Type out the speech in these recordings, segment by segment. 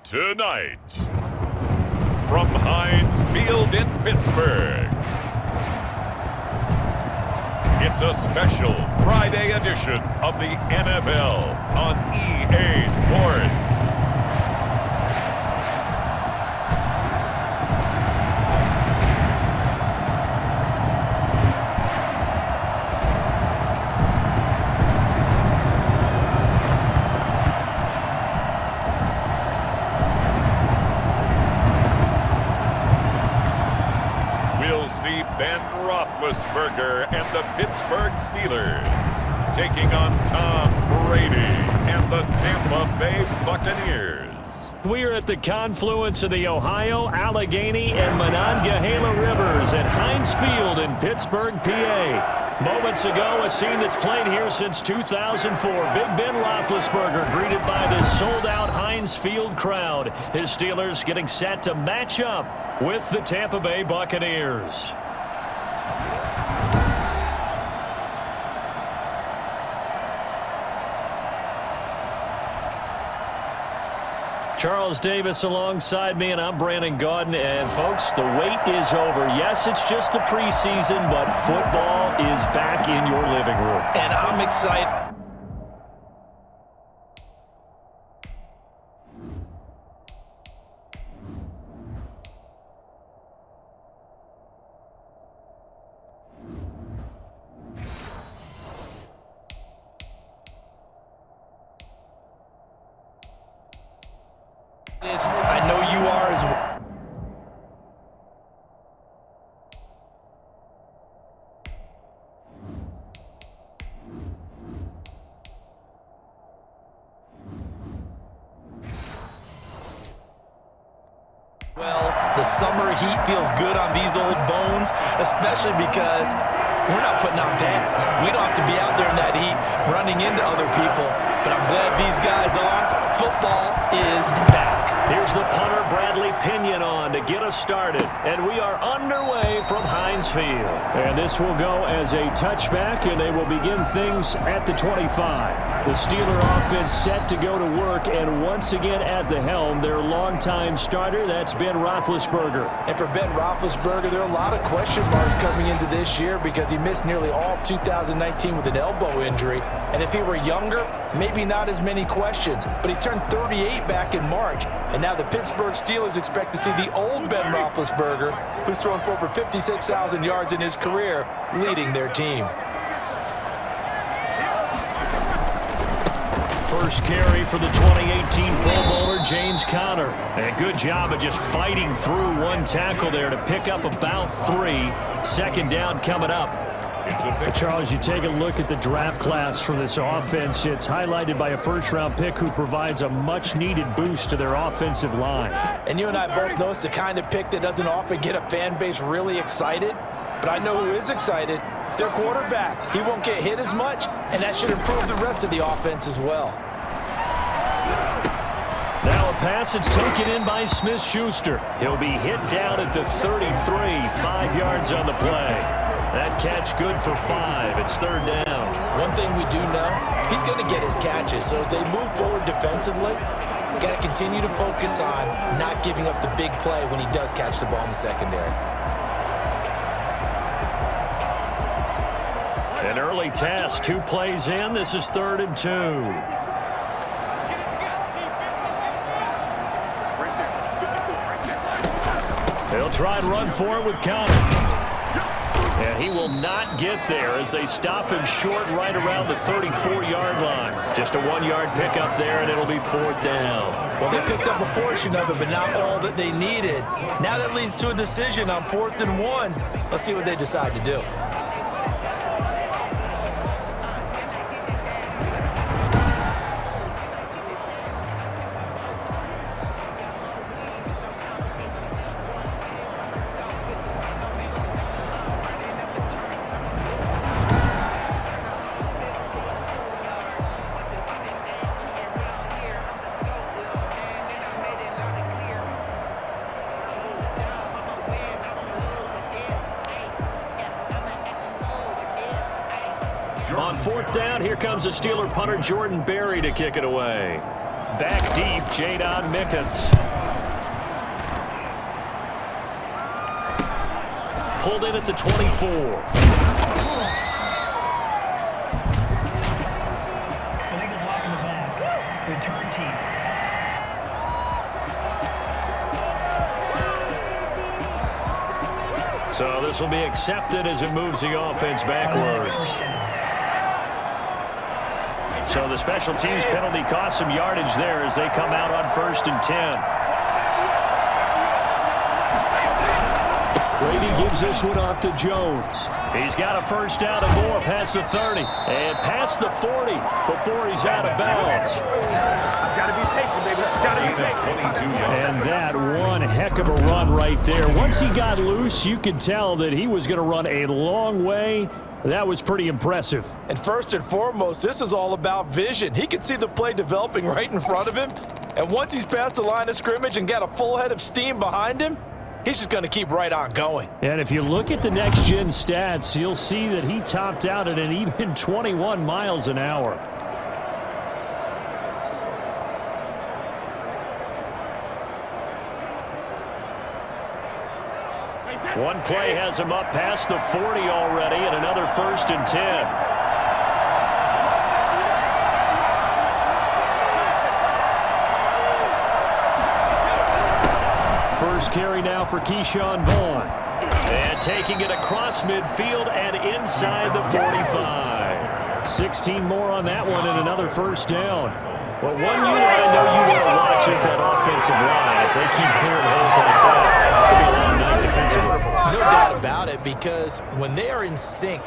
Tonight, from Heinz Field in Pittsburgh, it's a special Friday edition of the NFL on EA Sports. See Ben Roethlisberger and the Pittsburgh Steelers taking on Tom Brady and the Tampa Bay Buccaneers. We're at the confluence of the Ohio, Allegheny, and Monongahela Rivers at Heinz Field in Pittsburgh, PA. Moments ago, a scene that's played here since 2004. Big Ben Roethlisberger greeted by this sold-out Heinz Field crowd. His Steelers getting set to match up with the Tampa Bay Buccaneers. Charles Davis alongside me, and I'm Brandon Gaudin. And, folks, the wait is over. Yes, it's just the preseason, but football is back in your living room. And I'm excited. I know you are as well. Well, the summer heat feels good on these old bones, especially because we're not putting on pads. We don't have to be out there in that heat running into other people, but I'm glad these guys are. Football is back. Here's the punter, Bradley Pinion, on to get us started. And we are underway from Heinz Field. And this will go as a touchback, and they will begin things at the 25. The Steeler offense set to go to work, and once again at the helm, their longtime starter, that's Ben Roethlisberger. And for Ben Roethlisberger, there are a lot of question marks coming into this year because he missed nearly all of 2019 with an elbow injury. And if he were younger, maybe not as many questions. But he turned 38 back in March. And now the Pittsburgh Steelers expect to see the old Ben Roethlisberger, who's thrown for over 56,000 yards in his career, leading their team. First carry for the 2018 Pro Bowler, James Conner. And good job of just fighting through one tackle there to pick up about 3. Second down coming up. Charles, you take a look at the draft class for this offense. It's highlighted by a first-round pick who provides a much-needed boost to their offensive line. And you and I both know it's the kind of pick that doesn't often get a fan base really excited. But I know who is excited. Their quarterback. He won't get hit as much, and that should improve the rest of the offense as well. Now a pass that's taken in by Smith-Schuster. He'll be hit down at the 33, 5 yards on the play. That catch good for 5. It's third down. One thing we do know, he's going to get his catches. So as they move forward defensively, got to continue to focus on not giving up the big play when he does catch the ball in the secondary. An early task, 2 plays in. This is 3rd and 2. They'll try and run for it with Conner. And he will not get there as they stop him short right around the 34-yard line. Just a 1-yard pickup there, and it'll be 4th down. Well, they picked up a portion of it, but not all that they needed. Now that leads to a decision on 4th and 1. Let's see what they decide to do. On 4th down, here comes the Steeler punter Jordan Berry to kick it away. Back deep, Jadon Mickens. Pulled in at the 24. Illegal block in the back. Return team. So this will be accepted as it moves the offense backwards. So the special teams penalty cost some yardage there as they come out on 1st and 10. Brady gives this one off to Jones. He's got a first down and more past the 30 and past the 40 before he's out of bounds. And that one heck of a run right there. Once he got loose, you could tell that he was going to run a long way. That was pretty impressive. And first and foremost, this is all about vision. He could see the play developing right in front of him. And once he's past the line of scrimmage and got a full head of steam behind him, he's just going to keep right on going. And if you look at the next-gen stats, you'll see that he topped out at an even 21 miles an hour. One play has him up past the 40 already, and another 1st and 10. First carry now for Keyshawn Vaughn. And taking it across midfield and inside the 45. 16 more on that one and another first down. Well, one unit I know you want to watch is that offensive line. If they keep clearing holes like that, it could be a long night defensively. No doubt about it, because when they are in sync,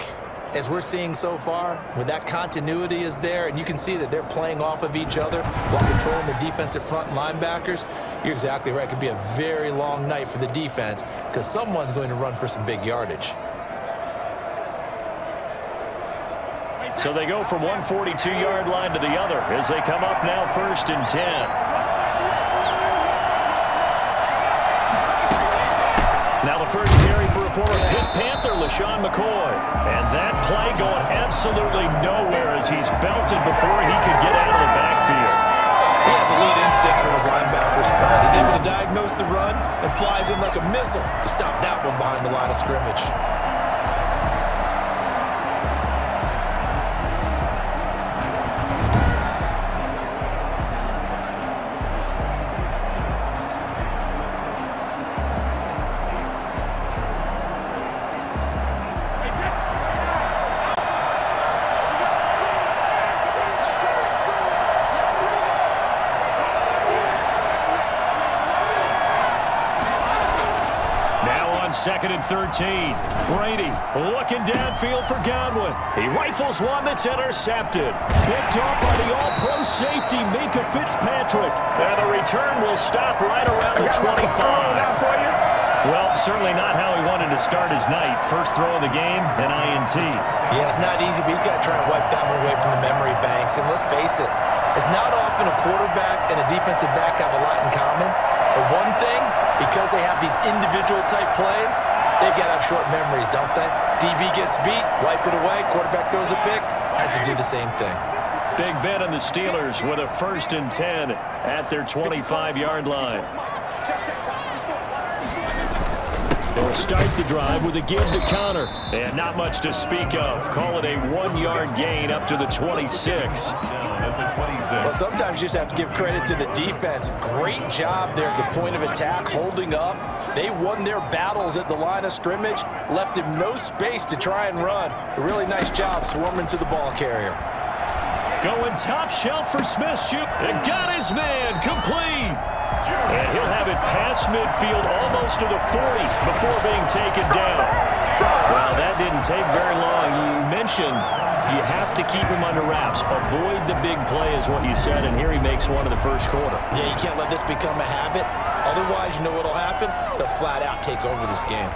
as we're seeing so far, when that continuity is there, and you can see that they're playing off of each other while controlling the defensive front linebackers, you're exactly right. It could be a very long night for the defense because someone's going to run for some big yardage. So they go from one 42-yard line to the other as they come up now 1st and 10. Now the first carry for a former Pitt Panther, LaShawn McCoy. And that play going absolutely nowhere as he's belted before he could get out of the backfield. He has elite instincts from his linebacker spot. He's able to diagnose the run and flies in like a missile to stop that one behind the line of scrimmage. Second and 13. Brady looking downfield for Godwin. He rifles one that's intercepted. Picked off by the all-pro safety, Minka Fitzpatrick. And the return will stop right around the 25. Well, certainly not how he wanted to start his night. First throw of the game, an INT. Yeah, it's not easy, but he's got to try and wipe that one away from the memory banks. And let's face it, it's not often a quarterback and a defensive back have a lot in common. But one thing, because they have these individual type plays, they've got to have short memories, don't they? DB gets beat, wipe it away, quarterback throws a pick, has to do the same thing. Big Ben and the Steelers with a 1st and 10 at their 25-yard line. They'll start the drive with a give to Connor. And not much to speak of. Call it a 1-yard gain up to the 26. Well, sometimes you just have to give credit to the defense. Great job there at the point of attack, holding up. They won their battles at the line of scrimmage, left him no space to try and run. A really nice job swarming to the ball carrier. Going top shelf for Smith. Shoot. And got his man complete. And he'll have it past midfield almost to the 40 before being taken down. Well, that didn't take very long. You mentioned you have to keep him under wraps. Avoid the big play is what you said, and here he makes one in the first quarter. Yeah, you can't let this become a habit. Otherwise, you know what will happen? They'll flat out take over this game.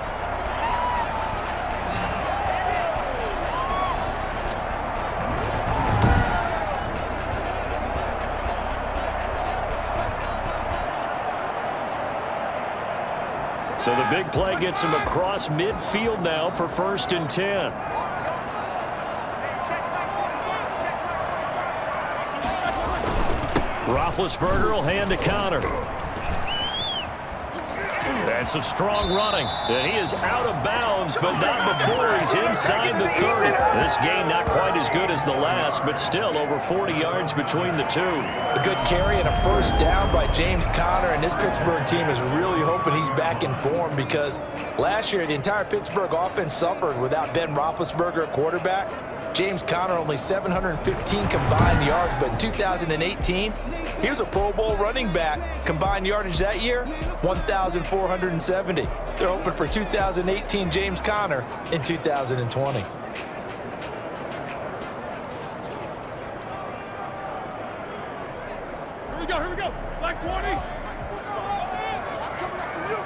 So the big play gets him across midfield now for 1st and 10. Roethlisberger will hand to Connor. And some strong running. And he is out of bounds, but not before he's inside the 30. This game not quite as good as the last, but still over 40 yards between the two. A good carry and a first down by James Conner, and this Pittsburgh team is really hoping he's back in form because last year the entire Pittsburgh offense suffered without Ben Roethlisberger at quarterback. James Conner only 715 combined yards, but in 2018, he was a Pro Bowl running back. Combined yardage that year, 1,470. They're hoping for 2018 James Conner in 2020. Here we go. Black 20. I'm coming after you.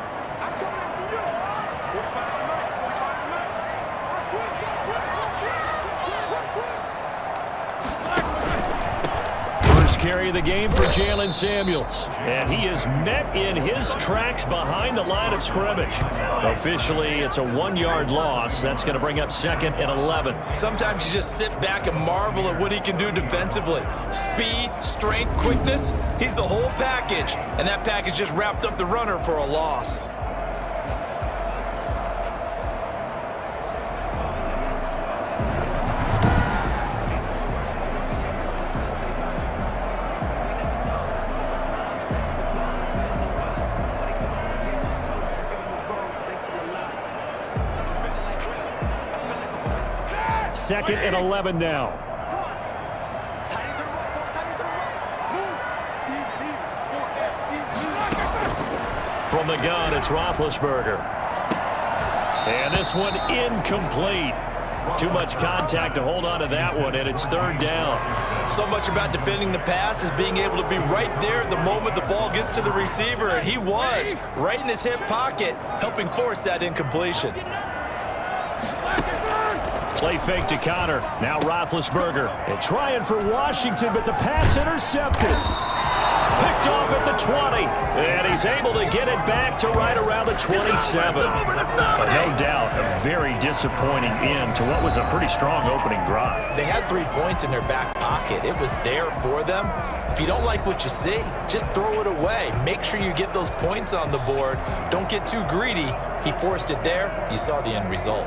First carry of the game for Jalen Samuels. And he is met in his tracks behind the line of scrimmage. Officially, it's a 1-yard loss. That's going to bring up 2nd and 11. Sometimes you just sit back and marvel at what he can do defensively. Speed, strength, quickness, he's the whole package. And that package just wrapped up the runner for a loss. Second and 11 now. From the gun, it's Roethlisberger. And this one incomplete. Too much contact to hold on to that one, and it's 3rd down. So much about defending the pass is being able to be right there the moment the ball gets to the receiver, and he was right in his hip pocket, helping force that incompletion. Play fake to Connor. Now Roethlisberger. And trying for Washington, but the pass intercepted. Picked off at the 20. And he's able to get it back to right around the 27. But no doubt, a very disappointing end to what was a pretty strong opening drive. They had 3 points in their back pocket. It was there for them. If you don't like what you see, just throw it away. Make sure you get those points on the board. Don't get too greedy. He forced it there. You saw the end result.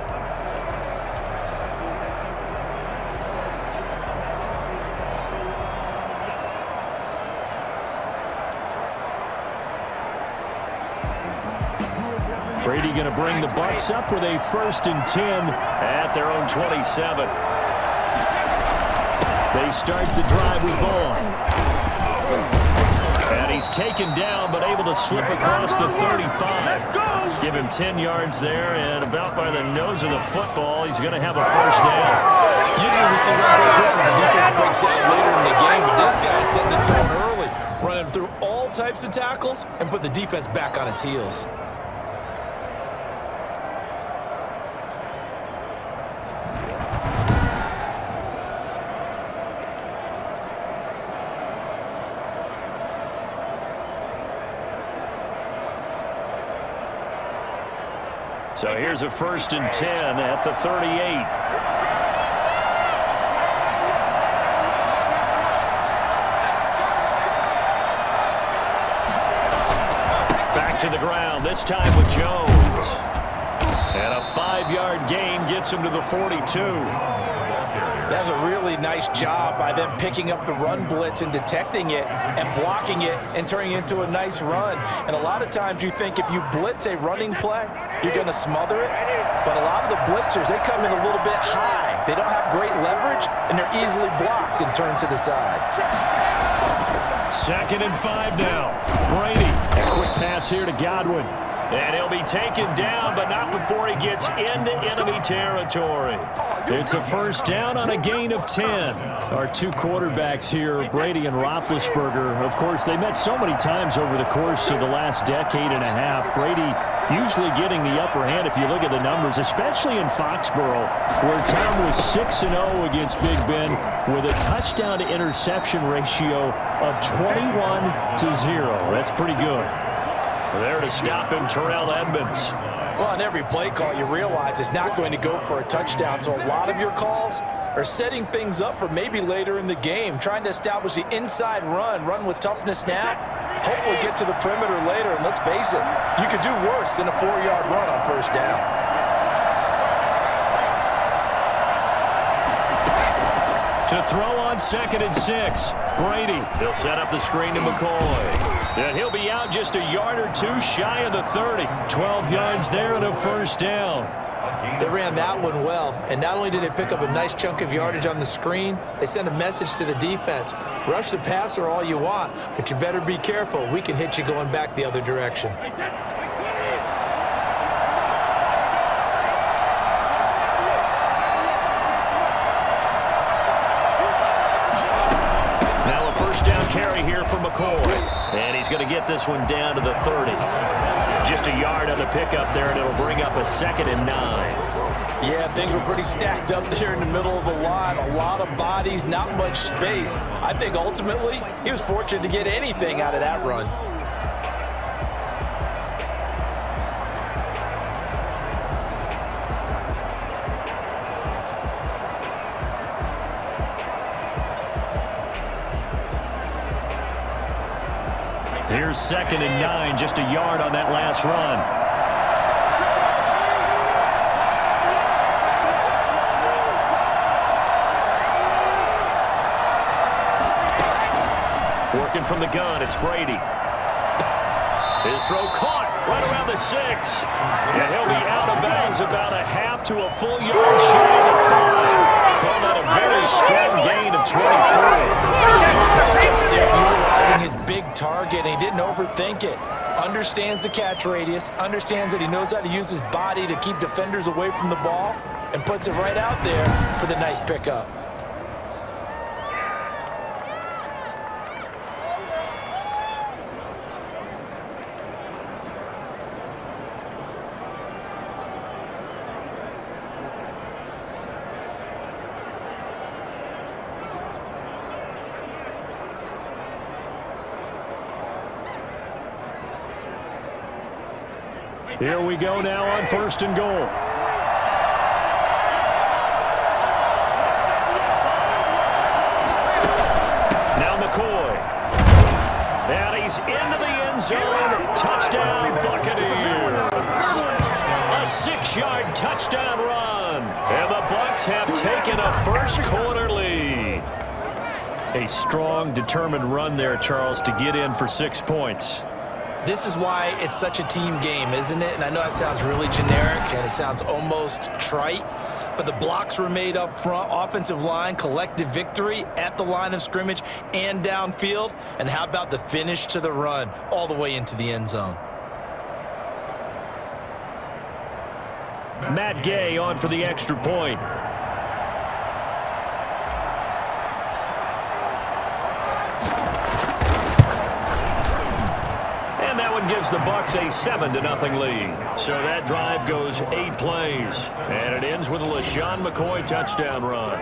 Brady going to bring the Bucs up with a 1st and 10 at their own 27. They start the drive with Vaughn. And he's taken down, but able to slip across the 35. Give him 10 yards there, and about by the nose of the football, he's going to have a 1st down. Usually we see runs like this as the defense breaks down later in the game, but this guy's setting the tone early, running through all types of tackles and put the defense back on its heels. So here's a 1st and 10 at the 38. Back to the ground, this time with Jones. And a 5-yard gain gets him to the 42. That's a really nice job by them picking up the run blitz and detecting it and blocking it and turning it into a nice run. And a lot of times you think if you blitz a running play, you're going to smother it. But a lot of the blitzers, they come in a little bit high. They don't have great leverage, and they're easily blocked and turned to the side. 2nd and 5 now. Brady, a quick pass here to Godwin. And he'll be taken down, but not before he gets into enemy territory. It's a 1st down on a gain of 10. Our 2 quarterbacks here, Brady and Roethlisberger. Of course, they met so many times over the course of the last decade and a half. Brady usually getting the upper hand if you look at the numbers, especially in Foxborough, where Tom was 6-0 against Big Ben with a touchdown-to-interception ratio of 21-0. That's pretty good. There to stop him, Terrell Edmonds. Well, on every play call, you realize it's not going to go for a touchdown. So a lot of your calls, or setting things up for maybe later in the game, trying to establish the inside run with toughness now, hopefully get to the perimeter later. And let's face it, you could do worse than a 4-yard run on first down. To throw on 2nd and 6. Brady. He'll set up the screen to McCoy. And he'll be out just a yard or two shy of the 30. 12 yards there and a first down. They ran that one well, and not only did they pick up a nice chunk of yardage on the screen, they sent a message to the defense. Rush the passer all you want, but you better be careful. We can hit you going back the other direction. Now a first down carry here for McCoy. And he's going to get this one down to the 30. Just a yard on the pickup there, and it'll bring up a 2nd and 9. Yeah, things were pretty stacked up there in the middle of the line. A lot of bodies, not much space. I think ultimately he was fortunate to get anything out of that run. Here's 2nd and 9, just a yard on that last run. Working from the gun, it's Brady. His throw caught right around the 6. And he'll be out of bounds about a half to a full yard shy of the 5. Call that a very strong gain of 23. Utilizing his big target, and he didn't overthink it. Understands the catch radius, understands that he knows how to use his body to keep defenders away from the ball, and puts it right out there for the nice pickup. Here we go now on 1st and goal. Now McCoy. And he's into the end zone. Touchdown, Buccaneers. A 6-yard touchdown run. And the Bucs have taken a first-quarter lead. A strong, determined run there, Charles, to get in for 6 points. This is why it's such a team game, isn't it? And I know that sounds really generic and it sounds almost trite, but the blocks were made up front, offensive line, collective victory at the line of scrimmage and downfield. And how about the finish to the run all the way into the end zone? Matt Gay on for the extra point. Gives the Bucs a 7-0 lead. So that drive goes 8 plays. And it ends with a LaShawn McCoy touchdown run.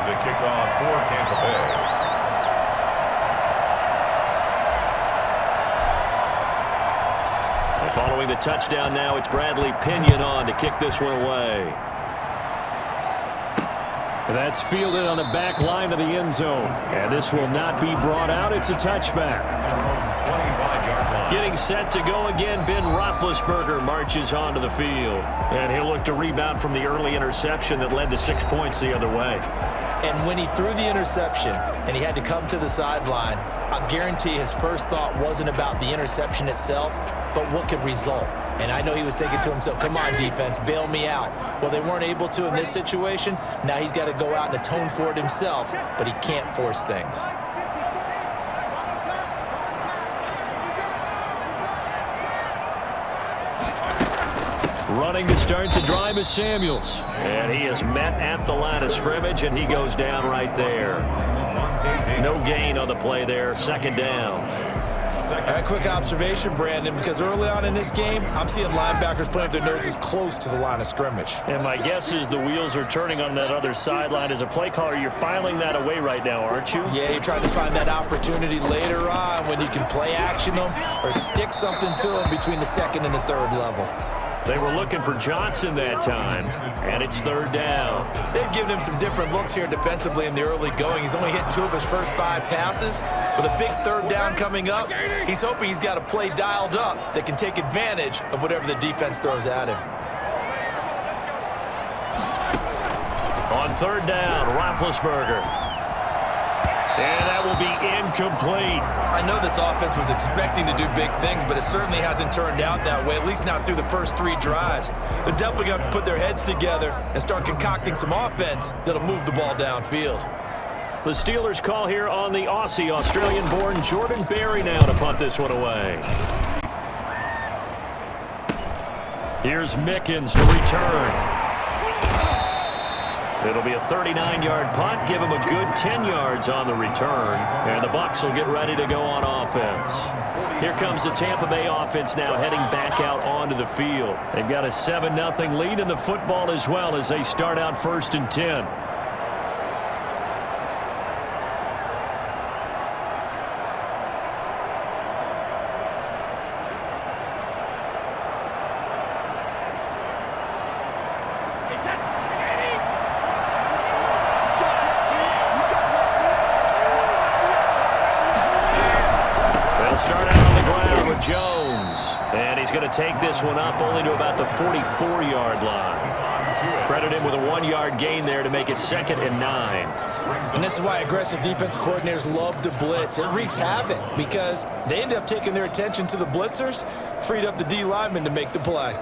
To kick off for Tampa Bay. And following the touchdown now, it's Bradley Pinion on to kick this one away. That's fielded on the back line of the end zone. And this will not be brought out. It's a touchback. 25-yard line. Getting set to go again, Ben Roethlisberger marches onto the field. And he'll look to rebound from the early interception that led to 6 points the other way. And when he threw the interception and he had to come to the sideline, I guarantee his first thought wasn't about the interception itself, but what could result. And I know he was thinking to himself, come on, defense, bail me out. Well, they weren't able to in this situation. Now he's got to go out and atone for it himself, but he can't force things. Running to start the drive is Samuels. And he is met at the line of scrimmage, and he goes down right there. No gain on the play there, 2nd down. A quick observation, Brandon, because early on in this game, I'm seeing linebackers playing with their noses close to the line of scrimmage. And my guess is the wheels are turning on that other sideline. As a play caller, you're filing that away right now, aren't you? Yeah, you're trying to find that opportunity later on when you can play action them or stick something to them between the second and the third level. They were looking for Johnson that time, and it's third down. They've given him some different looks here defensively in the early going. He's only hit 2 of his first 5 passes. With a big third down coming up, he's hoping he's got a play dialed up that can take advantage of whatever the defense throws at him. On third down, Roethlisberger. And that will be incomplete. I know this offense was expecting to do big things, but it certainly hasn't turned out that way, at least not through the first 3 drives. They're definitely going to have to put their heads together and start concocting some offense that'll move the ball downfield. The Steelers call here on the Aussie, Australian-born Jordan Berry now to punt this one away. Here's Mickens to return. It'll be a 39-yard punt, give him a good 10 yards on the return, and the Bucs will get ready to go on offense. Here comes the Tampa Bay offense now heading back out onto the field. They've got a 7-0 lead in the football as well as they start out 1st and 10. Take this one up only to about the 44-yard line. Credit him with a 1-yard gain there to make it 2nd and 9. And this is why aggressive defensive coordinators love to blitz. It wreaks havoc because they end up taking their attention to the blitzers, freed up the D lineman to make the play.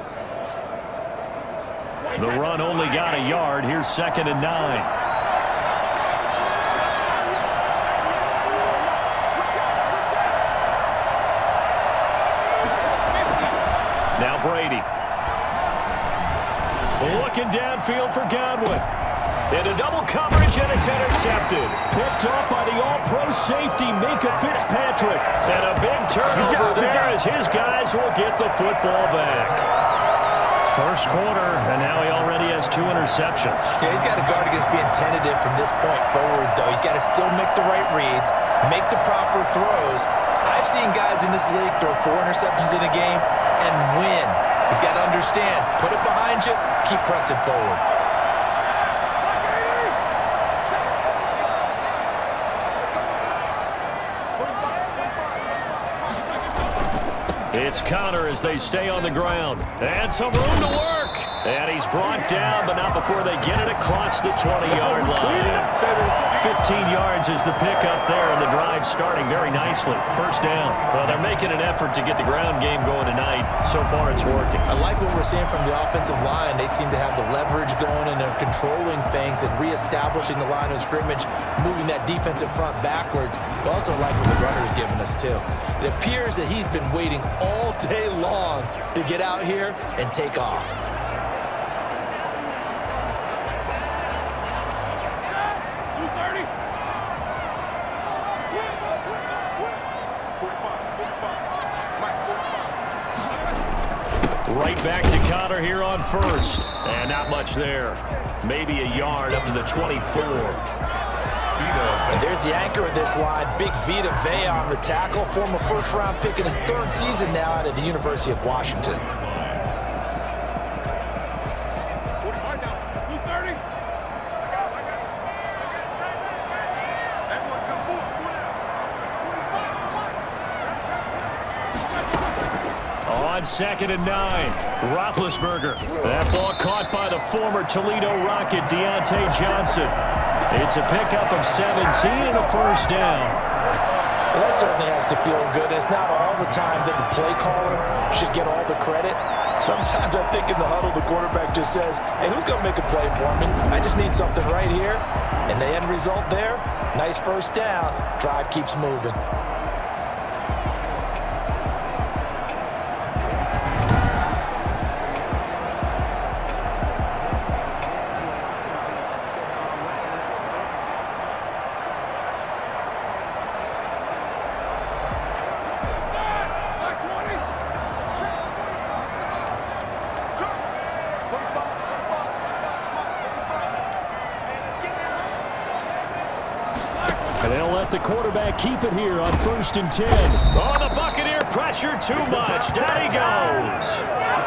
The run only got a yard. Here's 2nd and 9. Now Brady. Looking downfield for Godwin. Into double coverage, and it's intercepted. Picked off by the all-pro safety, Minka Fitzpatrick. And a big turnover there as his guys will get the football back. First quarter, and now he already has 2 interceptions. Yeah, he's got to guard against being tentative from this point forward, though. He's got to still make the right reads, make the proper throws. I've seen guys in this league throw 4 interceptions in a game and win. He's got to understand, put it behind you, keep pressing forward. It's Connor as they stay on the ground. And some room to work. And he's brought down, but not before they get it across the 20-yard line. 15 yards is the pickup there, and the drive starting very nicely. First down. Well, they're making an effort to get the ground game going tonight. So far, it's working. I like what we're seeing from the offensive line. They seem to have the leverage going, and they're controlling things and reestablishing the line of scrimmage, moving that defensive front backwards. But also like what the runner's giving us, too. It appears that he's been waiting all day long to get out here and take off. Right back to Connor here on first. And not much there. Maybe a yard up to the 24. And there's the anchor of this line, Big Vita Vea on the tackle, former first-round pick in his 3rd season now out of the University of Washington. On 2nd and 9, Roethlisberger. That ball caught by the former Toledo Rocket, Deontay Johnson. It's a pickup of 17 and a first down. Well, that certainly has to feel good. It's not all the time that the play caller should get all the credit. Sometimes I think in the huddle, the quarterback just says, hey, who's going to make a play for me? I just need something right here. And the end result there, nice first down. Drive keeps moving. let the quarterback keep it here on 1st and 10. Oh, the Buccaneer pressure too much. Down he goes.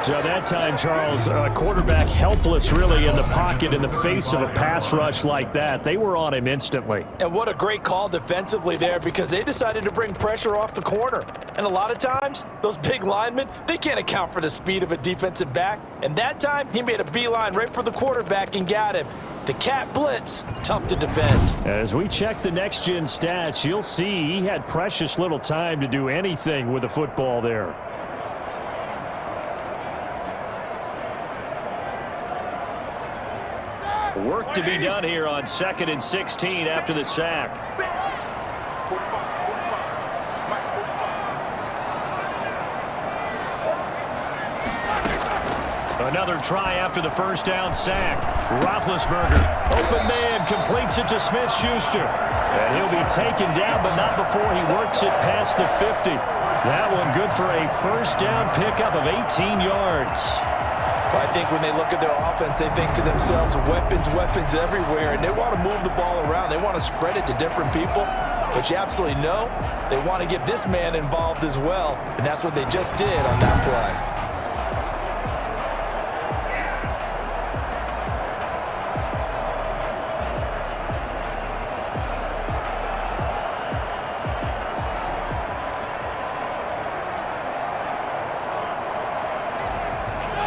So that time, Charles, quarterback helpless really in the pocket in the face of a pass rush like that. They were on him instantly. And what a great call defensively there, because they decided to bring pressure off the corner. And a lot of times, those big linemen, they can't account for the speed of a defensive back. And that time, he made a beeline right for the quarterback and got him. The cat blitz, tough to defend. As we check the next-gen stats, you'll see he had precious little time to do anything with the football there. Work to be done here on 2nd and 16 after the sack. Another try after the first down sack. Roethlisberger, open man, completes it to Smith-Schuster. And he'll be taken down, but not before he works it past the 50. That one good for a first down pickup of 18 yards. Well, I think when they look at their offense, they think to themselves, weapons, weapons everywhere, and they want to move the ball around. They want to spread it to different people. But you absolutely know they want to get this man involved as well, and that's what they just did on that play.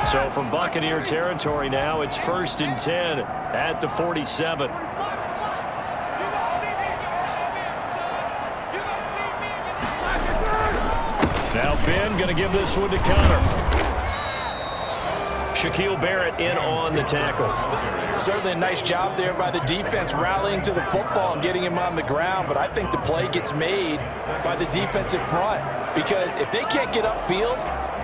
So from Buccaneer territory now, it's 1st and 10 at the 47. Now Ben going to give this one to Connor. Shaquille Barrett in on the tackle. Certainly a nice job there by the defense rallying to the football and getting him on the ground, but I think the play gets made by the defensive front, because if they can't get upfield,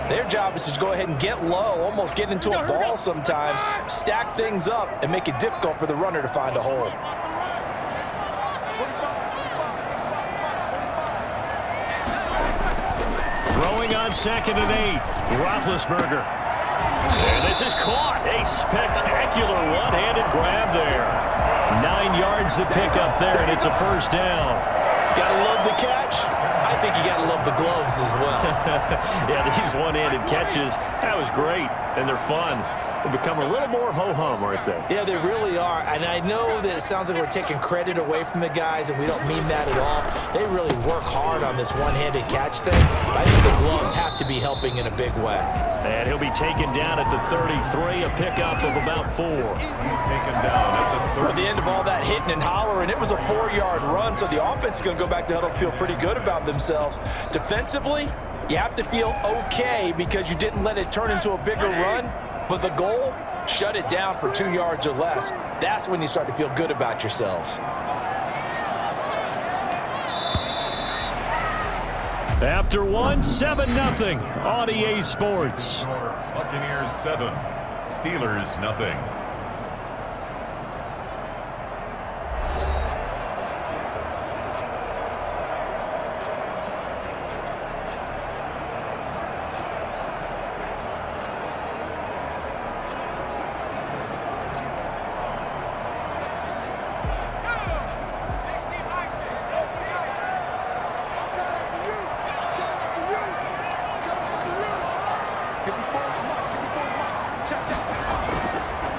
their job is to go ahead and get low, almost get into a ball sometimes, stack things up, and make it difficult for the runner to find a hole. Throwing on 2nd and 8, Roethlisberger. And this is caught. A spectacular one-handed grab there. 9 yards to pick up there, and it's a first down. Gotta love the catch. I think you gotta love the gloves as well. Yeah, these one-handed catches, that was great, and they're fun. They become a little more ho-hum right there. Yeah, they really are, and I know that it sounds like we're taking credit away from the guys, and we don't mean that at all. They really work hard on this one-handed catch thing. I think the gloves have to be helping in a big way. And he'll be taken down at the 33, a pickup of about 4. He's taken down at the 30. At the end of all that hitting and hollering, it was a 4-yard run, so the offense is going to go back to huddle and feel pretty good about themselves. Defensively, you have to feel okay because you didn't let it turn into a bigger run, but the goal, shut it down for 2 yards or less. That's when you start to feel good about yourselves. After one, 7-0 on EA Sports. Buccaneers 7, Steelers nothing.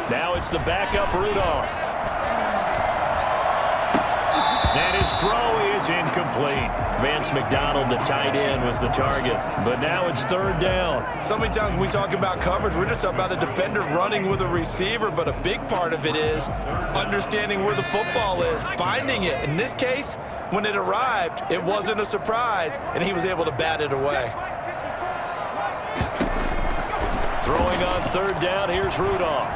Now it's the backup Rudolph. And his throw is incomplete. Vance McDonald, the tight end, was the target. But now it's 3rd down. So many times when we talk about coverage, we're just about a defender running with a receiver, but a big part of it is understanding where the football is, finding it. In this case, when it arrived, it wasn't a surprise, and he was able to bat it away. Throwing on 3rd down, here's Rudolph.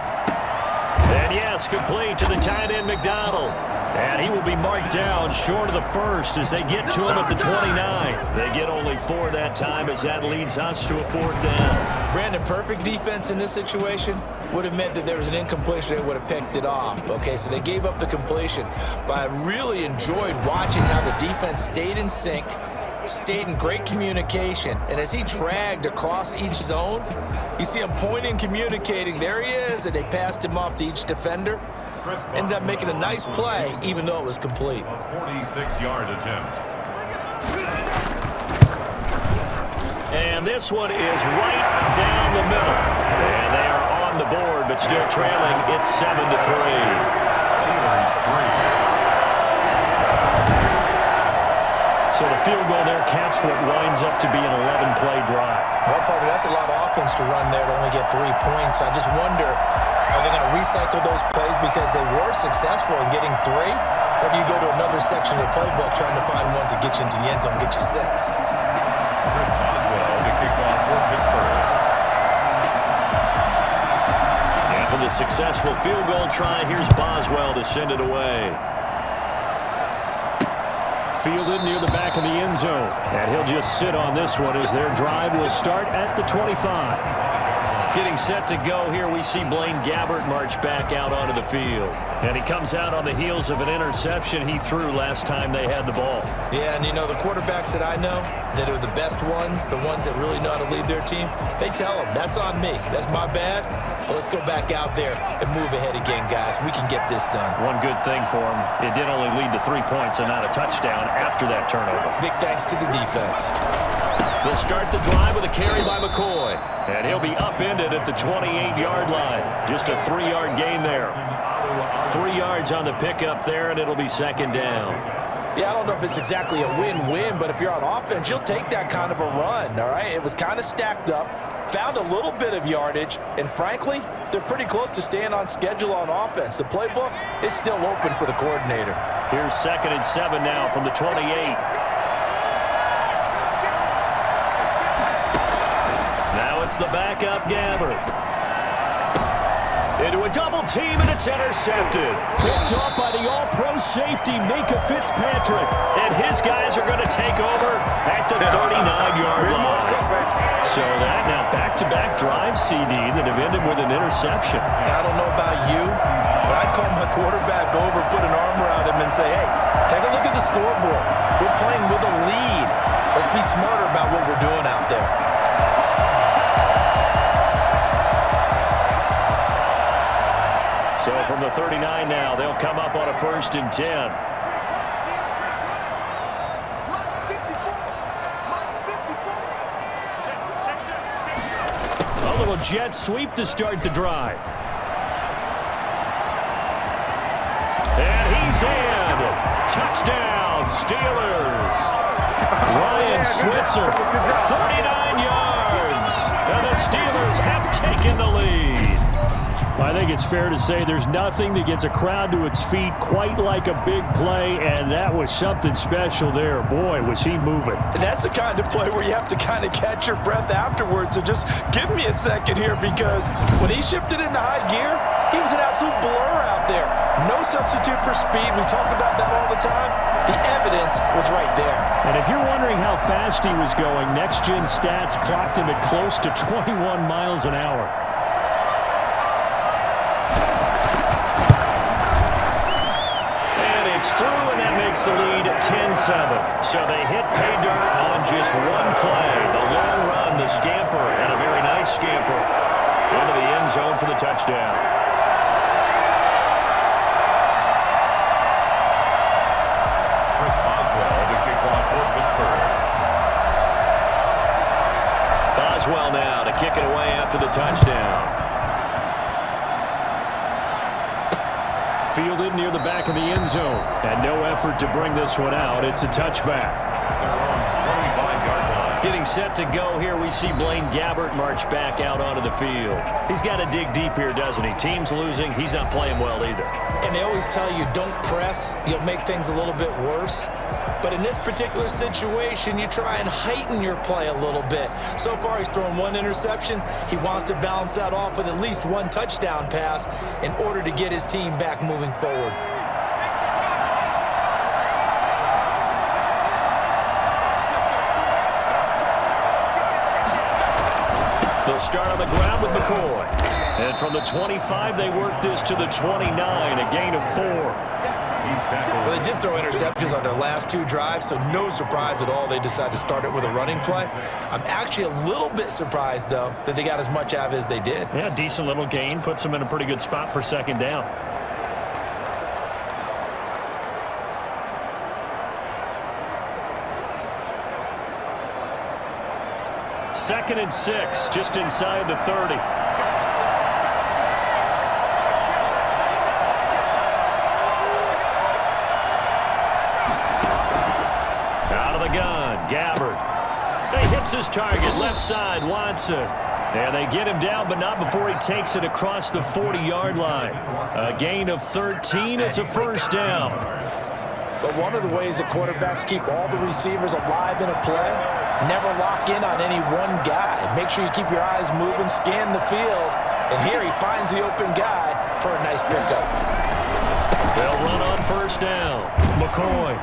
And yes, complete to the tight end McDonald. And he will be marked down short of the first as they get to him at the 29. They get only 4 that time as that leads us to a 4th down. Brandon, perfect defense in this situation would have meant that there was an incompletion. They would have picked it off. Okay, so they gave up the completion. But I really enjoyed watching how the defense stayed in sync, stayed in great communication, and as he dragged across each zone, you see him pointing, communicating, there he is, and they passed him off to each defender. Ended up making a nice play, even though it was complete. A 46-yard attempt. And this one is right down the middle. And they are on the board, but still trailing. It's 7-3. Steelers 3. So the field goal there caps what winds up to be an 11-play drive. Well, partner, that's a lot of offense to run there to only get 3 points. I just wonder, are they going to recycle those plays because they were successful in getting 3? Or do you go to another section of the playbook trying to find ones that get you into the end zone and get you 6? Chris Boswell to kick off for Pittsburgh. And for the successful field goal try, here's Boswell to send it away. Fielded near the back of the end zone. And he'll just sit on this one as their drive will start at the 25. Getting set to go here, we see Blaine Gabbert march back out onto the field. And he comes out on the heels of an interception he threw last time they had the ball. Yeah, and you know, the quarterbacks that I know that are the best ones, the ones that really know how to lead their team, they tell them, that's on me. That's my bad. But let's go back out there and move ahead again, guys. We can get this done. One good thing for him, it did only lead to 3 points and not a touchdown after that turnover. Big thanks to the defense. They'll start the drive with a carry by McCoy. And he'll be upended at the 28-yard line. Just a 3-yard gain there. 3 yards on the pickup there, and it'll be second down. Yeah, I don't know if it's exactly a win-win, but if you're on offense, you'll take that kind of a run, all right? It was kind of stacked up, found a little bit of yardage, and frankly, they're pretty close to staying on schedule on offense. The playbook is still open for the coordinator. Here's 2nd and 7 now from the 28. It's the backup Gabbert. Into a double team, and it's intercepted. Picked off by the all-pro safety, Minka Fitzpatrick. And his guys are going to take over at the 39-yard line. So that now back-to-back drive CD that have ended with an interception. I don't know about you, but I'd call my quarterback over, put an arm around him, and say, hey, take a look at the scoreboard. We're playing with a lead. Let's be smarter about what we're doing out there. So from the 39 now, they'll come up on a 1st and 10. A little jet sweep to start the drive. And he's in. Touchdown, Steelers. Ryan Switzer, 39 yards. And the Steelers have taken the lead. I think it's fair to say there's nothing that gets a crowd to its feet quite like a big play, and that was something special there. Boy, was he moving. And that's the kind of play where you have to kind of catch your breath afterwards. So just give me a second here, because when he shifted into high gear, he was an absolute blur out there. No substitute for speed. We talk about that all the time. The evidence was right there. And if you're wondering how fast he was going, next-gen stats clocked him at close to 21 miles an hour. It's through, and that makes the lead 10-7. So they hit pay dirt on just one play. The long run, the scamper, and a very nice scamper into the end zone for the touchdown. Chris Boswell to kick off for Pittsburgh. Boswell now to kick it away after the touchdown. Fielded near the back of the end zone. And no effort to bring this one out. It's a touchback. Getting set to go here, we see Blaine Gabbert march back out onto the field. He's got to dig deep here, doesn't he? Team's losing. He's not playing well either. And they always tell you, don't press. You'll make things a little bit worse. But in this particular situation, you try and heighten your play a little bit. So far, he's thrown 1 interception. He wants to balance that off with at least 1 touchdown pass in order to get his team back moving forward. They'll start on the ground with McCoy. And from the 25, they work this to the 29, a gain of 4. Well, they did throw interceptions on their last 2 drives, so no surprise at all they decided to start it with a running play. I'm actually a little bit surprised, though, that they got as much out of it as they did. Yeah, decent little gain. Puts them in a pretty good spot for second down. 2nd and 6, just inside the 30. Out of the gun, Gabbard. He hits his target, left side, Watson. And they get him down, but not before he takes it across the 40-yard line. A gain of 13. It's a first down. But one of the ways that quarterbacks keep all the receivers alive in a play, never lock in on any one guy. Make sure you keep your eyes moving, scan the field. And here he finds the open guy for a nice pickup. They'll run on first down. McCoy.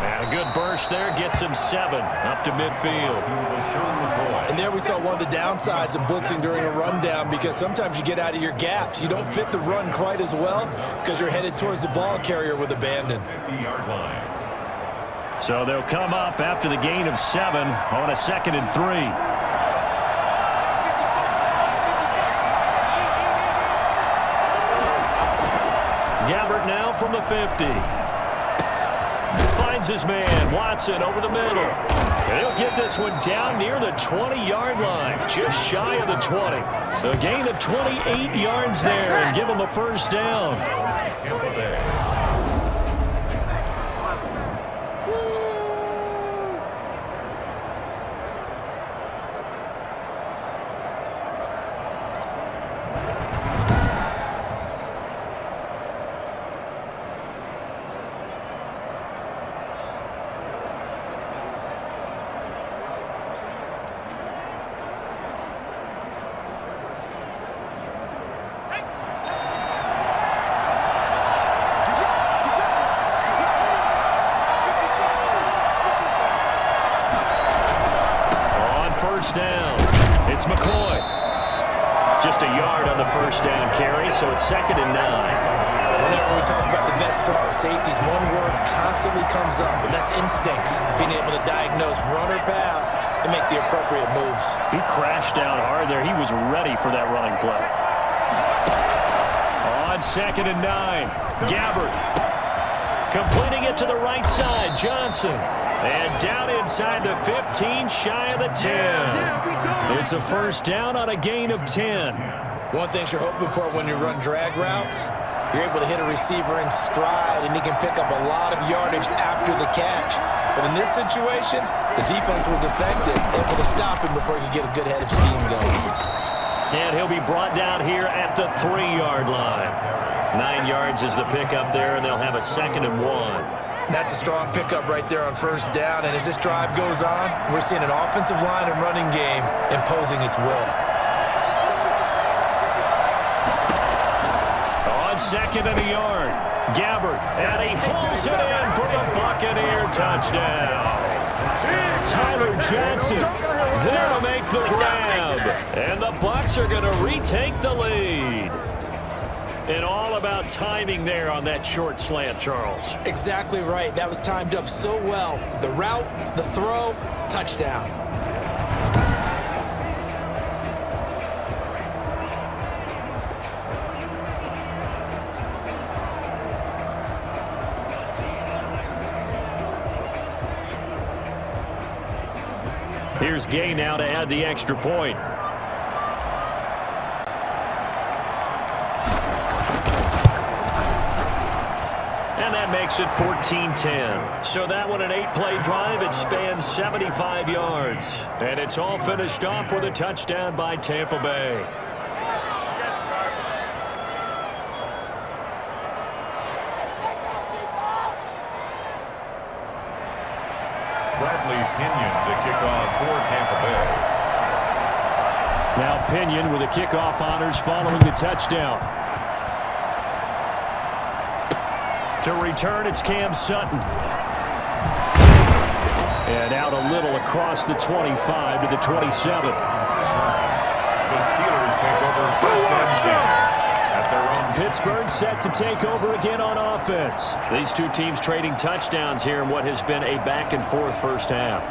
And a good burst there gets him 7 up to midfield. And there we saw one of the downsides of blitzing during a rundown, because sometimes you get out of your gaps. You don't fit the run quite as well because you're headed towards the ball carrier with abandon. So they'll come up after the gain of 7 on a 2nd and 3. Gabbard now from the 50. Finds his man, Watson, over the middle. And he'll get this one down near the 20-yard line, just shy of the 20. A gain of 28 yards there and give him a first down. Tampa Bay. Down. It's McCoy. Just a yard on the first down carry, so it's 2nd and 9. Whenever we talk about the best strong safeties, one word constantly comes up, and that's instincts. Being able to diagnose run or pass and make the appropriate moves. He crashed down hard there. He was ready for that running play. On 2nd and 9, Gabbard. Completing it to the right side, Johnson. And down inside the 15, shy of the 10. It's a first down on a gain of 10. One thing you're hoping for when you run drag routes, you're able to hit a receiver in stride, and he can pick up a lot of yardage after the catch. But in this situation, the defense was effective, able to stop him before he could get a good head of steam going. And he'll be brought down here at the 3-yard line. 9 yards is the pickup there, and they'll have a 2nd and 1. That's a strong pickup right there on first down. And as this drive goes on, we're seeing an offensive line and running game imposing its will. On 2nd and a yard, Gabbard, and he pulls it in for the Buccaneer touchdown. Tyler Johnson there to make the grab. And the Bucs are going to retake the lead. And all about timing there on that short slant, Charles. Exactly right. That was timed up so well. The route, the throw, touchdown. Here's Gay now to add the extra point. And that makes it 14-10. So that one an 8-play drive. It spans 75 yards. And it's all finished off with a touchdown by Tampa Bay. Bradley Pinion to kick off for Tampa Bay. Now Pinion with the kickoff honors following the touchdown. To return, it's Cam Sutton. And out a little across the 25 to the 27. The Steelers take over first and 10 at their own. Pittsburgh set to take over again on offense. These two teams trading touchdowns here in what has been a back-and-forth first half.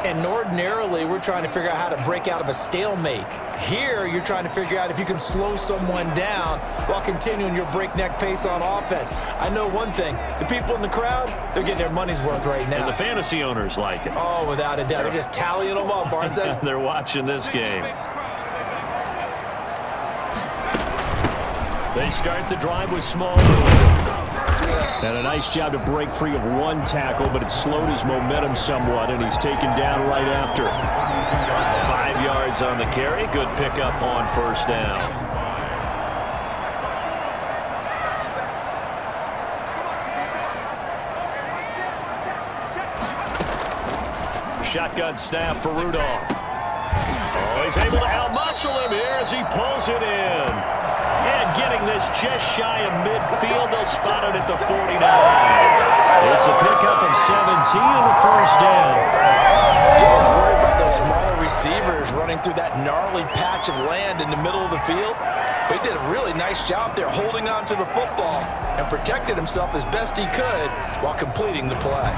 And ordinarily, we're trying to figure out how to break out of a stalemate. Here, you're trying to figure out if you can slow someone down while continuing your breakneck pace on offense. I know one thing. The people in the crowd, they're getting their money's worth right now. And the fantasy owners like it. Oh, without a doubt. They're just tallying them up, aren't they? They're watching this game. They start the drive with Small. And a nice job to break free of one tackle, but it slowed his momentum somewhat, and he's taken down right after. 5 yards on the carry. Good pickup on first down. Shotgun snap for Rudolph. Oh, he's able to outmuscle him here as he pulls it in. And getting this just shy of midfield, they'll spot it at the 49. It's a pickup of 17 and a first down. I was worried about those smaller receivers running through that gnarly patch of land in the middle of the field. But he did a really nice job there holding on to the football and protected himself as best he could while completing the play.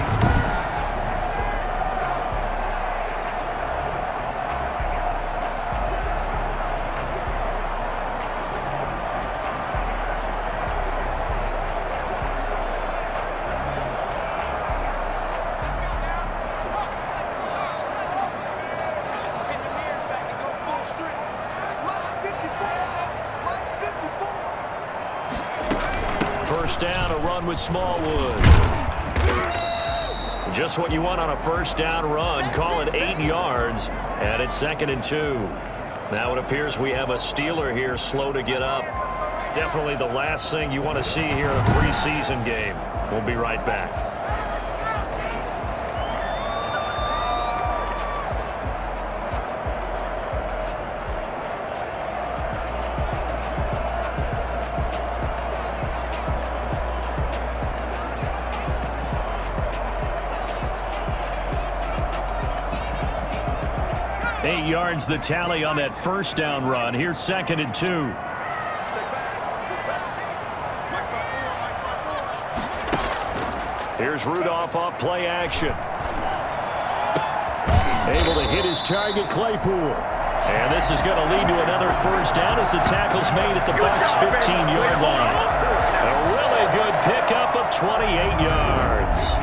First down, a run with Smallwood. Just what you want on a first down run. Call it 8 yards, and it's 2nd and 2. Now it appears we have a Steeler here slow to get up. Definitely the last thing you want to see here in a preseason game. We'll be right back. Yards the tally on that first down run. Here's 2nd and 2. Here's Rudolph off play action. Able to hit his target, Claypool. And this is going to lead to another first down as the tackle's made at the Bucs' 15-yard line. A really good pickup of 28 yards.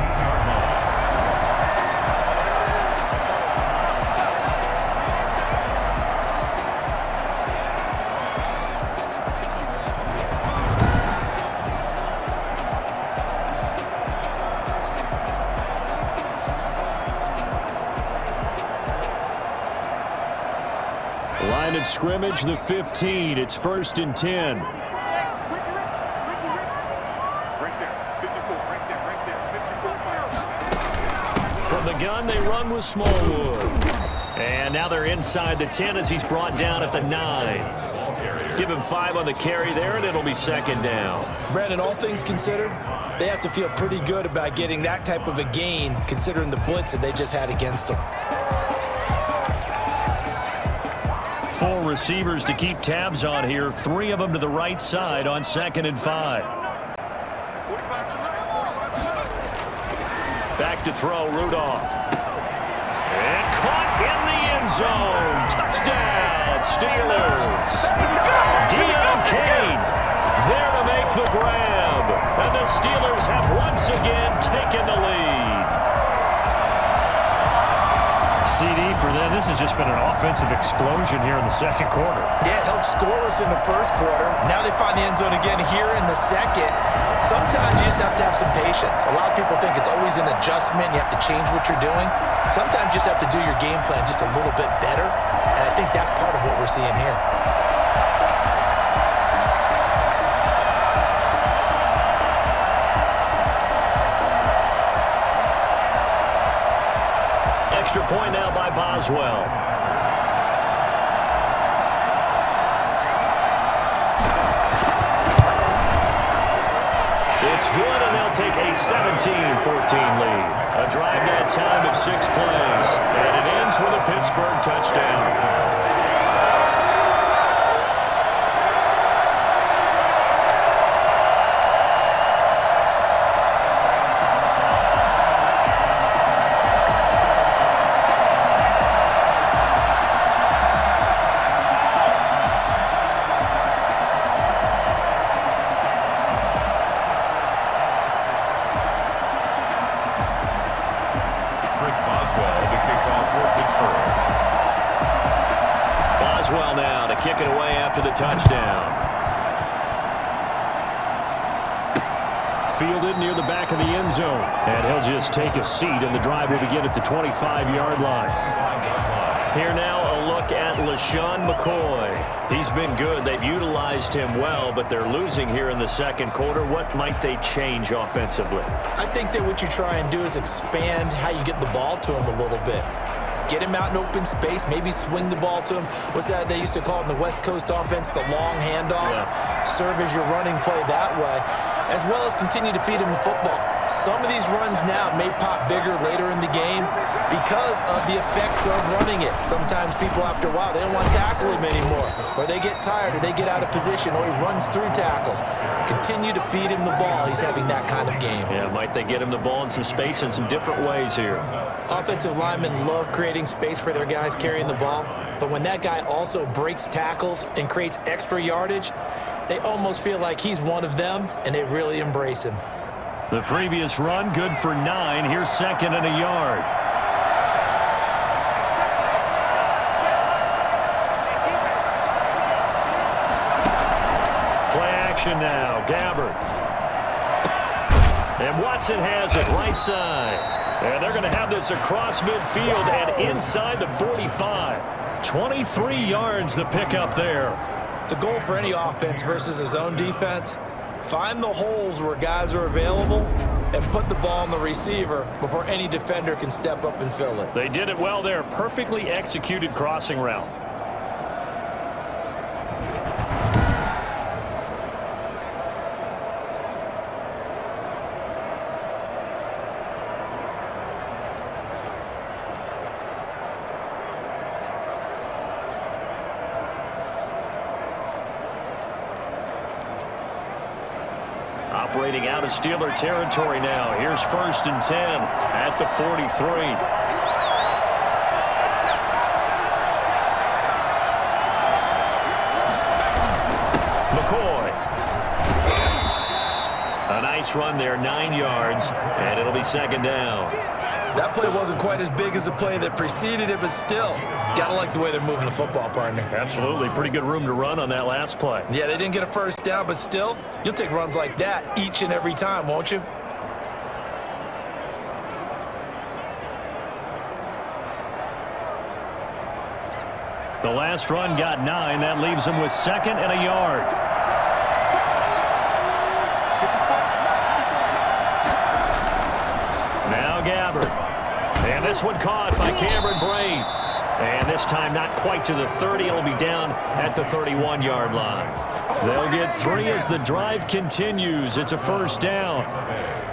Line of scrimmage, the 15. It's 1st and 10. Right there, 54, right there, 54. From the gun, they run with Smallwood. And now they're inside the 10 as he's brought down at the 9. Give him 5 on the carry there, and it'll be 2nd down. Brandon, all things considered, they have to feel pretty good about getting that type of a gain, considering the blitz that they just had against them. 4 receivers to keep tabs on here. 3 of them to the right side on 2nd and 5. Back to throw, Rudolph. And caught in the end zone. Touchdown, Steelers. Deion Kane there to make the grab. And the Steelers have once again taken the lead. CD for them. This has just been an offensive explosion here in the 2nd quarter. Yeah, held scoreless in the 1st quarter. Now they find the end zone again here in the 2nd. Sometimes you just have to have some patience. A lot of people think it's always an adjustment. You have to change what you're doing. Sometimes you just have to do your game plan just a little bit better. And I think that's part of what we're seeing here. Extra point now by Boswell. It's good, and they'll take a 17-14 lead. A drive that time of 6 plays, and it ends with a Pittsburgh touchdown. does well now to kick it away after the touchdown. Fielded near the back of the end zone. And he'll just take a seat, and the drive will begin at the 25-yard line. Here now, a look at LaShawn McCoy. He's been good. They've utilized him well, but they're losing here in the second quarter. What might they change offensively? I think that what you try and do is expand how you get the ball to him a little bit. Get him out in open space, maybe swing the ball to him. What's that they used to call in the West Coast offense, the long handoff? Yeah. Serve as your running play that way, as well as continue to feed him the football. Some of these runs now may pop bigger later in the game because of the effects of running it. Sometimes people, after a while, they don't want to tackle him anymore, or they get tired, or they get out of position, or he runs through tackles. Continue to feed him the ball. He's having that kind of game. Yeah, might they get him the ball in some space in some different ways here? Offensive linemen love creating space for their guys carrying the ball, but when that guy also breaks tackles and creates extra yardage, they almost feel like he's one of them, and they really embrace him. The previous run, good for 9. Here's second and a yard. Play action now. Gabbard. And Watson has it right side. And they're going to have this across midfield and inside the 45. 23 yards the pickup there. The goal for any offense versus his own defense, find the holes where guys are available and put the ball on the receiver before any defender can step up and fill it. They did it well there. Perfectly executed crossing route. Operating out of Steeler territory now. Here's 1st and 10 at the 43. McCoy. A nice run there, 9 yards, and it'll be second down. That play wasn't quite as big as the play that preceded it, but still, gotta like the way they're moving the football, partner. Absolutely. Pretty good room to run on that last play. Yeah, they didn't get a first down, but still, you'll take runs like that each and every time, won't you? The last run got 9. That leaves him with second and a yard. Now Gabbard. And this one caught by Cameron Brain. And this time not quite to the 30. It'll be down at the 31-yard line. They'll get 3 as the drive continues. It's a first down.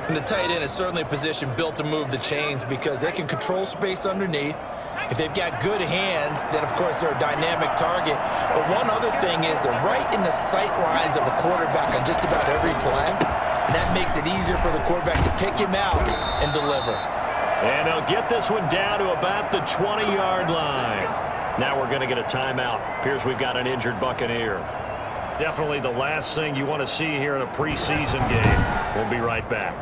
And the tight end is certainly a position built to move the chains because they can control space underneath. If they've got good hands, then, of course, they're a dynamic target. But one other thing is they're right in the sight lines of a quarterback on just about every play. And that makes it easier for the quarterback to pick him out and deliver. And they'll get this one down to about the 20-yard line. Now we're going to get a timeout. Appears we've got an injured Buccaneer. Definitely the last thing you want to see here in a preseason game. We'll be right back.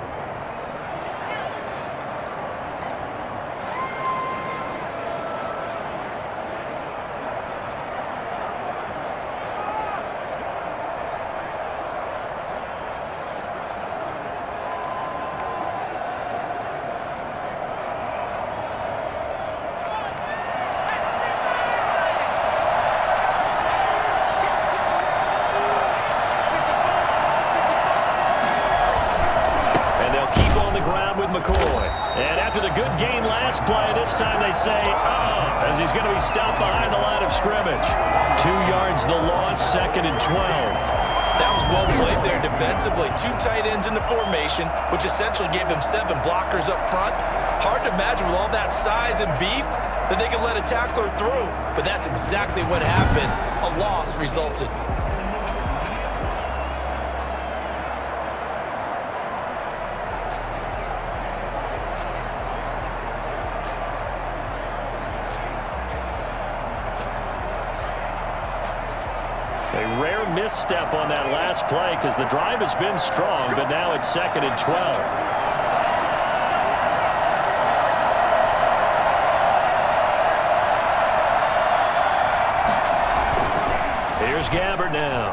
McCoy. And after the good game last play, this time they say, as he's going to be stopped behind the line of scrimmage. 2 yards the loss, second and 12. That was well played there defensively. 2 tight ends in the formation, which essentially gave them 7 blockers up front. Hard to imagine with all that size and beef that they could let a tackler through. But that's exactly what happened. A loss resulted. A rare misstep on that last play because the drive has been strong, but now it's second and 12. Gabbert now.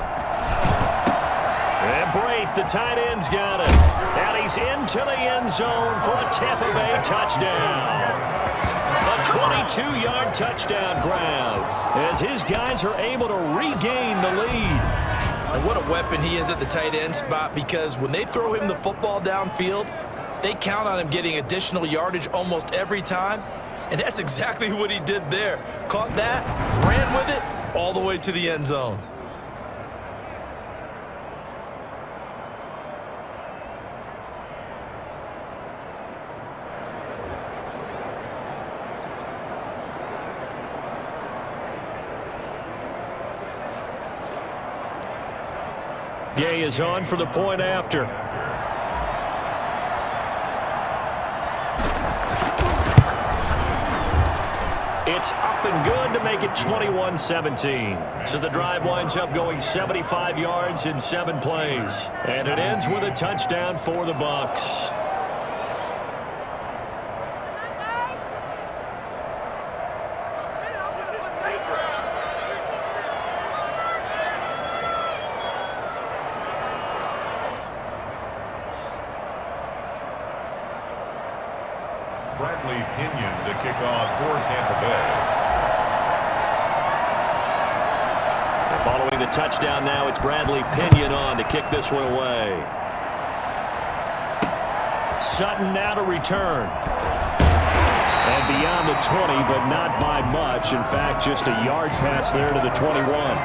And Brate, the tight end's got it. And he's into the end zone for a Tampa Bay touchdown. A 22-yard touchdown grab as his guys are able to regain the lead. And what a weapon he is at the tight end spot, because when they throw him the football downfield, they count on him getting additional yardage almost every time. And that's exactly what he did there. Caught that, ran with it, all the way to the end zone. Gay is on for the point after. It's up and good to make it 21-17. So the drive winds up going 75 yards in 7 plays. And it ends with a touchdown for the Bucs. Bradley Pinion to kick off for Tampa Bay. Following the touchdown now, it's Bradley Pinion on to kick this one away. Sutton now to return. And beyond the 20, but not by much. In fact, just a yard pass there to the 21.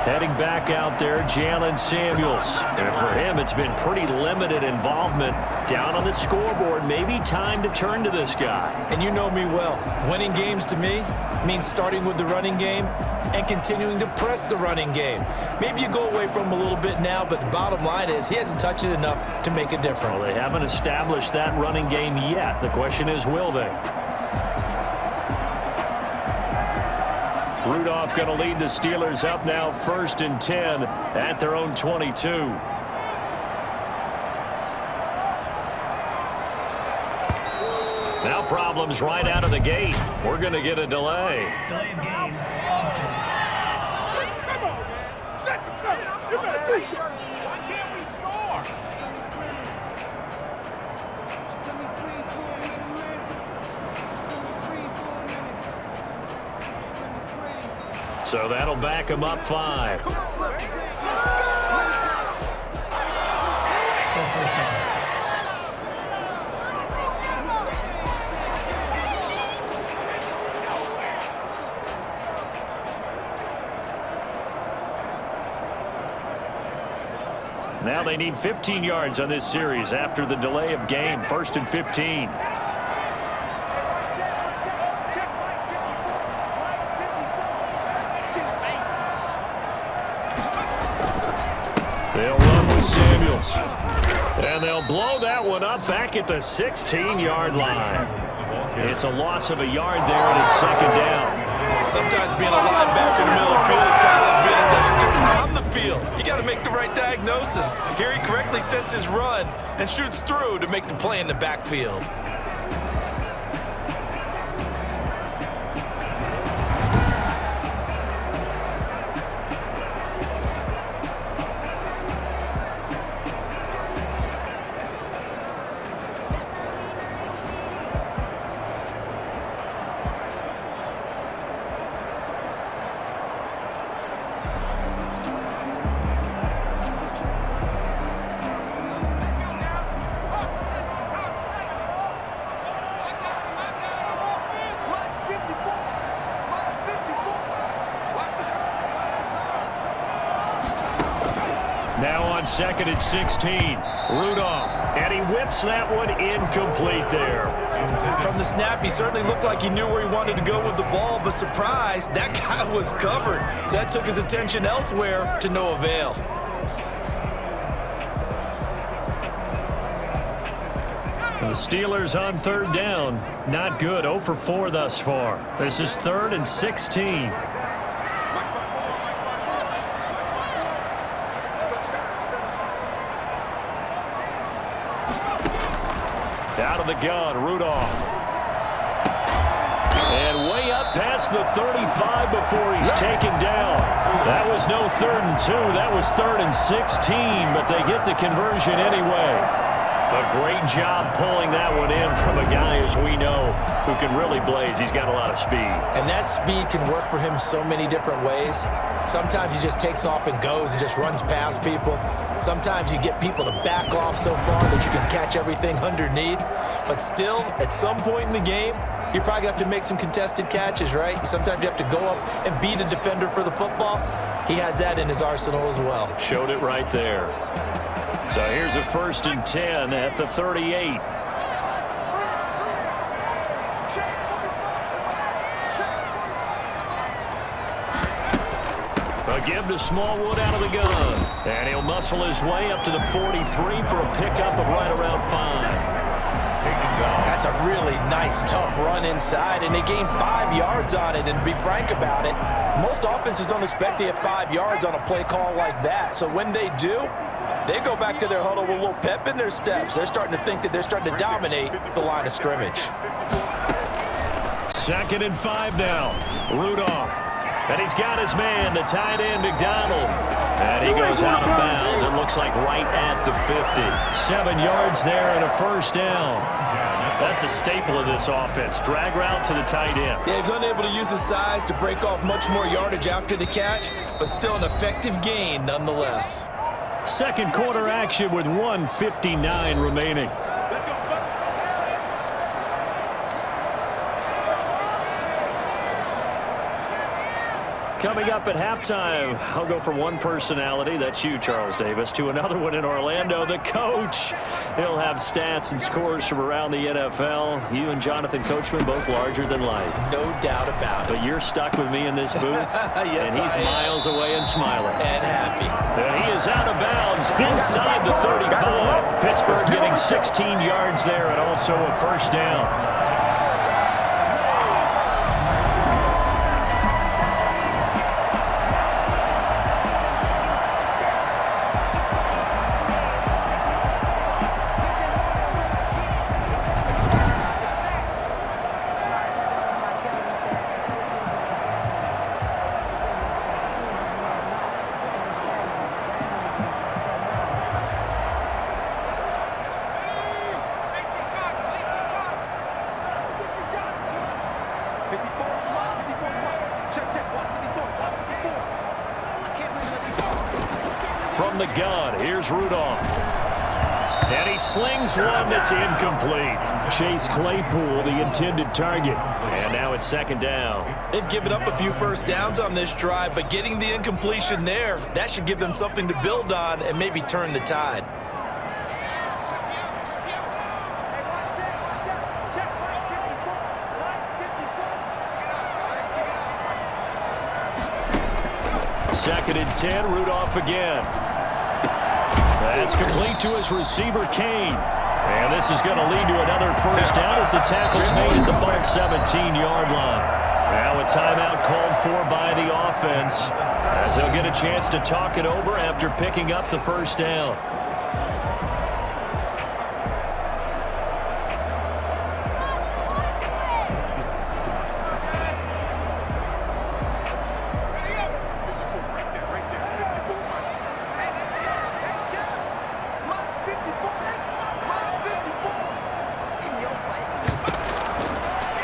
Heading back out there, Jalen Samuels. And for him, it's been pretty limited involvement down on the scoreboard. Maybe time to turn to this guy. And you know me well. Winning games to me means starting with the running game and continuing to press the running game. Maybe you go away from him a little bit now, but the bottom line is he hasn't touched it enough to make a difference. Well, they haven't established that running game yet. The question is, will they? Rudolph going to lead the Steelers up now 1st and 10 at their own 22. Now problems right out of the gate. We're going to get a delay. Delay of game, offense. Come on, man. Set the test. You better do something. Why can't we score? So that'll back him up 5. Still first down. Now they need 15 yards on this series after the delay of game. 1st and 15. They'll run with Samuels. And they'll blow that one up back at the 16-yard line. It's a loss of a yard there, and it's 2nd down. Sometimes being a linebacker in the middle of the field is kind of like being a doctor on the field. You got to make the right diagnosis. Here he correctly sets his run and shoots through to make the play in the backfield. Now on 2nd and 16. Rudolph. And he whips that one incomplete there. From the snap, he certainly looked like he knew where he wanted to go with the ball, but surprise, that guy was covered. So that took his attention elsewhere to no avail. The Steelers on 3rd down. Not good. 0 for 4 thus far. This is 3rd and 16. Out of the gun, Rudolph. And way up past the 35 before he's taken down. That was no 3rd and 2. That was 3rd and 16, but they get the conversion anyway. A great job pulling that one in from a guy, as we know, who can really blaze. He's got a lot of speed. And that speed can work for him so many different ways. Sometimes he just takes off and goes and just runs past people. Sometimes you get people to back off so far that you can catch everything underneath. But still, at some point in the game, you're probably going to have to make some contested catches, right? Sometimes you have to go up and beat a defender for the football. He has that in his arsenal as well. Showed it right there. So here's a 1st and 10 at the 38. A give to Smallwood out of the gun. And he'll muscle his way up to the 43 for a pickup of right around 5. That's a really nice, tough run inside, and they gained 5 yards on it. And to be frank about it, most offenses don't expect to get 5 yards on a play call like that. So when they do, they go back to their huddle with a little pep in their steps. They're starting to think that they're starting to dominate the line of scrimmage. 2nd and 5 now. Rudolph. And he's got his man, the tight end, McDonald. And he goes out of bounds. It looks like right at the 50. 7 yards there and a 1st down. That's a staple of this offense. Drag route to the tight end. Yeah, he's unable to use his size to break off much more yardage after the catch, but still an effective gain nonetheless. 2nd quarter action with 1:59 remaining. Coming up at halftime, I'll go from one personality, that's you, Charles Davis, to another one in Orlando, the coach. He'll have stats and scores from around the NFL. You and Jonathan Coachman, both larger than life. No doubt about it. But you're stuck with me in this booth, yes, and he's miles away and smiling. And happy. And he is out of bounds inside the 35. Pittsburgh getting 16 yards there and also a 1st down. From the gun, here's Rudolph. And he slings one that's incomplete. Chase Claypool, the intended target. And now it's 2nd down. They've given up a few 1st downs on this drive, but getting the incompletion there, that should give them something to build on and maybe turn the tide. Second and 10, Rudolph again. That's complete to his receiver, Kane. And this is going to lead to another 1st down as the tackle's made at the Bucs 17-yard line. Now a timeout called for by the offense as they'll get a chance to talk it over after picking up the 1st down.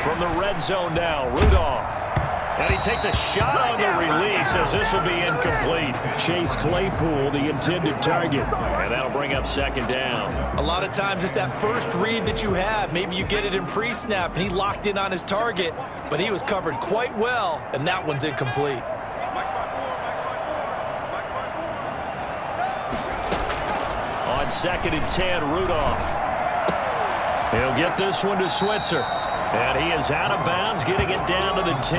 From the red zone now, Rudolph. And he takes a shot on the release as this will be incomplete. Chase Claypool, the intended target. And that'll bring up 2nd down. A lot of times it's that first read that you have. Maybe you get it in pre-snap and he locked in on his target, but he was covered quite well, and that one's incomplete. On 2nd and 10, Rudolph. He'll get this one to Switzer. And he is out of bounds, getting it down to the 10.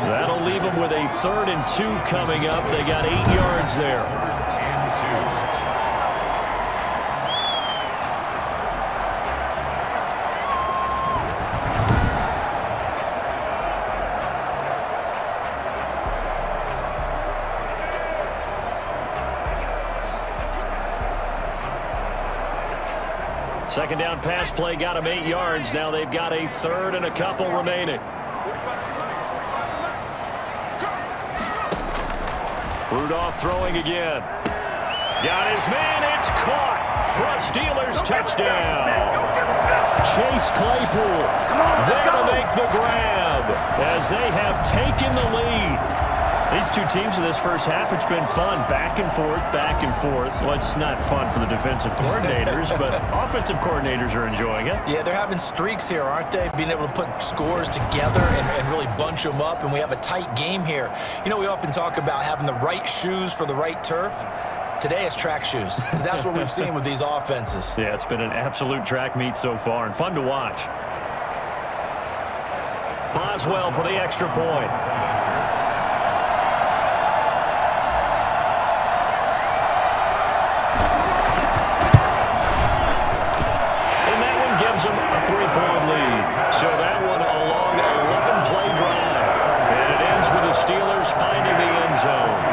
That'll leave him with a 3rd and 2 coming up. They got 8 yards there. Second down pass play got him 8 yards. Now they've got a 3rd and a couple remaining. Rudolph throwing again. Got his man. It's caught for a Steelers touchdown. Chase Claypool there to make the grab as they have taken the lead. These two teams in this first half, it's been fun. Back and forth, back and forth. Well, it's not fun for the defensive coordinators, but offensive coordinators are enjoying it. Yeah, they're having streaks here, aren't they? Being able to put scores together and really bunch them up, and we have a tight game here. You know, we often talk about having the right shoes for the right turf. Today it's track shoes. That's what we've seen with these offenses. Yeah, it's been an absolute track meet so far and fun to watch. Boswell for the extra point. And that one gives them a 3-point lead. So that one a long 11-play drive. And it ends with the Steelers finding the end zone.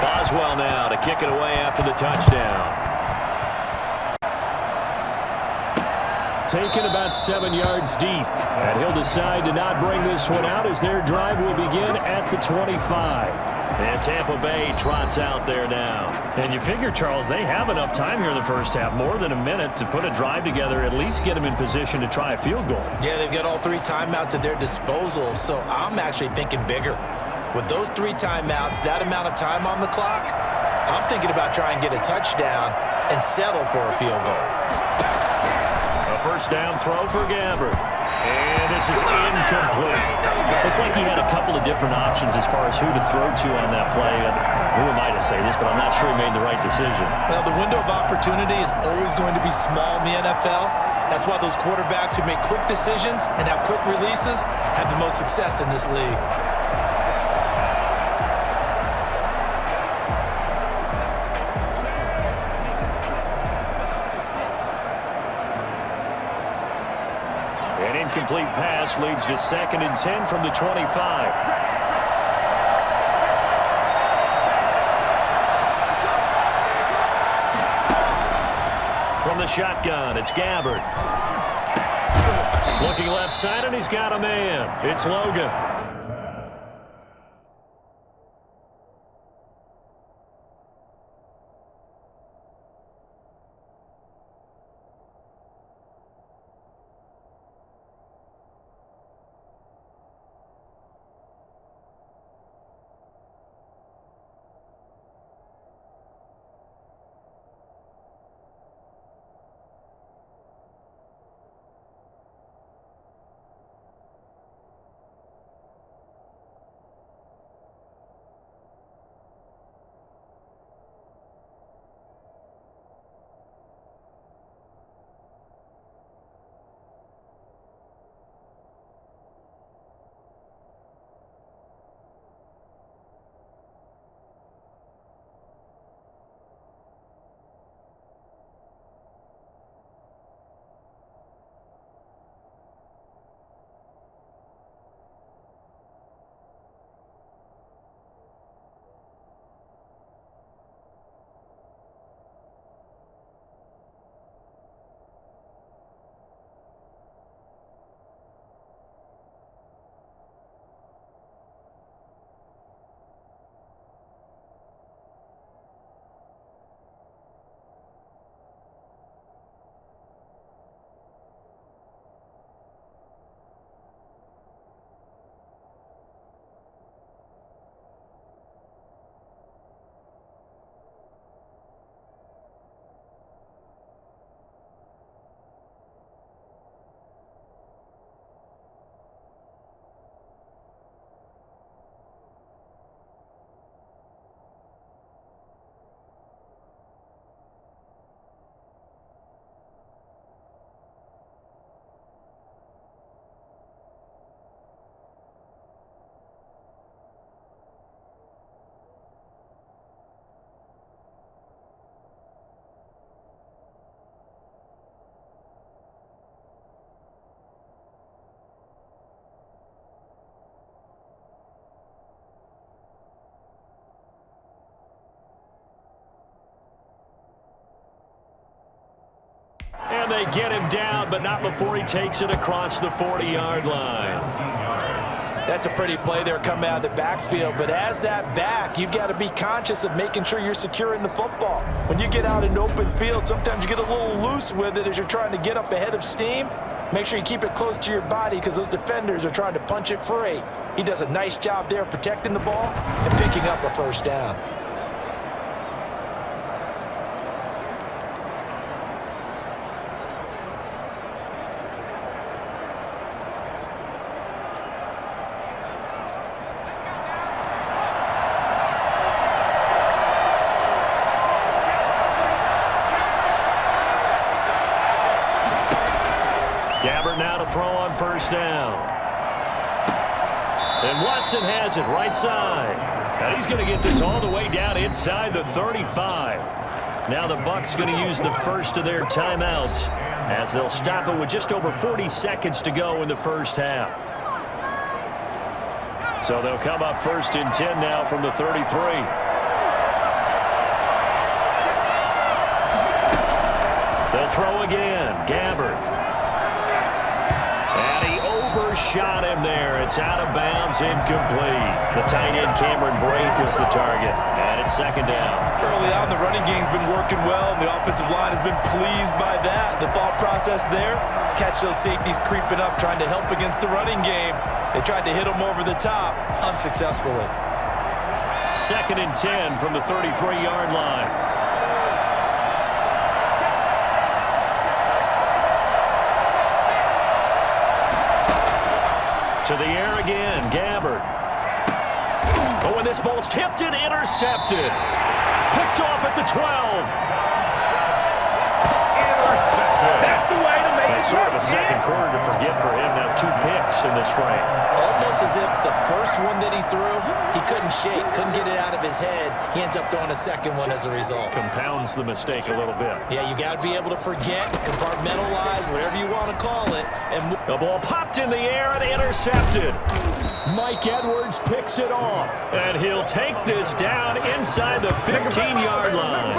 Boswell now to kick it away after the touchdown. taken about 7 yards deep. And he'll decide to not bring this one out as their drive will begin at the 25. And Tampa Bay trots out there now. And you figure, Charles, they have enough time here in the first half, more than a minute, to put a drive together, at least get them in position to try a field goal. Yeah, they've got all 3 timeouts at their disposal, so I'm actually thinking bigger. With those 3 timeouts, that amount of time on the clock, I'm thinking about trying to get a touchdown and settle for a field goal. A first down throw for Gabbert. And this is incomplete. Looked like he had a couple of different options as far as who to throw to on that play. Who am I to say this, but I'm not sure he made the right decision. Well, the window of opportunity is always going to be small in the NFL. That's why those quarterbacks who make quick decisions and have quick releases have the most success in this league. An incomplete pass leads to 2nd and 10 from the 25. From the shotgun, it's Gabbert. Looking left side, and he's got a man. It's Logan. And they get him down, but not before he takes it across the 40-yard line. That's a pretty play there coming out of the backfield, but as that back, you've got to be conscious of making sure you're securing the football. When you get out in open field, sometimes you get a little loose with it as you're trying to get up ahead of steam. Make sure you keep it close to your body because those defenders are trying to punch it free. He does a nice job there protecting the ball and picking up a first down. Gabbert now to throw on first down. And Watson has it right side. And he's going to get this all the way down inside the 35. Now the Bucs going to use the first of their timeouts as they'll stop it with just over 40 seconds to go in the first half. So they'll come up 1st and 10 now from the 33. They'll throw again. Gabbert. And he overshot him there. It's out of bounds, incomplete. The tight end Cameron Brate was the target. And it's second down. Early on, the running game's been working well, and the offensive line has been pleased by that. The thought process there, catch those safeties creeping up, trying to help against the running game. They tried to hit them over the top, unsuccessfully. Second and 10 from the 33-yard line. To the air again, Gabbard. Oh, and this ball's tipped and intercepted. Picked off at the 12. Intercepted. That's the way to make it. Sort of a second quarter to forget for him. Now 2 picks in this frame. Almost as if the first one that he threw, he couldn't shake, couldn't get it out of his head. He ends up throwing a second one as a result. Compounds the mistake a little bit. Yeah, you got to be able to forget, compartmentalize, whatever you want to call it. And the ball popped in the air and intercepted. Mike Edwards picks it off. And he'll take this down inside the 15-yard line.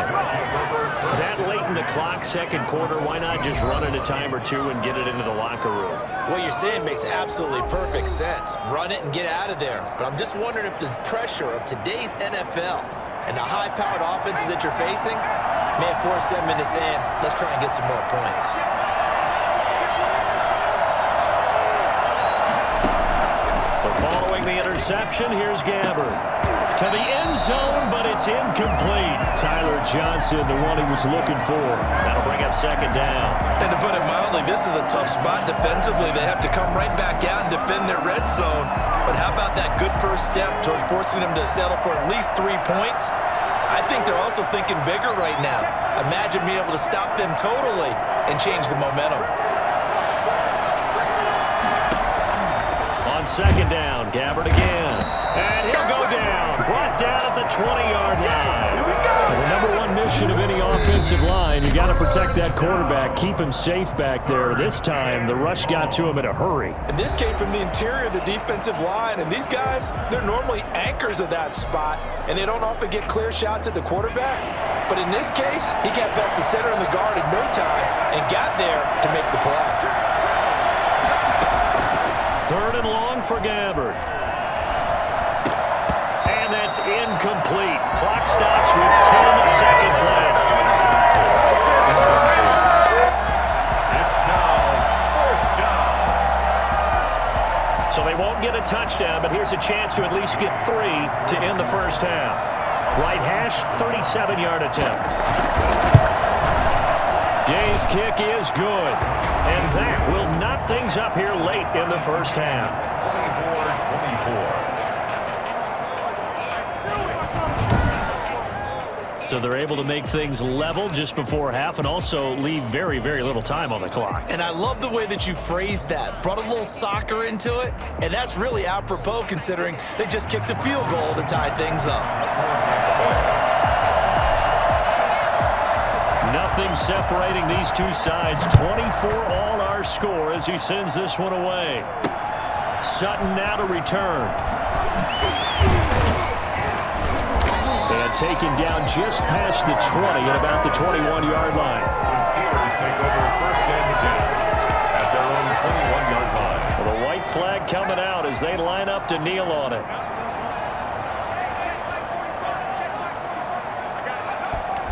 That late in the clock, second quarter, why not just run it a time or two and get it into the locker room? What you're saying makes absolutely perfect sense. Run it and get out of there. But I'm just wondering if the pressure of today's NFL and the high-powered offenses that you're facing may have forced them into saying, let's try and get some more points. Following the interception, here's Gabbard. To the end zone, but it's incomplete. Tyler Johnson, the one he was looking for. That'll bring up second down. And to put it mildly, this is a tough spot defensively. They have to come right back out and defend their red zone. But how about that good first step towards forcing them to settle for at least 3 points? I think they're also thinking bigger right now. Imagine being able to stop them totally and change the momentum. On second down, Gabbard again. And he'll go down. Brought down at the 20-yard line. The number one mission of any offensive line, you got to protect that quarterback, keep him safe back there. This time, the rush got to him in a hurry. And this came from the interior of the defensive line, and these guys, they're normally anchors of that spot, and they don't often get clear shots at the quarterback. But in this case, he got past the center and the guard in no time and got there to make the play. Third and long for Gabbard. And that's incomplete. Clock stops with 10 seconds left. It's now fourth down. So they won't get a touchdown, but here's a chance to at least get 3 to end the first half. Right hash, 37-yard attempt. Gay's kick is good. And that will knot things up here late in the first half. 24-24. So they're able to make things level just before half and also leave very, very little time on the clock. And I love the way that you phrased that. Brought a little soccer into it, and that's really apropos considering they just kicked a field goal to tie things up. Nothing separating these two sides. 24 all our score as he sends this one away. Sutton now to return. And taken down just past the 20 at about the 21-yard line. Steelers take over first and 10 at their own 21-yard line. Well, the white flag coming out as they line up to kneel on it.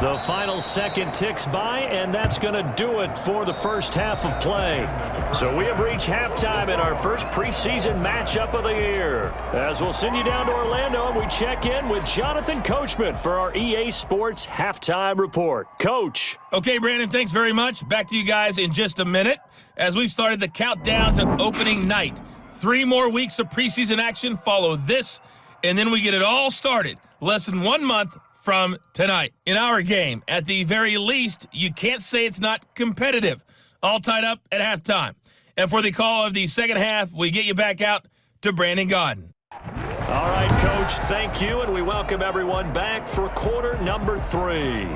The final second ticks by, and that's going to do it for the first half of play. So we have reached halftime in our first preseason matchup of the year. As we'll send you down to Orlando, and we check in with Jonathan Coachman for our EA Sports Halftime Report. Coach. Okay, Brandon, thanks very much. Back to you guys in just a minute as we've started the countdown to opening night. 3 more weeks of preseason action follow this, and then we get it all started. Less than 1 month from tonight. In our game, at the very least, you can't say it's not competitive. All tied up at halftime. And for the call of the second half, we get you back out to Brandon Gaudin. All right, Coach, thank you, and we welcome everyone back for quarter number 3.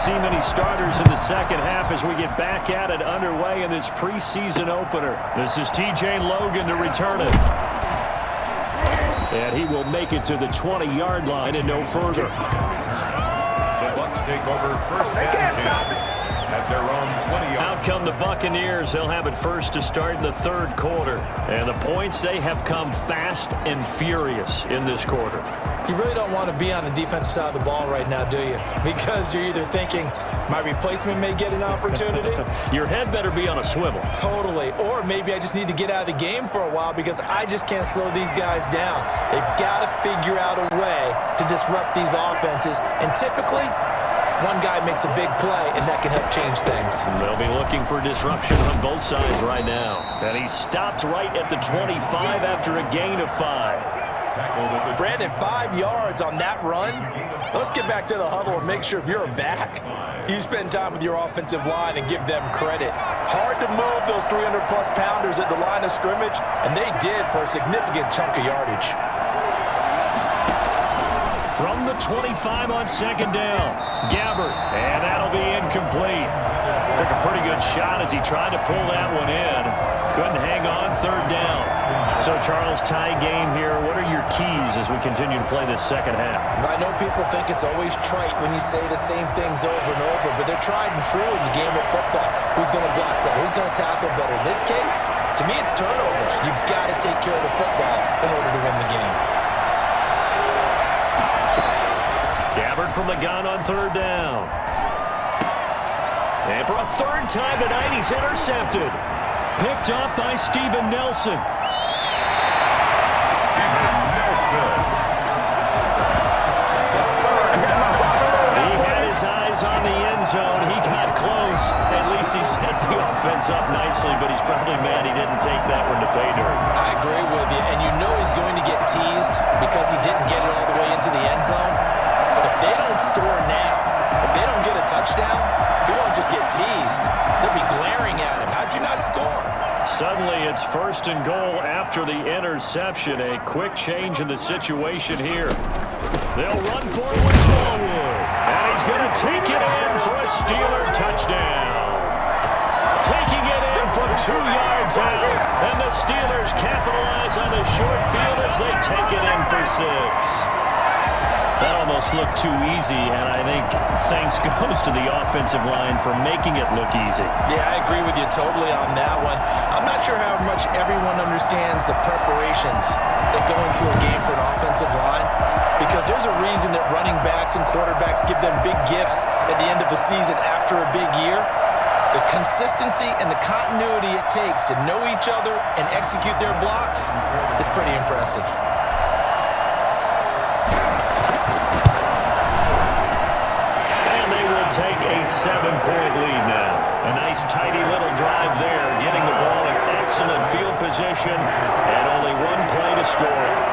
see many starters in the second half as we get back at it underway in this preseason opener. This is T.J. Logan to return it. And he will make it to the 20-yard line and no further. The Bucs take over first and 10 at their own 20-yard. Out come the Buccaneers. They'll have it first to start in the third quarter. And the points, they have come fast and furious in this quarter. You really don't want to be on the defensive side of the ball right now, do you? Because you're either thinking, my replacement may get an opportunity. Your head better be on a swivel. Totally. Or maybe I just need to get out of the game for a while because I just can't slow these guys down. They've got to figure out a way to disrupt these offenses. And typically, one guy makes a big play, and that can help change things. They'll be looking for disruption on both sides right now. And he stopped right at the 25 after a gain of 5. Brandon, 5 yards on that run. Let's get back to the huddle and make sure if you're a back, you spend time with your offensive line and give them credit. Hard to move those 300-plus pounders at the line of scrimmage, and they did for a significant chunk of yardage. From the 25 on second down, Gabbert, and that'll be incomplete. Took a pretty good shot as he tried to pull that one in. Couldn't hang on third down. So, Charles, tie game here. What are your keys as we continue to play this second half? I know people think it's always trite when you say the same things over and over, but they're tried and true in the game of football. Who's going to block better? Who's going to tackle better? In this case, to me, it's turnovers. You've got to take care of the football in order to win the game. Gabbert from the gun on third down. And for a third time tonight, he's intercepted. Picked up by Steven Nelson. He had his eyes on the end zone. He got close. At least he set the offense up nicely, but he's probably mad he didn't take that one to pay dirt. I agree with you, and you know he's going to get teased because he didn't get it all the way into the end zone. But if they don't score now, if they don't get a touchdown, he won't just get teased. They'll be glaring at him. How'd you not score? Suddenly, it's first and goal after the interception. A quick change in the situation here. They'll run for it with Smallwood. And he's going to take it in for a Steeler touchdown. Taking it in from 2 yards out. And the Steelers capitalize on the short field as they take it in for 6. That almost looked too easy, and I think thanks goes to the offensive line for making it look easy. Yeah, I agree with you totally on that one. I'm not sure how much everyone understands the preparations that go into a game for an offensive line, because there's a reason that running backs and quarterbacks give them big gifts at the end of the season after a big year. The consistency and the continuity it takes to know each other and execute their blocks is pretty impressive. Take a 7-point lead now. A nice tidy little drive there, getting the ball in excellent field position, and only one play to score.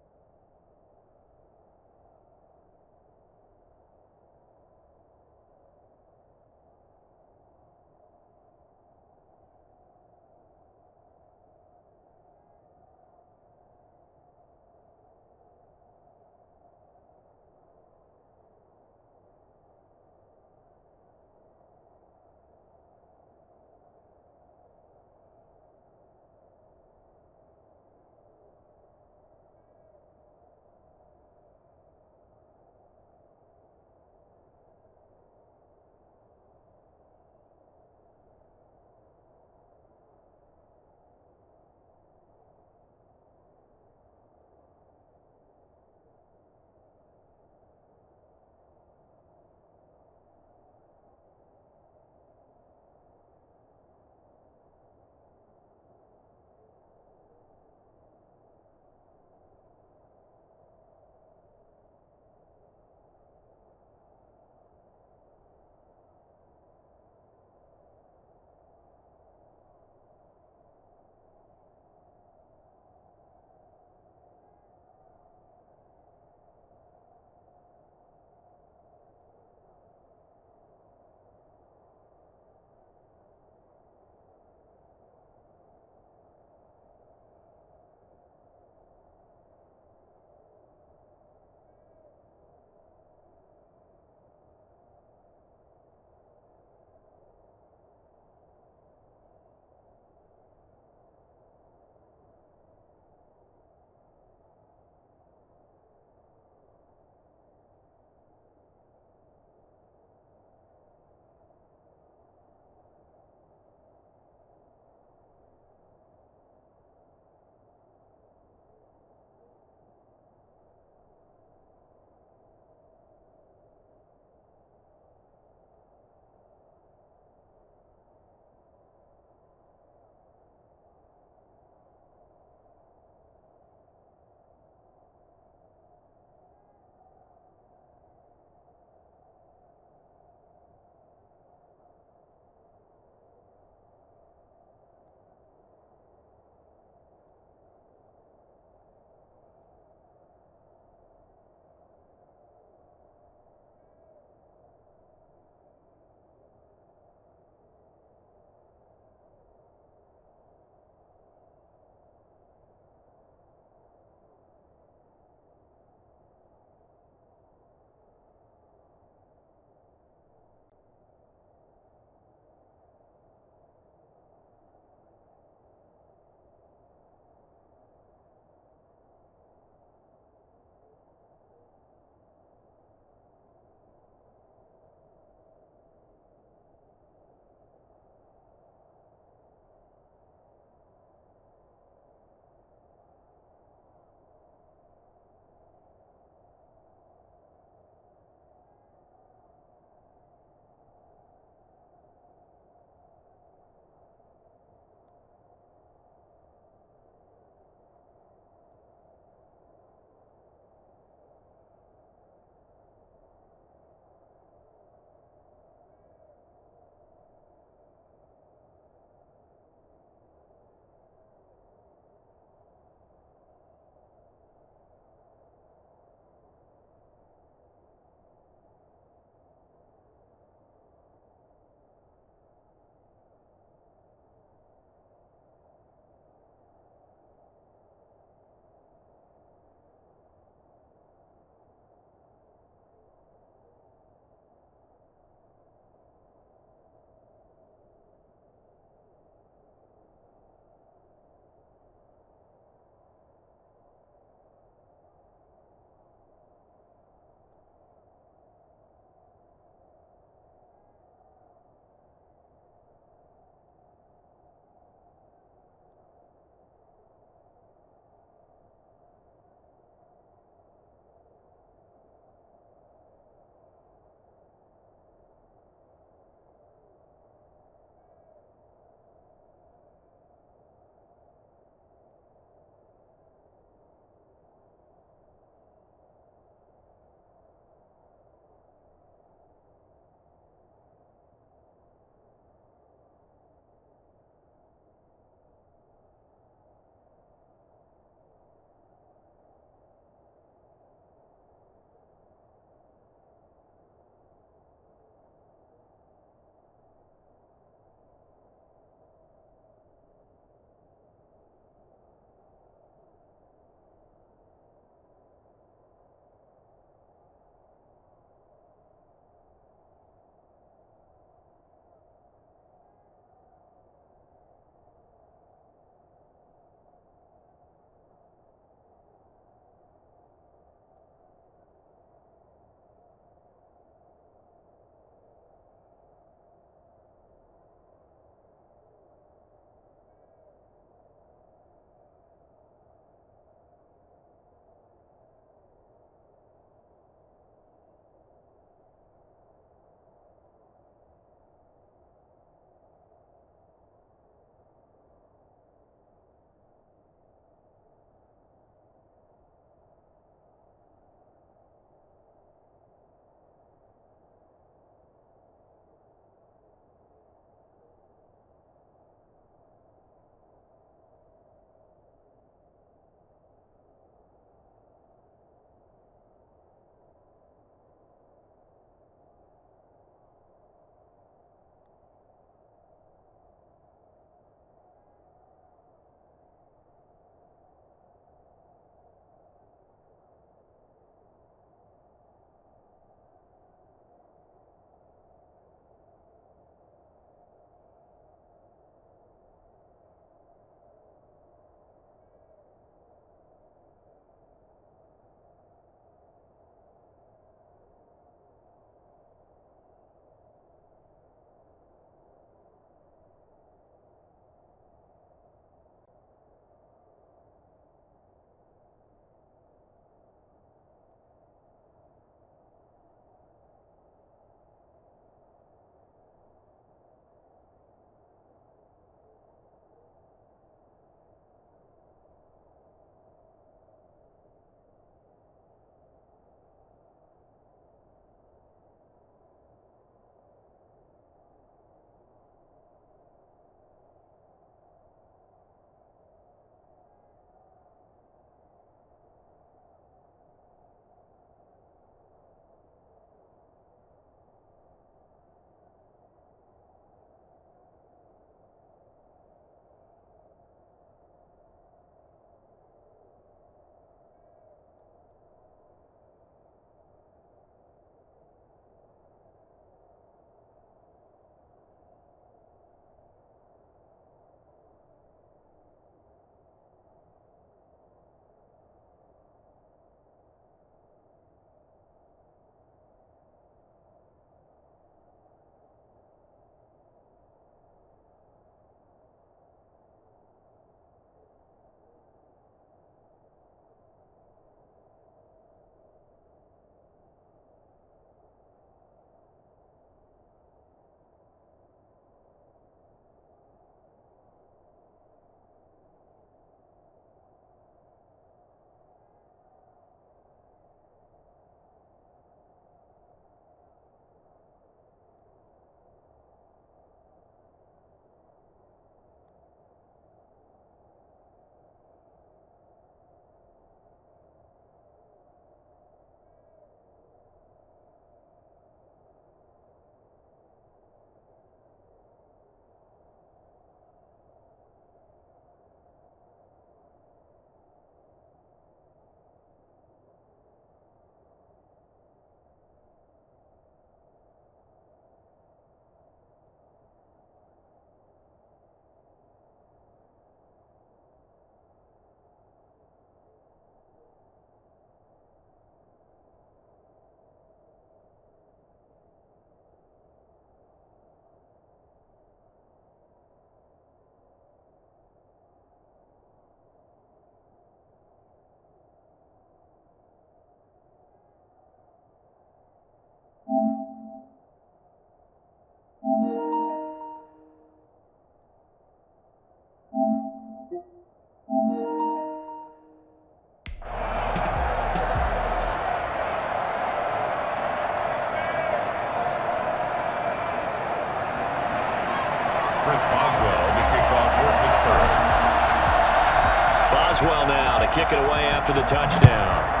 Maxwell now to kick it away after the touchdown.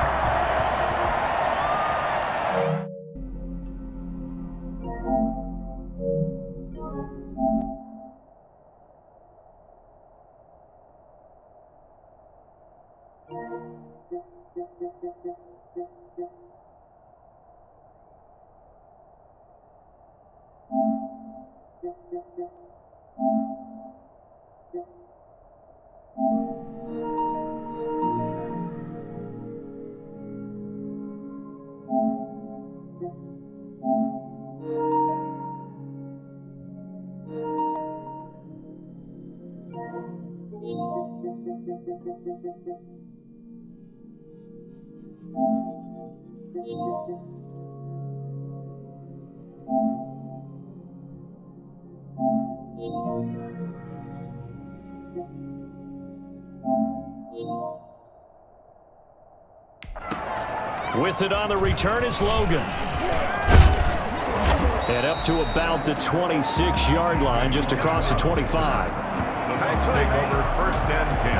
With it on the return is Logan. And up to about the 26-yard line, just across the 25. The Bucs take over 1st and 10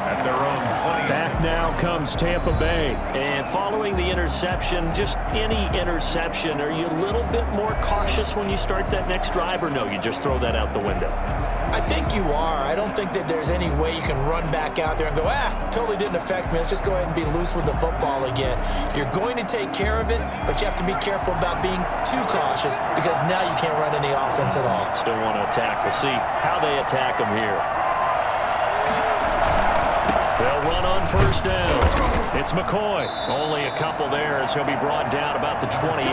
at their own 20. Back now comes Tampa Bay. And following the interception, just any interception, are you a little bit more cautious when you start that next drive, or no, you just throw that out the window? I think you are. I don't think that there's any way you can run back out there and go, totally didn't affect me. Let's just go ahead and be loose with the football again. You're going to take care of it, but you have to be careful about being too cautious because now you can't run any offense at all. Still want to attack. We'll see how they attack them here. They'll run on 1st down. It's McCoy. Only a couple there as he'll be brought down about the 28.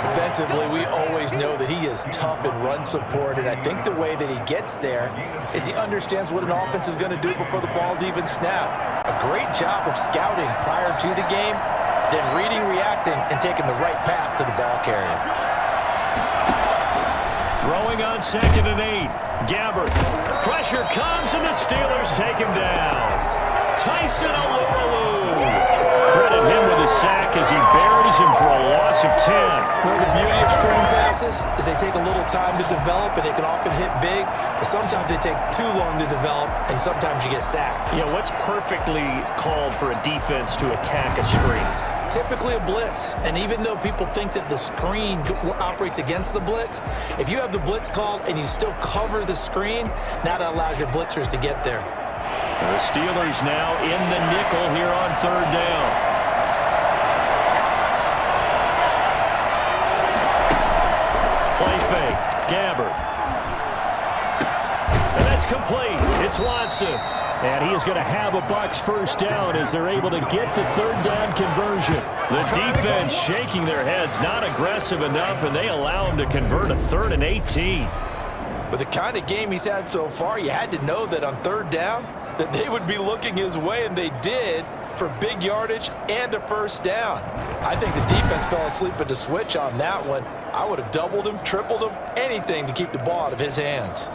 Defensively, we always know that he is tough in run support, and I think the way that he gets there is he understands what an offense is going to do before the ball's even snapped. A great job of scouting prior to the game, then reading, reacting, and taking the right path to the ball carrier. Throwing on 2nd and 8. Gabbert. Pressure comes, and the Steelers take him down. Tyson Alualu. Credit him with a sack as he buries him for a loss of 10. Well, the beauty of screen passes is they take a little time to develop, and they can often hit big, but sometimes they take too long to develop, and sometimes you get sacked. Yeah, what's perfectly called for a defense to attack a screen? Typically a blitz, and even though people think that the screen operates against the blitz, if you have the blitz called and you still cover the screen, now that allows your blitzers to get there. The Steelers now in the nickel here on 3rd down. Play fake. Gabbert. And that's complete. It's Watson. And he is going to have a Bucs 1st down as they're able to get the 3rd down conversion. The defense shaking their heads, not aggressive enough, and they allow him to convert a 3rd and 18. With the kind of game he's had so far, you had to know that on 3rd down that they would be looking his way, and they did, for big yardage and a 1st down. I think the defense fell asleep at the switch on that one. I would have doubled him, tripled him, anything to keep the ball out of his hands.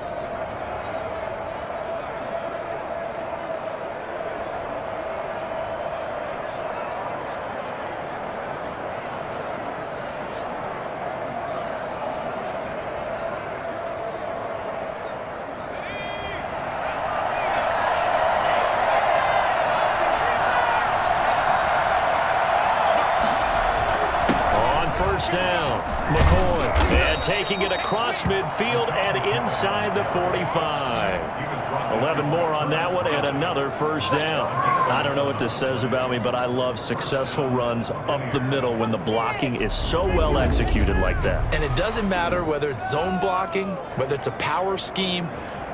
Down. McCoy. And taking it across midfield and inside the 45. 11 more on that one and another 1st down. I don't know what this says about me, but I love successful runs up the middle when the blocking is so well executed like that. And it doesn't matter whether it's zone blocking, whether it's a power scheme.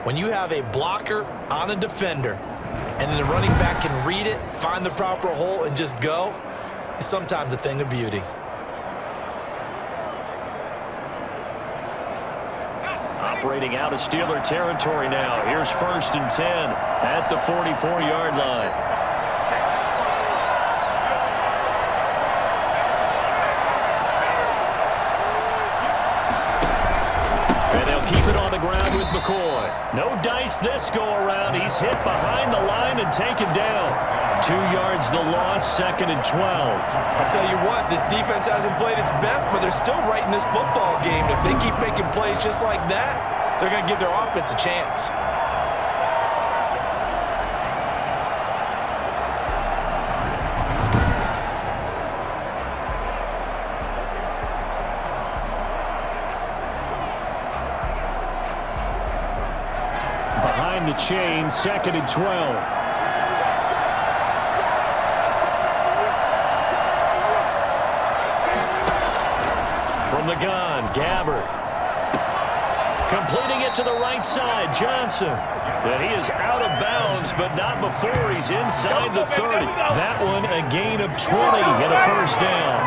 When you have a blocker on a defender and then the running back can read it, find the proper hole, and just go, it's sometimes a thing of beauty. Operating out of Steeler territory now. Here's 1st and 10 at the 44-yard line. And they'll keep it on the ground with McCoy. No dice this go around. He's hit behind the line and taken down. 2 yards the loss, 2nd and 12. I'll tell you what, this defense hasn't played its best, but they're still right in this football game. If they keep making plays just like that, they're going to give their offense a chance. behind the chain, 2nd and 12. From the gun, Gabbert. Completing it to the right side, Johnson. And he is out of bounds, but not before he's inside the 30. That one a gain of 20 and a first down.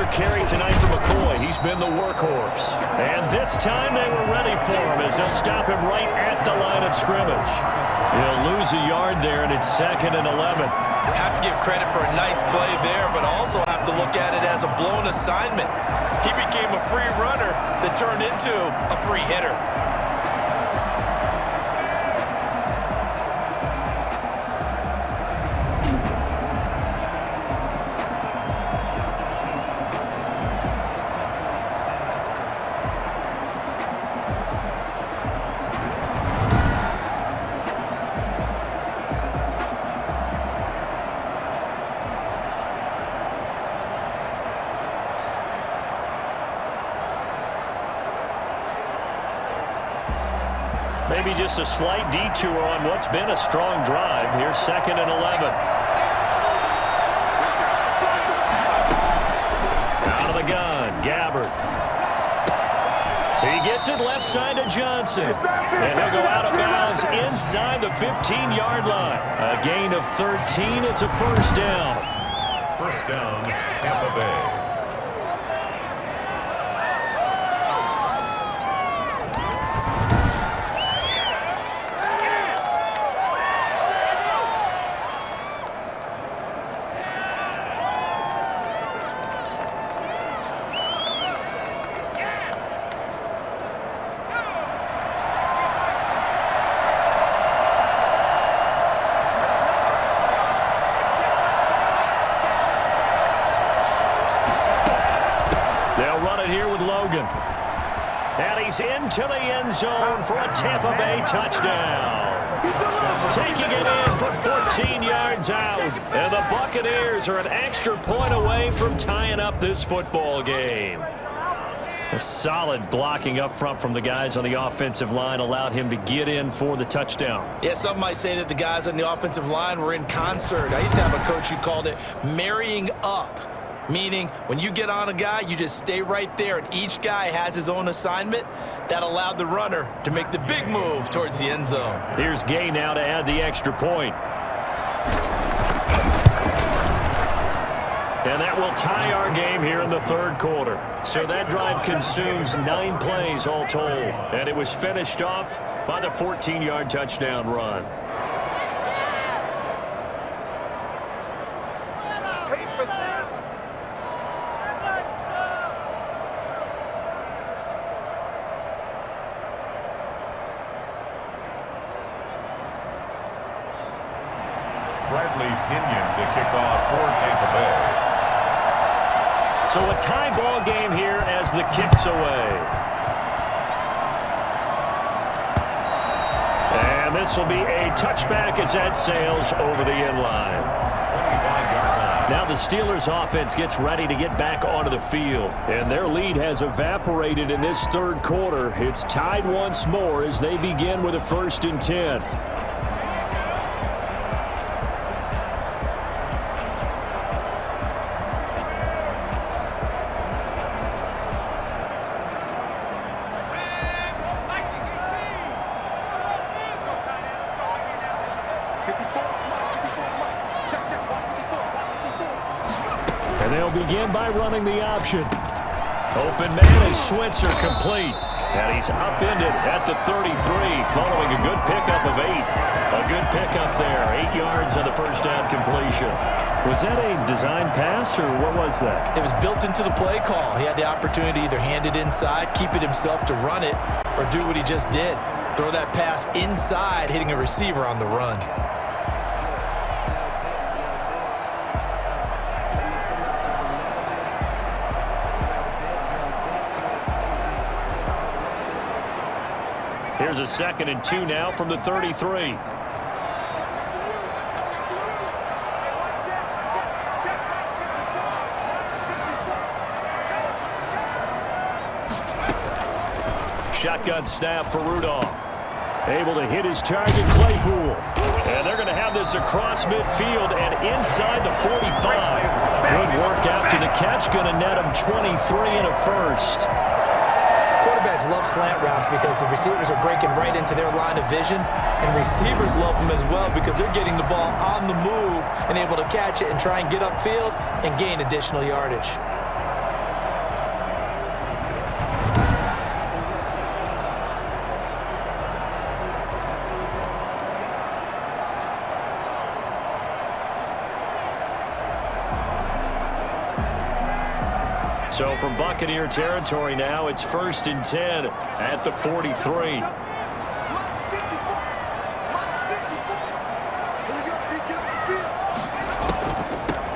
Carry tonight for McCoy. He's been the workhorse. And this time they were ready for him as they'll stop him right at the line of scrimmage. He'll lose a yard there, and it's 2nd and 11. Have to give credit for a nice play there, but also have to look at it as a blown assignment. He became a free runner that turned into a free hitter. Maybe just a slight detour on what's been a strong drive. Here's 2nd and 11. Out of the gun, Gabbert. He gets it left side to Johnson. And he'll go out of bounds inside the 15-yard line. A gain of 13. It's a first down. First down, Tampa Bay. And he's into the end zone for a Tampa Bay touchdown. Taking it in from 14 yards out. And the Buccaneers are an extra point away from tying up this football game. A solid blocking up front from the guys on the offensive line allowed him to get in for the touchdown. Yeah, some might say that the guys on the offensive line were in concert. I used to have a coach who called it marrying up. Meaning, when you get on a guy, you just stay right there, and each guy has his own assignment. That allowed the runner to make the big move towards the end zone. Here's Gay now to add the extra point. And that will tie our game here in the third quarter. So that drive consumes 9 plays all told. And it was finished off by the 14-yard touchdown run. So a tie ball game here as the kick's away. And this will be a touchback as that sails over the end line. Now the Steelers offense gets ready to get back onto the field. And their lead has evaporated in this third quarter. It's tied once more as they begin with a 1st and 10. And they'll begin by running the option. Open man is Switzer complete. And he's upended at the 33 following a good pickup of 8. A good pickup there. 8 yards on the first down completion. Was that a design pass, or what was that? It was built into the play call. He had the opportunity to either hand it inside, keep it himself to run it, or do what he just did. Throw that pass inside, hitting a receiver on the run. Here's a 2nd and 2 now from the 33. Shotgun snap for Rudolph. Able to hit his target, Claypool. And they're going to have this across midfield and inside the 45. Good work after the catch. Going to net him 23 and a first. Quarterbacks love slant routes because the receivers are breaking right into their line of vision, and receivers love them as well because they're getting the ball on the move and able to catch it and try and get upfield and gain additional yardage. So from Buccaneer territory now, it's 1st and 10 at the 43.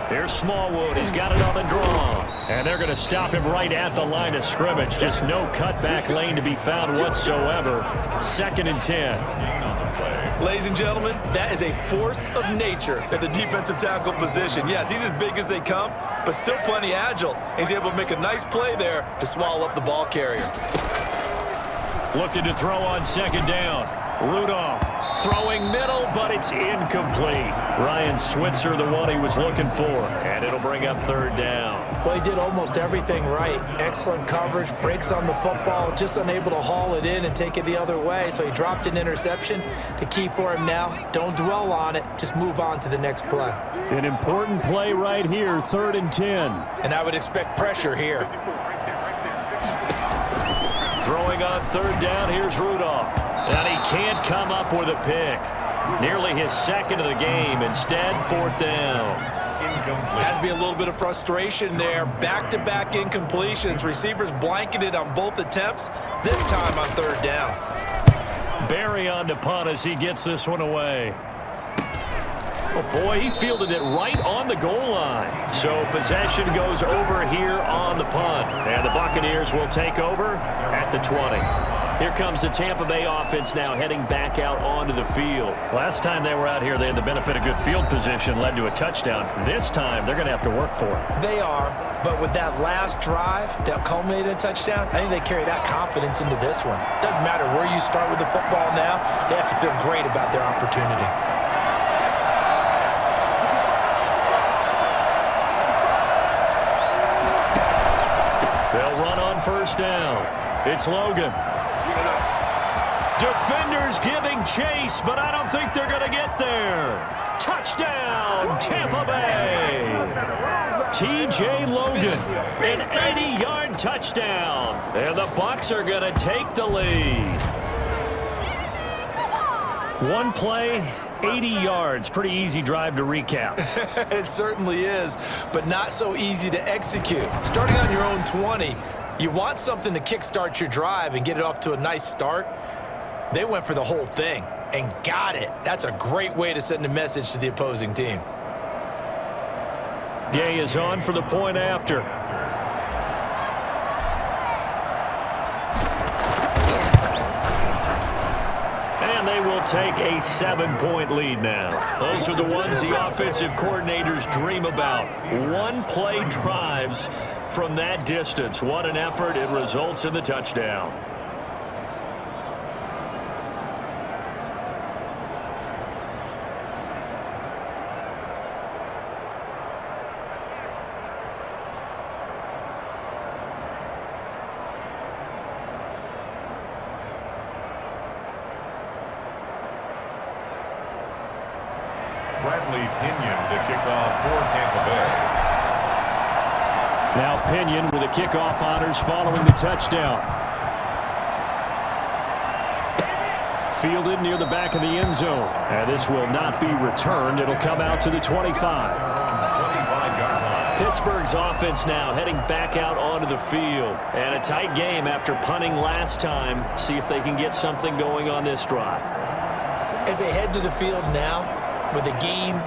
Here's Smallwood. He's got it on the draw. And they're going to stop him right at the line of scrimmage. Just no cutback lane to be found whatsoever. 2nd and 10. Ladies and gentlemen, that is a force of nature at the defensive tackle position. Yes, he's as big as they come, but still plenty agile. He's able to make a nice play there to swallow up the ball carrier. Looking to throw on 2nd down. Rudolph throwing middle, but it's incomplete. Ryan Switzer, the one he was looking for, and it'll bring up 3rd down. Well, he did almost everything right. Excellent coverage, breaks on the football, just unable to haul it in and take it the other way, so he dropped an interception. The key for him now, don't dwell on it, just move on to the next play. An important play right here, 3rd and 10. And I would expect pressure here. Throwing on 3rd down, here's Rudolph. And he can't come up with a pick. Nearly his 2nd of the game. Instead, 4th down. Has to be a little bit of frustration there. Back-to-back incompletions. Receivers blanketed on both attempts, this time on 3rd down. Barry on to punt as he gets this one away. Oh, boy, he fielded it right on the goal line. So possession goes over here on the punt. And the Buccaneers will take over at the 20. Here comes the Tampa Bay offense now heading back out onto the field. Last time they were out here, they had the benefit of good field position, led to a touchdown. This time, they're going to have to work for it. They are, but with that last drive that culminated in a touchdown, I think they carry that confidence into this one. Doesn't matter where you start with the football now, they have to feel great about their opportunity. They'll run on 1st down. It's Logan. Defenders giving chase, but I don't think they're going to get there. Touchdown, Tampa Bay. T.J. Logan, an 80-yard touchdown. And the Bucs are going to take the lead. One play, 80 yards. Pretty easy drive to recap. It certainly is, but not so easy to execute. Starting on your own 20, you want something to kickstart your drive and get it off to a nice start. They went for the whole thing and got it. That's a great way to send a message to the opposing team. Gay is on for the point after. And they will take a 7-point lead now. Those are the ones the offensive coordinators dream about. One-play drives from that distance. What an effort. It results in the touchdown. Bradley Pinion to kick off for Tampa Bay. Now Pinion with the kickoff honors following the touchdown. Fielded near the back of the end zone. And this will not be returned. It'll come out to the 25. Pittsburgh's offense now heading back out onto the field. And a tight game after punting last time. See if they can get something going on this drive. As they head to the field now, with the game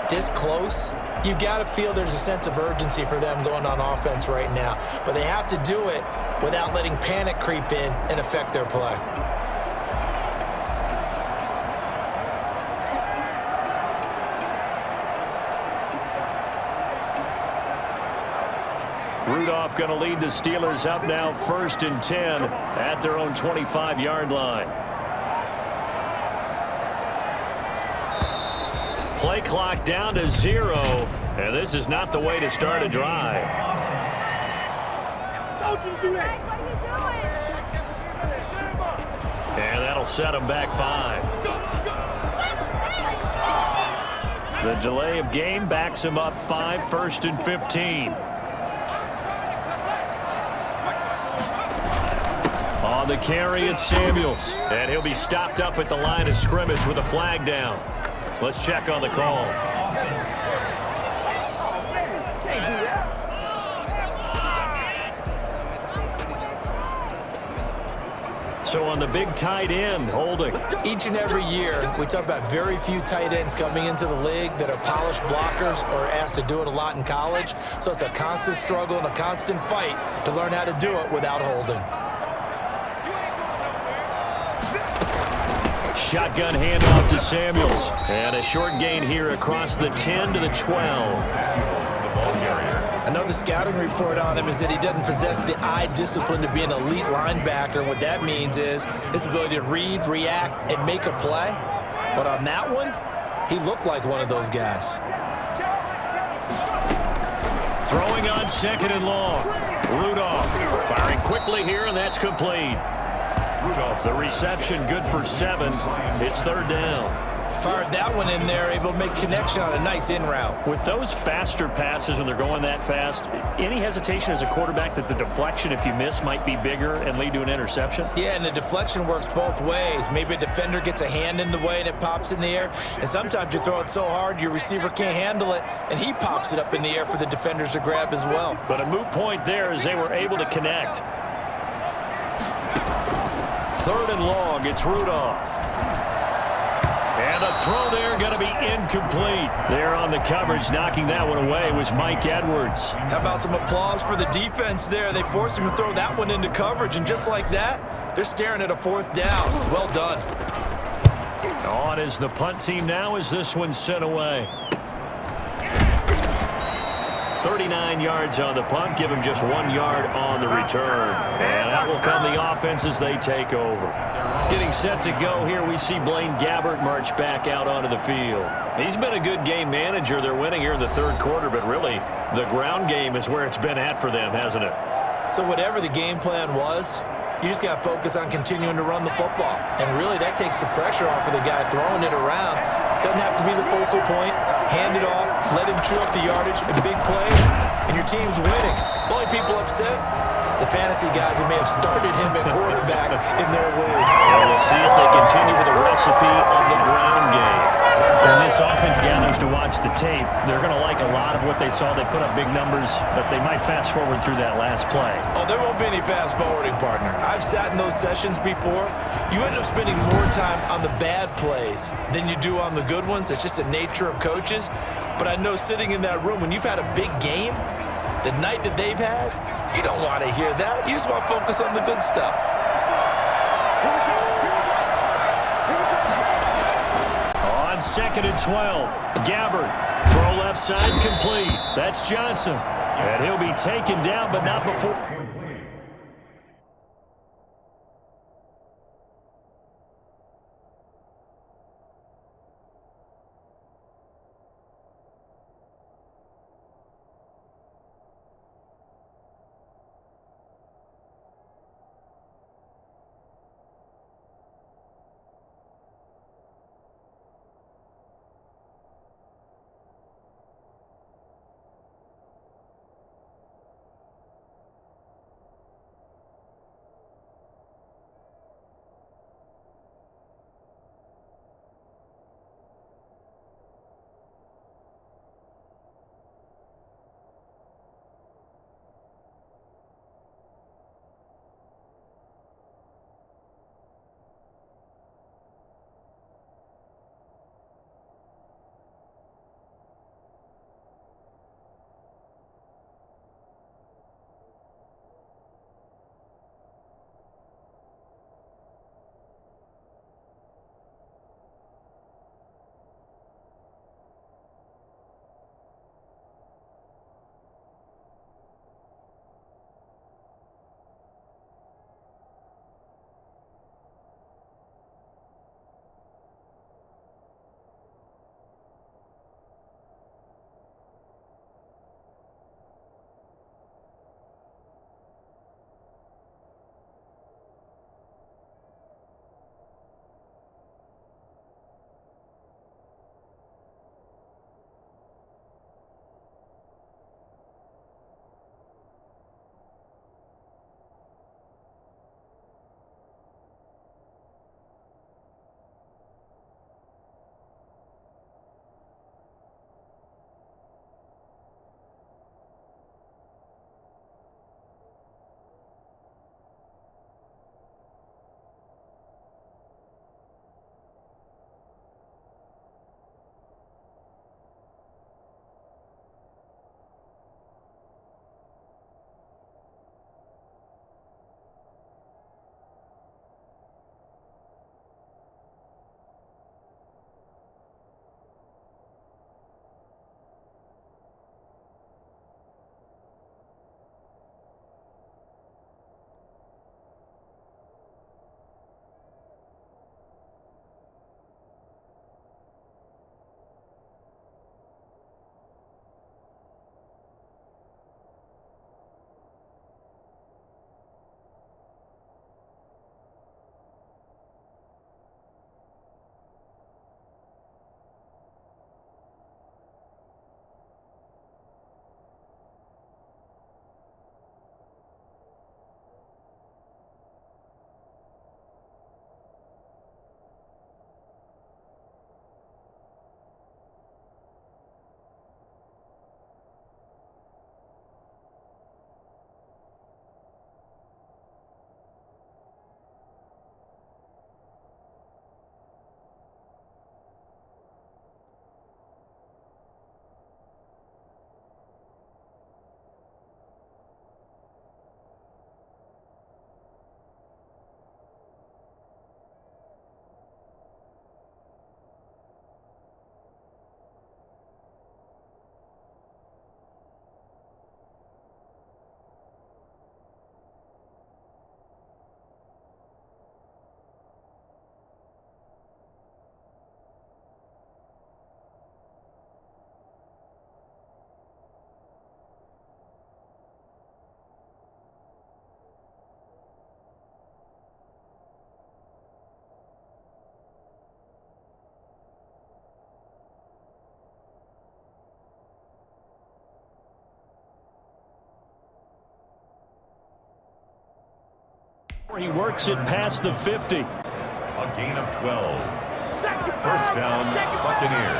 this close, you've got to feel there's a sense of urgency for them going on offense right now. But they have to do it without letting panic creep in and affect their play. Rudolph going to lead the Steelers up now 1st and 10 at their own 25-yard line. Play clock down to 0, and this is not the way to start a drive. Offense. Don't you do that. And that'll set them back 5. The delay of game backs him up 5, 1st and 15. On the carry, it's Samuels. And he'll be stopped up at the line of scrimmage with a flag down. Let's check on the call. Offense. So on the big tight end, holding. Each and every year, we talk about very few tight ends coming into the league that are polished blockers or asked to do it a lot in college. So it's a constant struggle and a constant fight to learn how to do it without holding. Shotgun handoff to Samuels. And a short gain here across the 10 to the 12. I know the scouting report on him is that he doesn't possess the eye discipline to be an elite linebacker. What that means is his ability to read, react, and make a play. But on that one, he looked like one of those guys. Throwing on 2nd and long. Rudolph firing quickly here, and that's complete. The reception good for 7. It's 3rd down. Fired that one in there, able to make connection on a nice in route. With those faster passes when they're going that fast, any hesitation as a quarterback that the deflection, if you miss, might be bigger and lead to an interception? Yeah, and the deflection works both ways. Maybe a defender gets a hand in the way and it pops in the air. And sometimes you throw it so hard your receiver can't handle it, and he pops it up in the air for the defenders to grab as well. But a moot point there as they were able to connect. 3rd and long, it's Rudolph. And a throw there going to be incomplete. There on the coverage, knocking that one away was Mike Edwards. How about some applause for the defense there? They forced him to throw that one into coverage, and just like that, they're staring at a 4th down. Well done. On is the punt team now as this one's sent away. 39 yards on the punt, give him just 1 yard on the return. And that will come the offense as they take over. Getting set to go here, we see Blaine Gabbert march back out onto the field. He's been a good game manager. They're winning here in the 3rd quarter, but really the ground game is where it's been at for them, hasn't it? So whatever the game plan was, you just got to focus on continuing to run the football. And really that takes the pressure off of the guy throwing it around. Doesn't have to be the focal point. Hand it off, let him chew up the yardage and big plays, and your team's winning. The only people upset, the fantasy guys who may have started him at quarterback in their leagues. And we'll see if they continue with the recipe of the ground game. When this offense gathers to watch the tape, they're going to like a lot of what they saw. They put up big numbers, but they might fast forward through that last play. Oh, there won't be any fast forwarding, partner. I've sat in those sessions before. You end up spending more time on the bad plays than you do on the good ones. It's just the nature of coaches. But I know sitting in that room, when you've had a big game, the night that they've had, you don't want to hear that. You just want to focus on the good stuff. On 2nd and 12, Gabbert, throw left side complete. That's Johnson. And he'll be taken down, but not before. He works it past the 50. A gain of 12. First down, Buccaneers.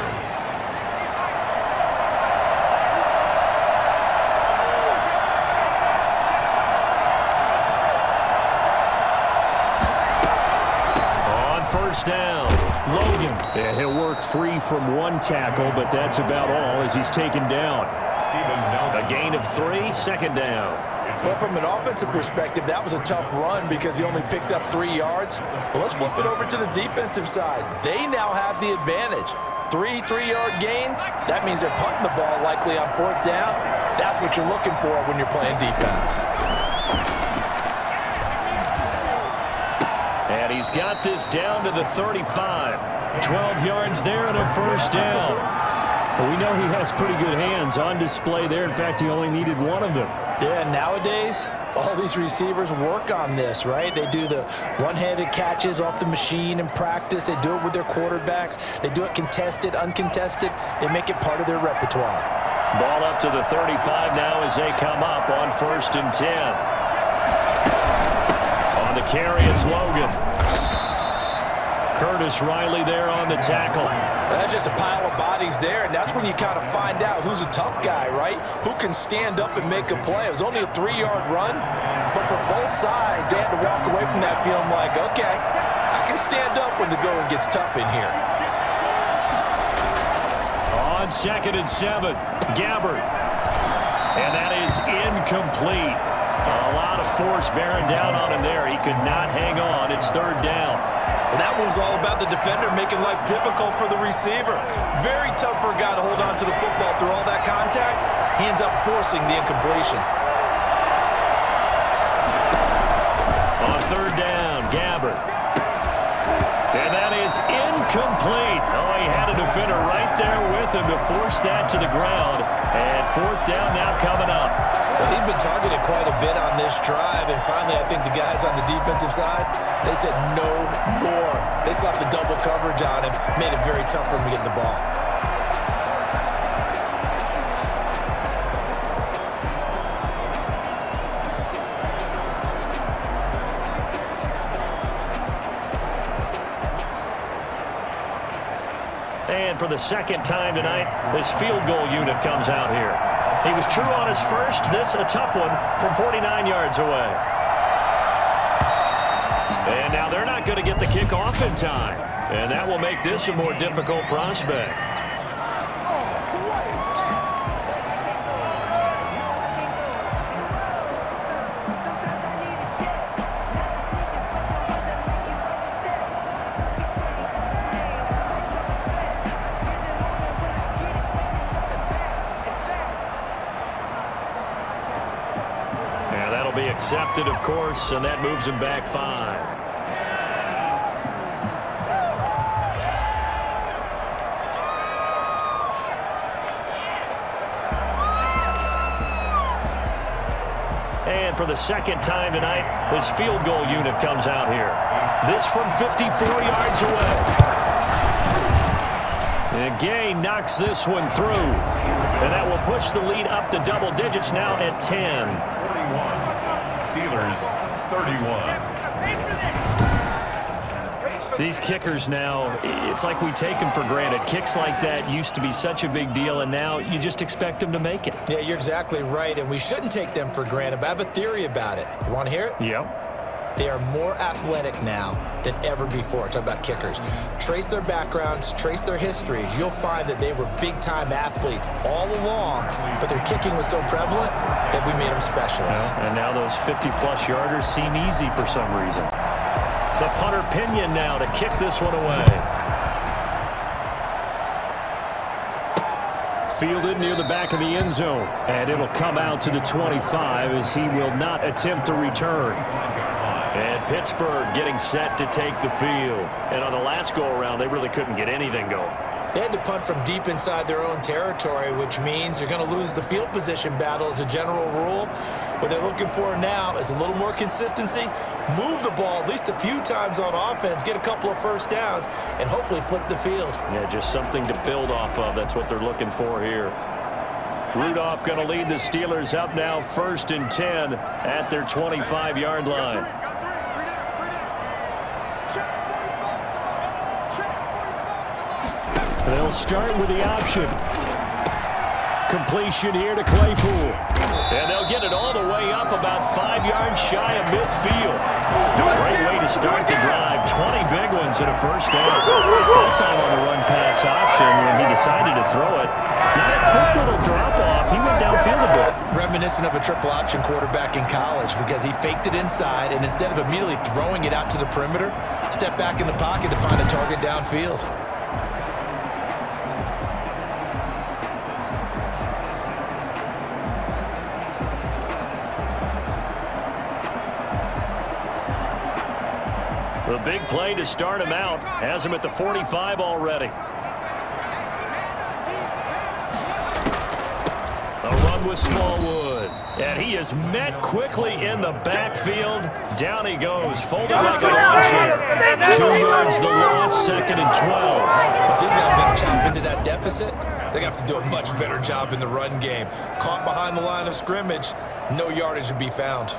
On first down, Logan. And he'll work free from one tackle, but that's about all as he's taken down. A gain of 3, second down. Well, from an offensive perspective, that was a tough run because he only picked up 3 yards. Well, let's flip it over to the defensive side. They now have the advantage. 3 3-yard gains, that means they're punting the ball likely on fourth down. That's what you're looking for when you're playing defense. And he's got this down to the 35. 12 yards there and a first down. Well, we know he has pretty good hands on display there. In fact, he only needed one of them. Yeah, nowadays, all these receivers work on this, right? They do the one-handed catches off the machine in practice. They do it with their quarterbacks. They do it contested, uncontested. They make it part of their repertoire. Ball up to the 35 now as they come up on first and 10. On the carry, it's Logan. Curtis Riley there on the tackle. That's just a pile of bodies there, and that's when you kind of find out who's a tough guy, right? Who can stand up and make a play. It was only a 3-yard run, but for both sides, they had to walk away from that feeling like, okay, I can stand up when the going gets tough in here. On second and 7, Gabbert. And that is incomplete. A lot of force bearing down on him there. He could not hang on. It's third down. Well, that one was all about the defender making life difficult for the receiver. Very tough for a guy to hold on to the football through all that contact. He ends up forcing the incompletion. On third down, Gabbert. And that is incomplete. Oh, he had a defender right there with him to force that to the ground. And fourth down now coming up. Well, he'd been targeted quite a bit on this drive, and finally I think the guys on the defensive side, they said no more. They slapped the double coverage on him, made it very tough for him to get the ball. And for the second time tonight, this field goal unit comes out here. He was true on his first. This a tough one from 49 yards away. And now they're not going to get the kickoff in time. And that will make this a more difficult prospect. Accepted, of course, and that moves him back 5. And for the second time tonight, this field goal unit comes out here. This from 54 yards away. And Gay knocks this one through. And that will push the lead up to double digits now at 10. Steelers 31. These kickers now, it's like we take them for granted. Kicks like that used to be such a big deal, and now you just expect them to make it. Yeah, you're exactly right, and we shouldn't take them for granted, but I have a theory about it. You want to hear it? Yep. They are more athletic now than ever before. Talk about kickers. Trace their backgrounds, trace their histories. You'll find that they were big-time athletes all along, but their kicking was so prevalent that we made them specialists. And now those 50-plus yarders seem easy for some reason. The punter Pinion now to kick this one away. Fielded near the back of the end zone. And it'll come out to the 25 as he will not attempt to return. And Pittsburgh getting set to take the field. And on the last go-around, they really couldn't get anything going. They had to punt from deep inside their own territory, which means you're going to lose the field position battle as a general rule. What they're looking for now is a little more consistency, move the ball at least a few times on offense, get a couple of first downs, and hopefully flip the field. Yeah, just something to build off of. That's what they're looking for here. Rudolph going to lead the Steelers up now 1st and 10 at their 25-yard line. They'll start with the option. Completion here to Claypool. And they'll get it all the way up about 5 yards shy of midfield. Great way to start the drive. 20 big ones and a first down. That time on the run pass option when he decided to throw it. Not a quick little drop off. He went downfield a bit. Reminiscent of a triple option quarterback in college because he faked it inside and instead of immediately throwing it out to the perimeter, stepped back in the pocket to find a target downfield. The big play to start him out has him at the 45 already. A run with Smallwood. And he is met quickly in the backfield. Down he goes, folded like a lawn chair. 2 yards the loss, 2nd and 12. If these guys got to chop into that deficit, they got to do a much better job in the run game. Caught behind the line of scrimmage, no yardage would be found.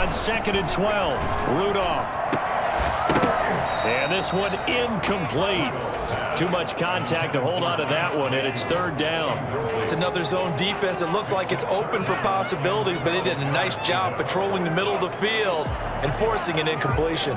On 2nd and 12, Rudolph. And this one incomplete. Too much contact to hold on to that one, and it's 3rd down. It's another zone defense. It looks like it's open for possibilities, but they did a nice job patrolling the middle of the field and forcing an incompletion.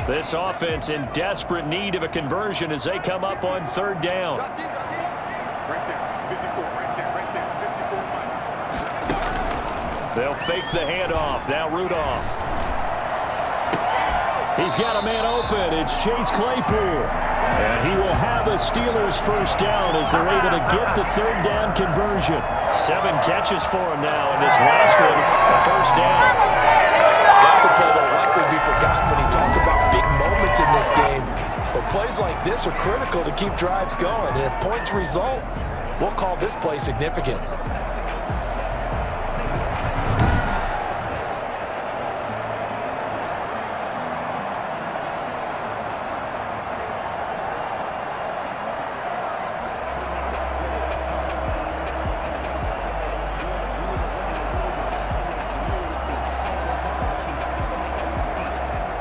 This offense in desperate need of a conversion as they come up on 3rd down. They'll fake the handoff. Now Rudolph. He's got a man open. It's Chase Claypool. And he will have a Steelers first down as they're able to get the 3rd down conversion. 7 catches for him now, and this last one, a first down. That's a play that likely be forgotten when you talk about big moments in this game. But plays like this are critical to keep drives going. And if points result, we'll call this play significant.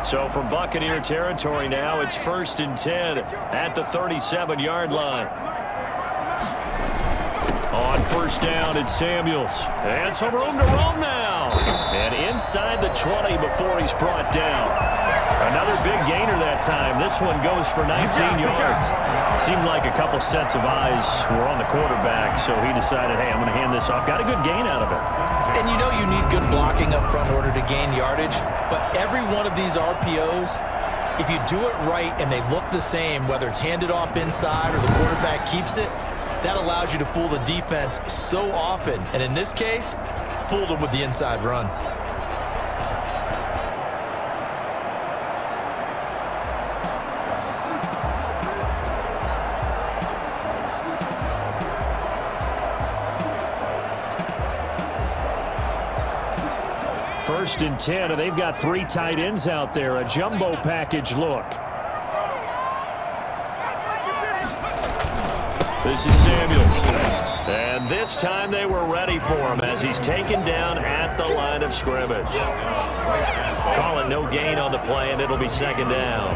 So from Buccaneer territory now, it's 1st and 10 at the 37-yard line. On 1st down, it's Samuels. And some room to roam now. And inside the 20 before he's brought down. Another big gainer that time. This one goes for 19 yards. Seemed like a couple sets of eyes were on the quarterback, so he decided, hey, I'm going to hand this off. Got a good gain out of it. And you know you need good blocking up front in order to gain yardage, but every one of these RPOs, if you do it right and they look the same, whether it's handed off inside or the quarterback keeps it, that allows you to fool the defense so often. And in this case, fooled them with the inside run. First and 10, and they've got 3 tight ends out there. A jumbo package look. This is Samuels. And this time they were ready for him as he's taken down at the line of scrimmage. Call it no gain on the play, and it'll be 2nd down.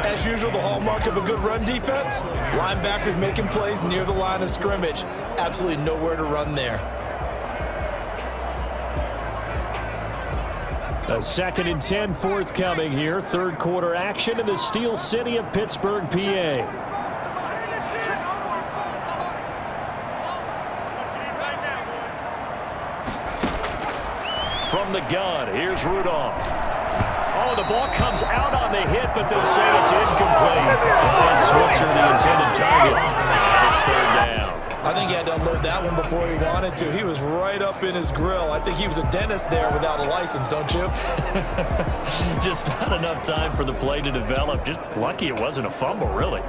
As usual, the hallmark of a good run defense, linebackers making plays near the line of scrimmage. Absolutely nowhere to run there. A 2nd and 10 forthcoming here. 3rd quarter action in the Steel City of Pittsburgh, PA. From the gun, here's Rudolph. Oh, the ball comes out on the hit, but they'll say it's incomplete. And Switzer, the intended target. And it's 3rd down. I think he had to unload that one before he wanted to. He was right up in his grill. I think he was a dentist there without a license, don't you? Just not enough time for the play to develop. Just lucky it wasn't a fumble, really.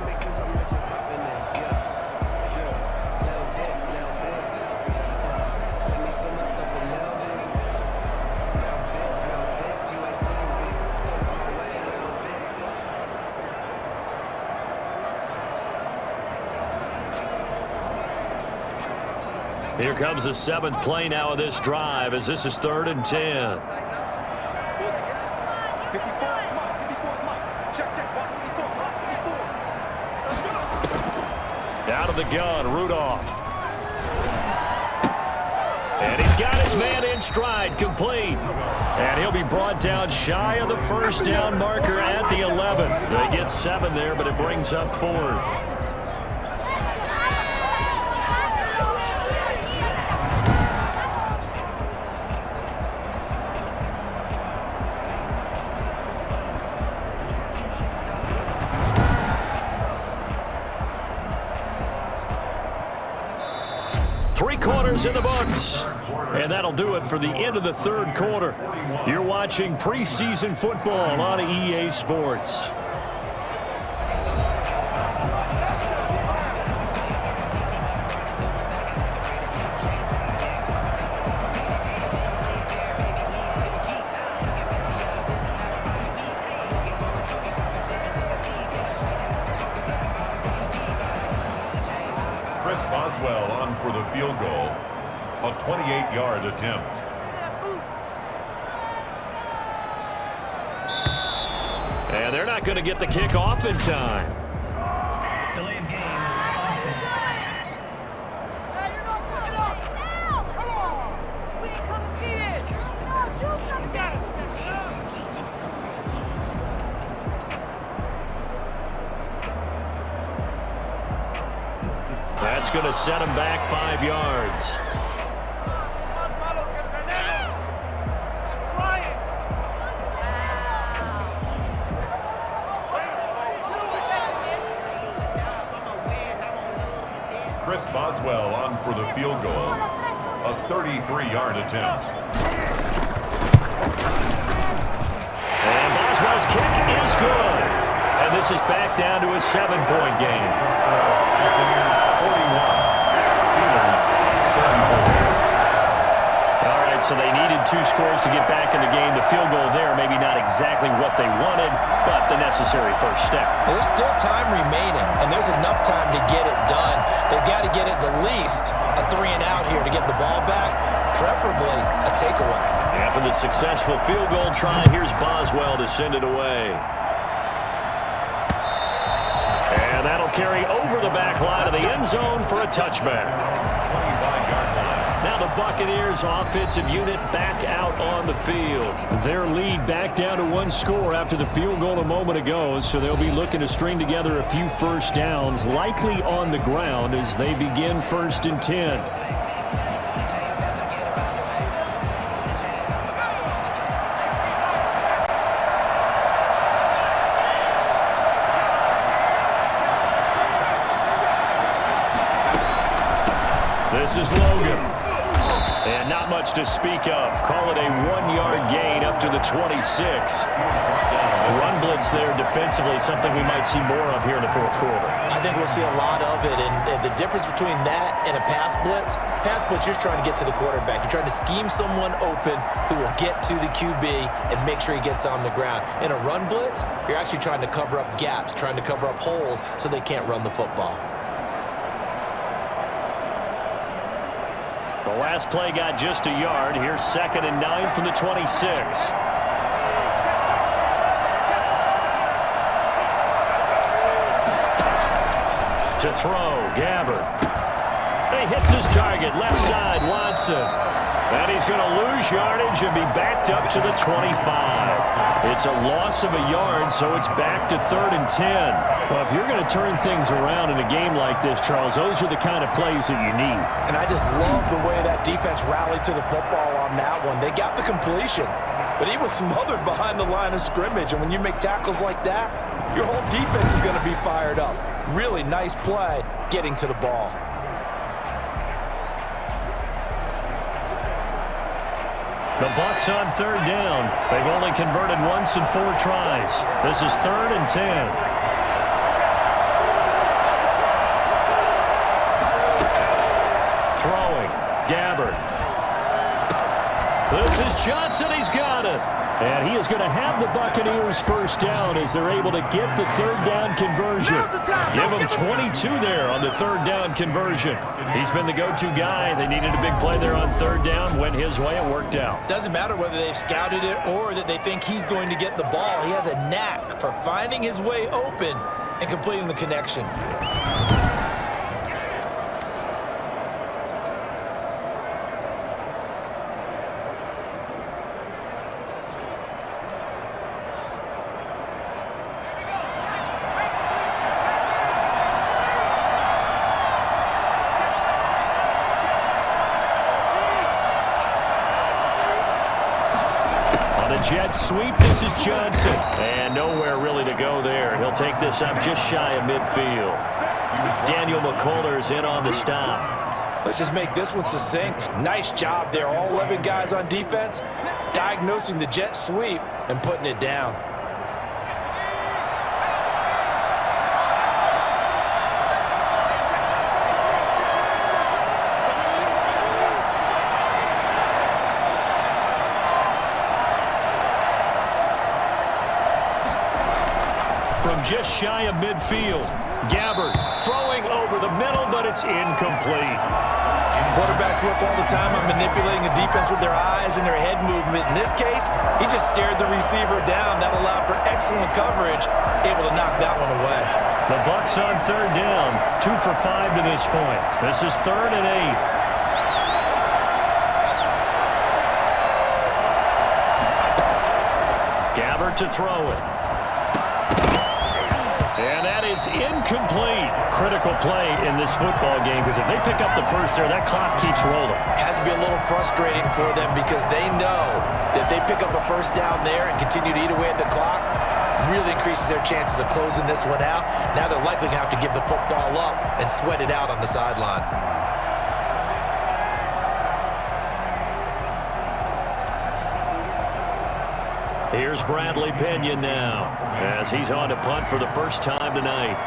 Here comes the 7th play now of this drive as this is 3rd and 10. Out of the gun, Rudolph. And he's got his man in stride, complete. And he'll be brought down shy of the first down marker at the 11. They get 7 there, but it brings up 4th. In the books. And that'll do it for the end of the 3rd quarter. You're watching preseason football on EA Sports. For the field goal, a 28-yard attempt. And they're not going to get the kick off in time. Delay of game, offense. Come on! We didn't come to see this. No, do something. That's going to set him back 5 yards. Chris Boswell on for the field goal, a 33-yard attempt. And Boswell's kick is good. And this is back down to a 7-point game. Buccaneers 41, Steelers 34. All right, so they needed 2 scores to get back in the game. The field goal there, maybe not exactly what they wanted, but the necessary first step. There's still time remaining, and there's enough time to get it done. They've got to get it the least a 3-and-out here to get the ball back, preferably a takeaway. After the successful field goal try, here's Boswell to send it away. And that'll carry over the back line of the end zone for a touchback. 25-yard line. Now the Buccaneers offensive unit back out on the field. Their lead back down to 1 score after the field goal a moment ago, so they'll be looking to string together a few first downs, likely on the ground as they begin 1st and 10. This is Logan. And not much to speak of. Call it a 1-yard gain up to the 26. Run blitz there defensively, something we might see more of here in the 4th quarter. I think we'll see a lot of it, and the difference between that and a pass blitz, you're trying to get to the quarterback. You're trying to scheme someone open who will get to the QB and make sure he gets on the ground. In a run blitz, you're actually trying to cover up gaps, trying to cover up holes so they can't run the football. The last play got just a yard. Here's 2nd and 9 from the 26. To throw, Gabbard. He hits his target, left side, Watson. And he's going to lose yardage and be backed up to the 25. It's a loss of a yard, so it's back to 3rd and 10. Well, if you're going to turn things around in a game like this, Charles, those are the kind of plays that you need. And I just love the way that defense rallied to the football on that one. They got the completion, but he was smothered behind the line of scrimmage. And when you make tackles like that, your whole defense is going to be fired up. Really nice play getting to the ball. The Bucs on third down. They've only converted once in 4 tries. This is 3rd and 10. Throwing. Gabbard. This is Johnson. He's got it. And he is going to have the Buccaneers first down as they're able to get the 3rd down conversion. Give him 22 there on the 3rd down conversion. He's been the go-to guy. They needed a big play there on 3rd down. Went his way. It worked out. Doesn't matter whether they've scouted it or that they think he's going to get the ball. He has a knack for finding his way open and completing the connection. Jet sweep. This is Johnson. And nowhere really to go there. He'll take this up just shy of midfield. Daniel McCullers in on the stop. Let's just make this one succinct. Nice job there. All 11 guys on defense diagnosing the jet sweep and putting it down. From just shy of midfield. Gabbard throwing over the middle, but it's incomplete. Quarterbacks work all the time on manipulating the defense with their eyes and their head movement. In this case, he just stared the receiver down. That allowed for excellent coverage, able to knock that one away. The Bucs on 3rd down, 2 for 5 to this point. This is 3rd and 8. Gabbard to throw it. And that is incomplete. Critical play in this football game because if they pick up the first there, that clock keeps rolling. Has to be a little frustrating for them because they know that they pick up a first down there and continue to eat away at the clock, really increases their chances of closing this one out. Now they're likely going to have to give the football up and sweat it out on the sideline. Here's Bradley Pena now as he's on to punt for the first time tonight.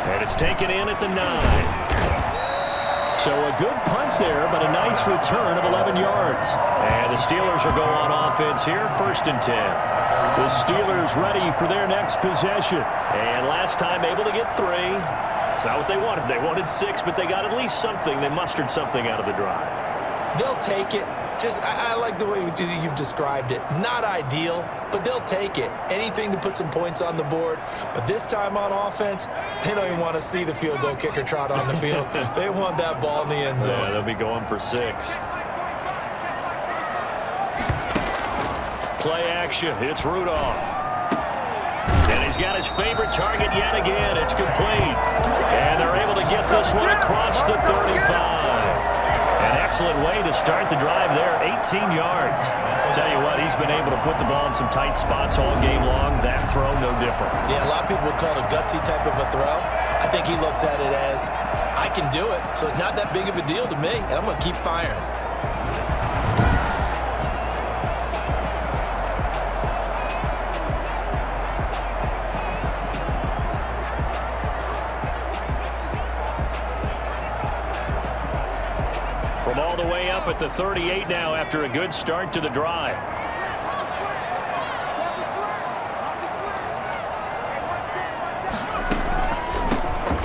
And it's taken in at the 9. So a good punt there, but a nice return of 11 yards. And the Steelers will go on offense here, 1st and 10. The Steelers ready for their next possession. And last time able to get 3. It's not what they wanted. They wanted 6, but they got at least something. They mustered something out of the drive. They'll take it. I like the way you've described it. Not ideal, but they'll take it. Anything to put some points on the board. But this time on offense, they don't even want to see the field goal kicker trot on the field. They want that ball in the end zone. Yeah, they'll be going for 6. Play action. It's Rudolph. And he's got his favorite target yet again. It's complete. And they're able to get this one across the 35. An excellent way to start the drive there, 18 yards. Tell you what, he's been able to put the ball in some tight spots all game long. That throw, no different. Yeah, a lot of people would call it a gutsy type of a throw. I think he looks at it as, I can do it, so it's not that big of a deal to me, and I'm going to keep firing. From all the way up at the 38 now after a good start to the drive.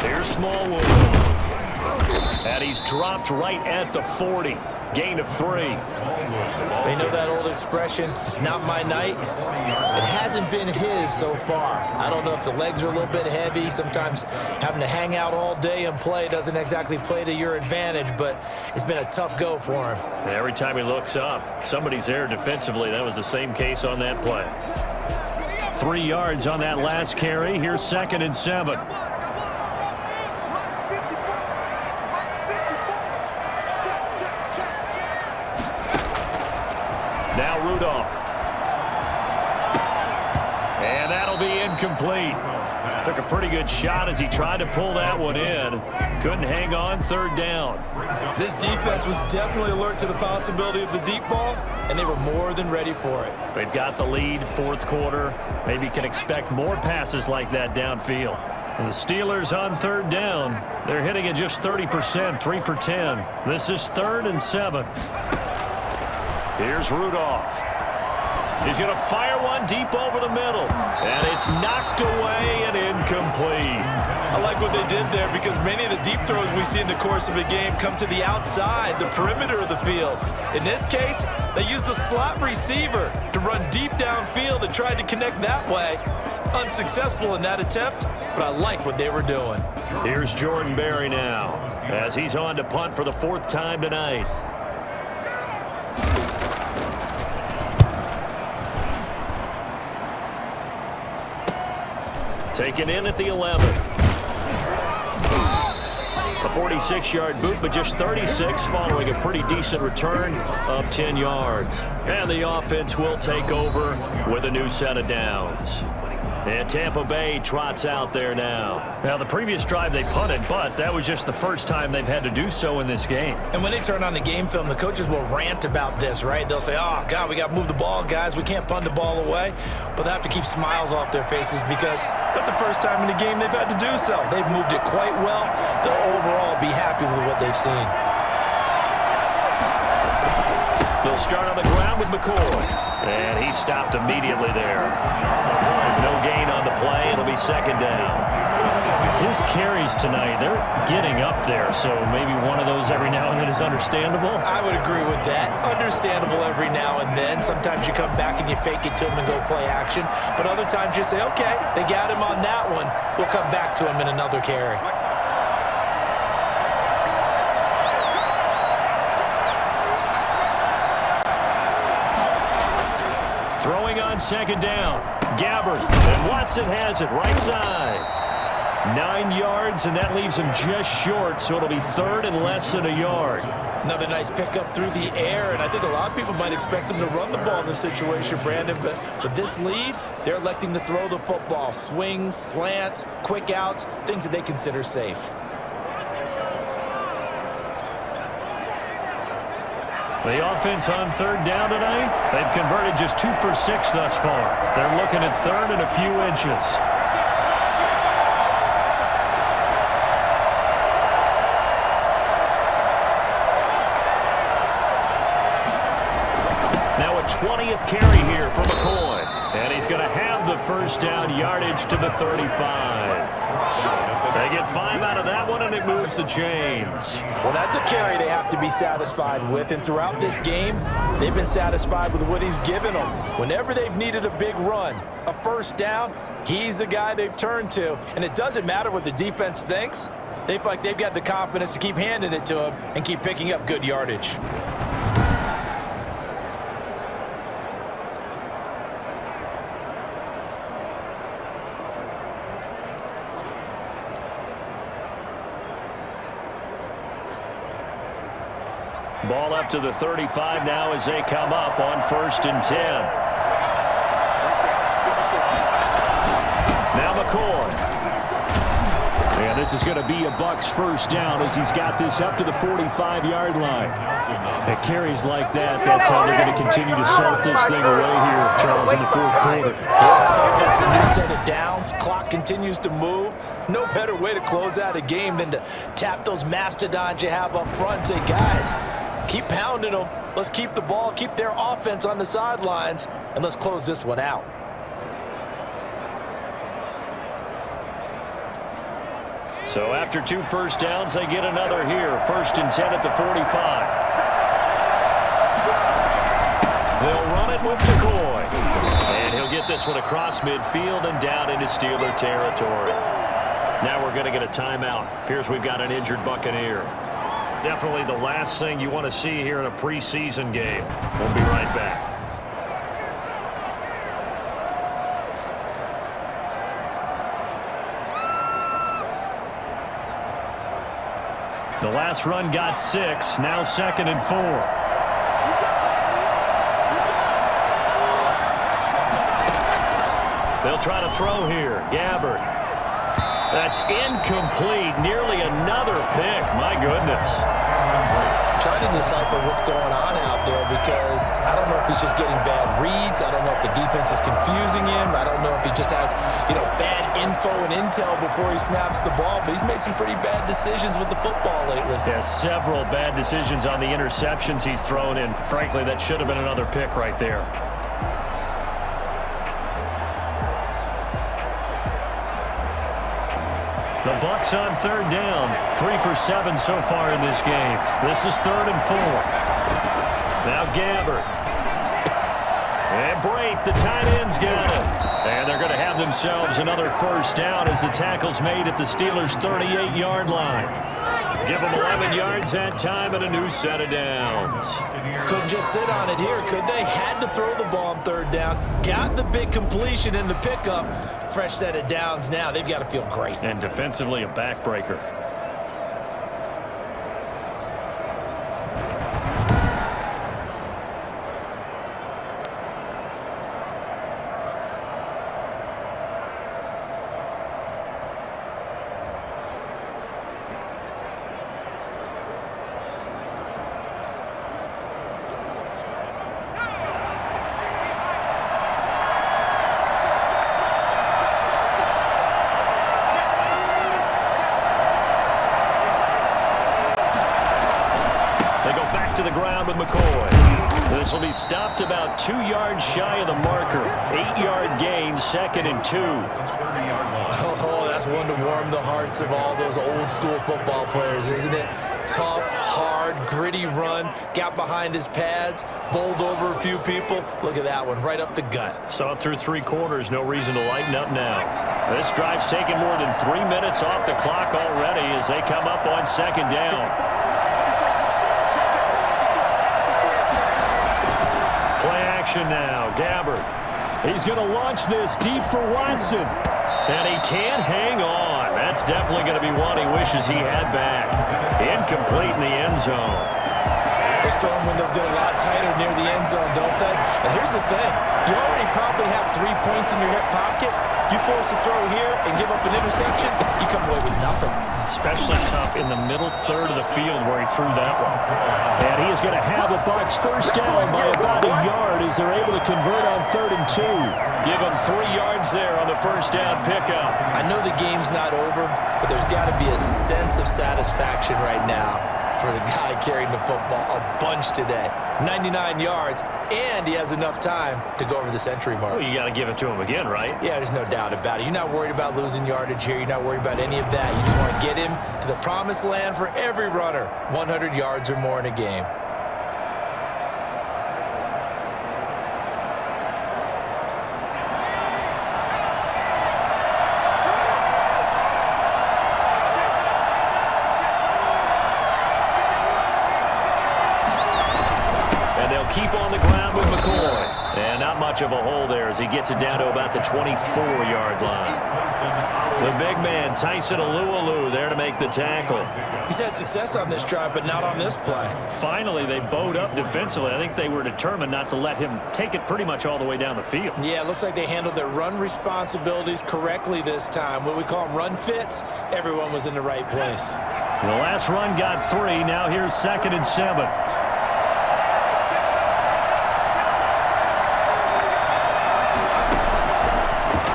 Here's Smallwood. And he's dropped right at the 40. Gain of 3. They know that old expression, it's not my night. It hasn't been his so far. I don't know if the legs are a little bit heavy. Sometimes having to hang out all day and play doesn't exactly play to your advantage, but it's been a tough go for him. And every time he looks up, somebody's there defensively. That was the same case on that play. 3 yards on that last carry. Here's 2nd and 7. Now Rudolph. And that'll be incomplete. Took a pretty good shot as he tried to pull that one in. Couldn't hang on, third down. This defense was definitely alert to the possibility of the deep ball, and they were more than ready for it. They've got the lead, fourth quarter. Maybe can expect more passes like that downfield. And the Steelers on third down. They're hitting at just 30%, 3 for 10. This is 3rd and 7. Here's Rudolph. He's going to fire one deep over the middle. And it's knocked away and incomplete. I like what they did there because many of the deep throws we see in the course of a game come to the outside, the perimeter of the field. In this case, they used the slot receiver to run deep downfield and tried to connect that way. Unsuccessful in that attempt, but I like what they were doing. Here's Jordan Berry now as he's on to punt for the 4th time tonight. Taken in at the 11. A 46-yard boot, but just 36 following a pretty decent return of 10 yards. And the offense will take over with a new set of downs. And Tampa Bay trots out there now. Now, the previous drive they punted, but that was just the first time they've had to do so in this game. And when they turn on the game film, the coaches will rant about this, right? They'll say, oh, God, we got to move the ball, guys. We can't punt the ball away. But they have to keep smiles off their faces because that's the first time in the game they've had to do so. They've moved it quite well. They'll overall be happy with what they've seen. They'll start on the ground with McCoy. And he stopped immediately there. No gain on the play. It'll be 2nd down. His carries tonight, they're getting up there, so maybe one of those every now and then is understandable. I would agree with that. Understandable every now and then. Sometimes you come back and you fake it to him and go play action. But other times you say, okay, they got him on that one. We'll come back to him in another carry. Throwing on 2nd down. Gabbard, and Watson has it right side. 9 yards, and that leaves him just short, so it'll be 3rd and less than a yard. Another nice pickup through the air, and I think a lot of people might expect them to run the ball in this situation, Brandon, but with this lead, they're electing to throw the football. Swings, slants, quick outs, things that they consider safe. The offense on 3rd down tonight, they've converted just 2 for 6 thus far. They're looking at 3rd and a few inches. Now a 20th carry here for McCoy. And he's going to have the first down yardage to the 35. They get 5 out of that one, and it moves the chains. Well, that's a carry they have to be satisfied with, and throughout this game, they've been satisfied with what he's given them. Whenever they've needed a big run, a first down, he's the guy they've turned to, and it doesn't matter what the defense thinks. They feel like they've got the confidence to keep handing it to him and keep picking up good yardage. Ball up to the 35 now as they come up on 1st and 10. Now McCoy. And this is going to be a Bucs first down as he's got this up to the 45-yard line. At carries like that, that's how they're going to continue to salt this thing away here, Charles, in the 4th quarter. New set of downs, clock continues to move. No better way to close out a game than to tap those mastodons you have up front and say, guys, keep pounding them. Let's keep the ball, keep their offense on the sidelines, and let's close this one out. So after 2 first downs, they get another here. 1st and 10 at the 45. They'll run it with McCoy. And he'll get this one across midfield and down into Steeler territory. Now we're going to get a timeout. Appears we've got an injured Buccaneer. Definitely the last thing you want to see here in a preseason game. We'll be right back. The last run got 6, now 2nd and 4. They'll try to throw here. Gabbard. That's incomplete. Nearly another pick. My goodness. Trying to decipher what's going on out there because I don't know if he's just getting bad reads. I don't know if the defense is confusing him. I don't know if he just has, bad info and intel before he snaps the ball. But he's made some pretty bad decisions with the football lately. Yeah, several bad decisions on the interceptions he's thrown in. Frankly, that should have been another pick right there. The Bucs on third down. 3 for 7 so far in this game. This is 3rd and 4. Now Gabbert. And Brate, the tight end's got it. And they're going to have themselves another first down as the tackle's made at the Steelers' 38-yard line. Give them 11 yards that time and a new set of downs. Couldn't just sit on it here, could they? Had to throw the ball on third down. Got the big completion in the pickup. Fresh set of downs now. They've got to feel great. And defensively, a backbreaker. To the ground with McCoy. This will be stopped about 2 yards shy of the marker. 8-yard gain, 2nd and 2. Oh, that's one to warm the hearts of all those old school football players, isn't it? Tough, hard, gritty run. Got behind his pads, bowled over a few people. Look at that one, right up the gut. Saw it through 3 quarters. No reason to lighten up now. This drive's taken more than 3 minutes off the clock already as they come up on 2nd down. Now, Gabbert. He's going to launch this deep for Watson. And he can't hang on. That's definitely going to be one he wishes he had back. Incomplete in the end zone. Those throwing windows get a lot tighter near the end zone, don't they? And here's the thing. You already probably have 3 points in your hip pocket. You force a throw here and give up an interception, you come away with nothing. Especially tough in the middle third of the field where he threw that one. And he is going to have the Bucs first down by about a yard as they're able to convert on 3rd and 2. Give them 3 yards there on the first down pickup. I know the game's not over, but there's got to be a sense of satisfaction right now for the guy carrying the football a bunch today. 99 yards, and he has enough time to go over the century mark. Well, you got to give it to him again, right? Yeah, there's no doubt about it. You're not worried about losing yardage here. You're not worried about any of that. You just want to get him to the promised land for every runner. 100 yards or more in a game. Keep on the ground with McCoy. And not much of a hole there as he gets it down to about the 24-yard line. The big man, Tyson Alualu, there to make the tackle. He's had success on this drive, but not on this play. Finally, they bowed up defensively. I think they were determined not to let him take it pretty much all the way down the field. Yeah, it looks like they handled their run responsibilities correctly this time. What we call them run fits, everyone was in the right place. The last run got 3. Now here's 2nd and 7.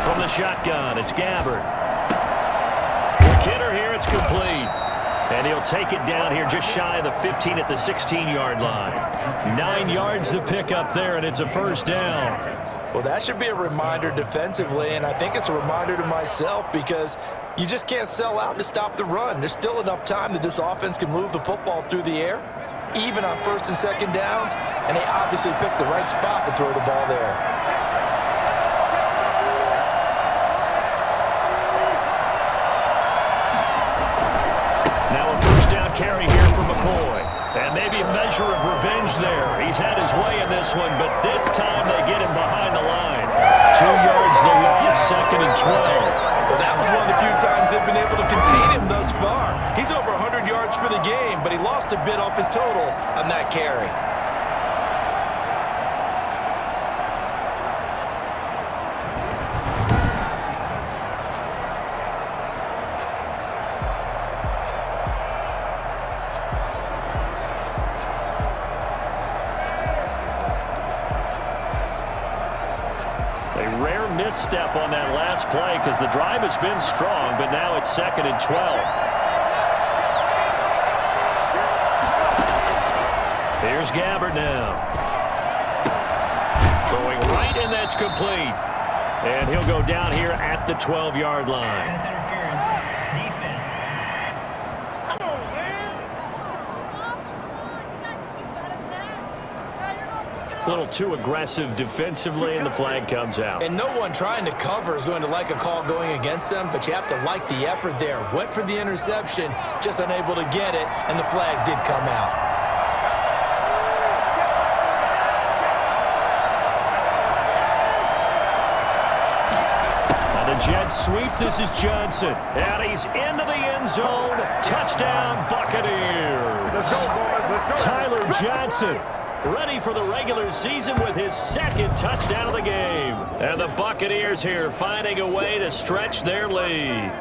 From the shotgun, it's Gabbert. The kidder here, it's complete. And he'll take it down here just shy of the 15 at the 16-yard line. 9 yards to pick up there, and it's a first down. Well, that should be a reminder defensively, and I think it's a reminder to myself because you just can't sell out to stop the run. There's still enough time that this offense can move the football through the air, even on 1st and 2nd downs, and they obviously picked the right spot to throw the ball there. Carry here for McCoy. And maybe a measure of revenge there. He's had his way in this one, but this time they get him behind the line. 2 yards the loss, 2nd and 12. Well, that was one of the few times they've been able to contain him thus far. He's over 100 yards for the game, but he lost a bit off his total on that carry. rare misstep on that last play because the drive has been strong, but now it's 2nd and 12. Here's Gabbert now. Throwing right, and that's complete. And he'll go down here at the 12-yard line. Pass interference. Defense. Come on, man. A little too aggressive defensively, and the flag comes out. And no one trying to cover is going to like a call going against them, but you have to like the effort there. Went for the interception, just unable to get it, and the flag did come out. Jet sweep. This is Johnson. And he's into the end zone. Touchdown, Buccaneers. Let's go, boys. Let's go. Tyler Johnson ready for the regular season with his 2nd touchdown of the game. And the Buccaneers here finding a way to stretch their lead.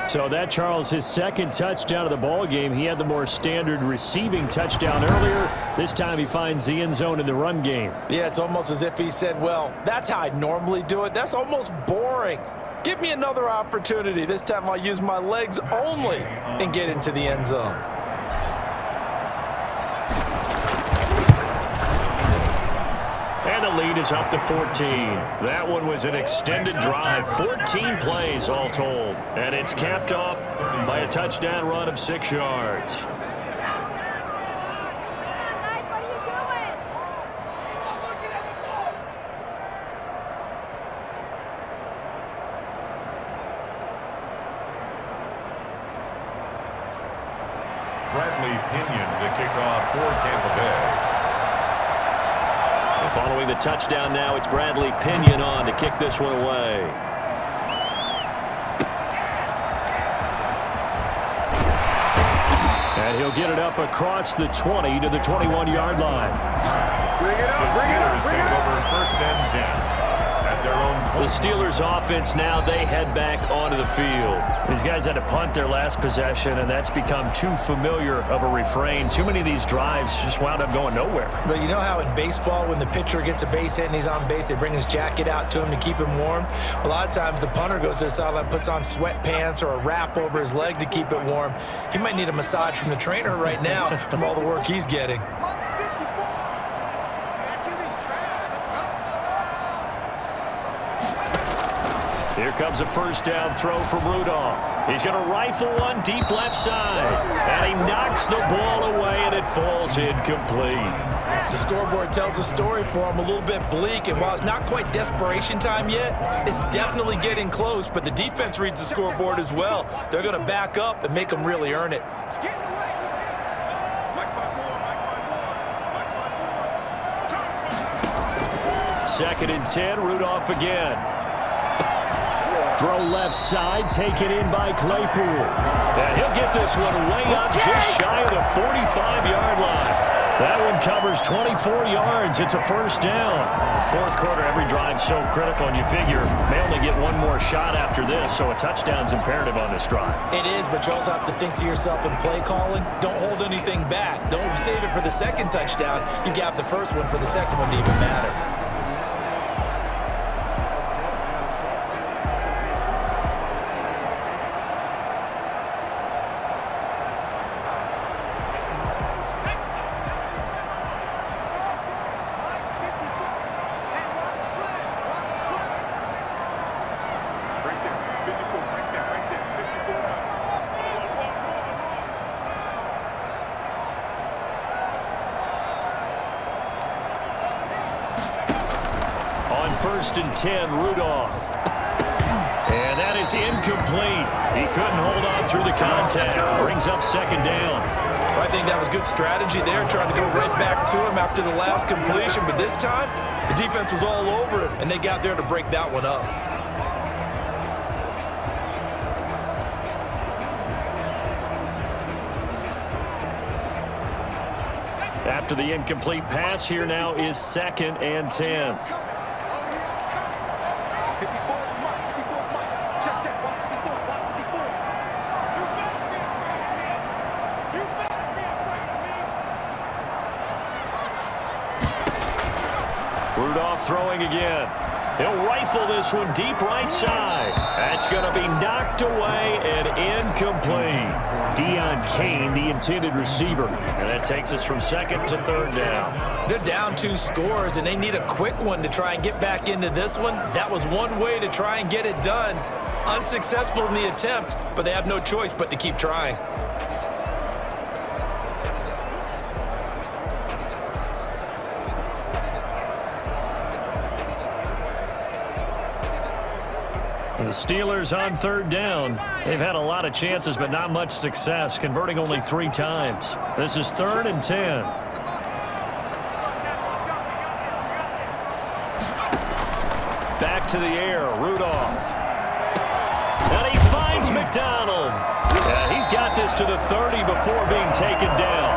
So that, Charles, his 2nd touchdown of the ball game. He had the more standard receiving touchdown earlier. This time he finds the end zone in the run game. Yeah, it's almost as if he said, well, that's how I normally do it. That's almost boring. Give me another opportunity. This time I'll use my legs only and get into the end zone. And the lead is up to 14. That one was an extended drive, 14 plays all told. And it's capped off by a touchdown run of 6 yards. Bradley Pinion to kick off for Tampa Bay. And following the touchdown now, it's Bradley Pinion on to kick this one away. And he'll get it up across the 20 to the 21-yard line. Bring it up, bring it up, bring it up. Over 1st and 10. Their own the Steelers offense now, they head back onto the field. These guys had to punt their last possession, and that's become too familiar of a refrain. Too many of these drives just wound up going nowhere. But you know how in baseball, when the pitcher gets a base hit and he's on base, they bring his jacket out to him to keep him warm? A lot of times the punter goes to the sideline, puts on sweatpants or a wrap over his leg to keep it warm. He might need a massage from the trainer right now from all the work he's getting. Here comes a 1st down throw from Rudolph. He's going to rifle one deep left side. And he knocks the ball away, and it falls incomplete. The scoreboard tells a story for him, a little bit bleak. And while it's not quite desperation time yet, it's definitely getting close. But the defense reads the scoreboard as well. They're going to back up and make them really earn it. 2nd and 10, Rudolph again. Throw left side, taken in by Claypool. And he'll get this one way up just shy of the 45-yard line. That one covers 24 yards. It's a 1st down. 4th quarter, every drive's so critical, and you figure they only get one more shot after this, so a touchdown's imperative on this drive. It is, but you also have to think to yourself in play calling, don't hold anything back. Don't save it for the 2nd touchdown. You gap the 1st one for the 2nd one to even matter. On 1st and 10, Rudolph. And that is incomplete. He couldn't hold on through the contact. Brings up 2nd down. I think that was good strategy there, trying to go right back to him after the last completion. But this time, the defense was all over him, and they got there to break that one up. After the incomplete pass, here now is 2nd and 10. Rudolph throwing again. He'll rifle this one deep right side. That's going to be knocked away and incomplete. Deion Kane, the intended receiver. And that takes us from second to third down. They're down 2 scores, and they need a quick one to try and get back into this one. That was one way to try and get it done. Unsuccessful in the attempt, but they have no choice but to keep trying. The Steelers on third down. They've had a lot of chances, but not much success, converting only 3 times. This is 3rd and 10. Back to the air, Rudolph. And he finds McDonald. Yeah, he's got this to the 30 before being taken down.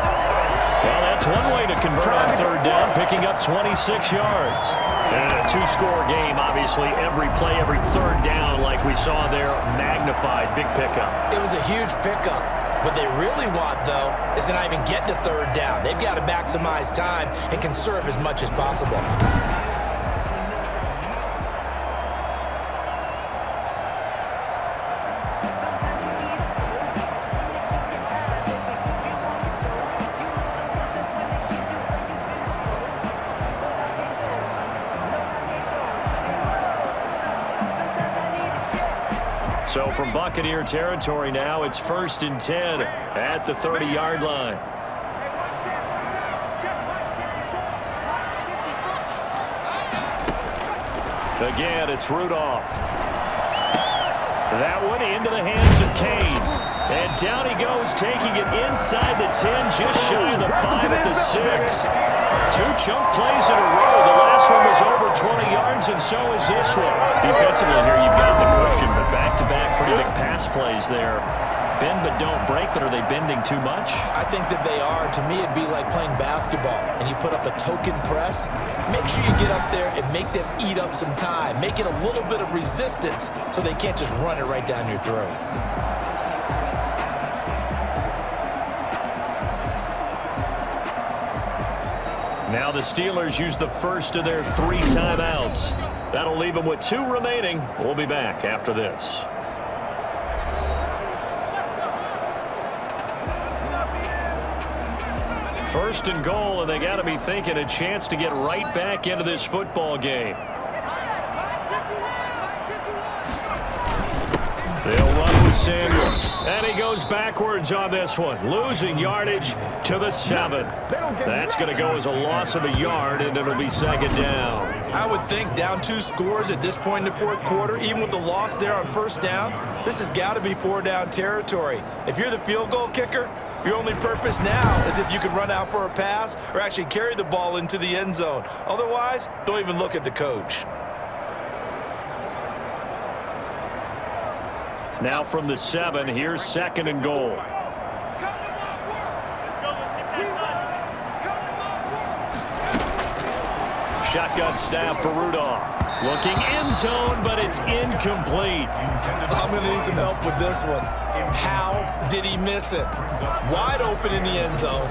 Well, that's one way to convert on third down, picking up 26 yards. And a 2-score game, obviously, every play, every third down, like we saw there, magnified, big pickup. It was a huge pickup. What they really want, though, is to not even get to third down. They've got to maximize time and conserve as much as possible. So from Buccaneer territory now, it's 1st and 10 at the 30-yard line. Again, it's Rudolph. That one into the hands of Kane. And down he goes, taking it inside the 10, just shy of the 5 at the 6. 2 chunk plays in a row. The last one was over 20 yards, and so is this one. Defensively here, you've got the cushion, but back-to-back pretty big pass plays there. Bend but don't break, but are they bending too much? I think that they are. To me, it'd be like playing basketball, and you put up a token press. Make sure you get up there and make them eat up some time. Make it a little bit of resistance so they can't just run it right down your throat. Now the Steelers use the first of their 3 timeouts. That'll leave them with 2 remaining. We'll be back after this. First and goal, and they got to be thinking a chance to get right back into this football game. They'll run with Samuels. And he goes backwards on this one, losing yardage to the 7. That's going to go as a loss of a yard, and it'll be 2nd down. I would think down 2 scores at this point in the 4th quarter, even with the loss there on 1st down, this has got to be 4-down territory. If you're the field goal kicker, your only purpose now is if you can run out for a pass or actually carry the ball into the end zone. Otherwise, don't even look at the coach. Now from the 7, here's 2nd and goal. Shotgun snap for Rudolph. Looking end zone, but it's incomplete. I'm going to need some help with this one. How did he miss it? Wide open in the end zone.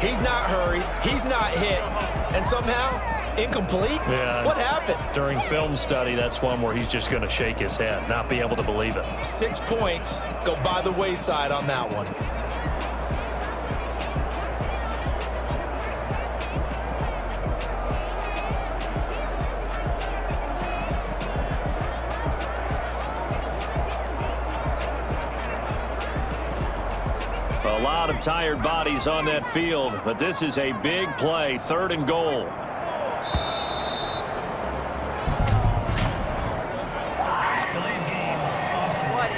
He's not hurried. He's not hit. And somehow, incomplete? Yeah. What happened? During film study, that's one where he's just going to shake his head, not be able to believe it. 6 points go by the wayside on that one. A lot of tired bodies on that field, but this is a big play, 3rd and goal. Delayed game, offense.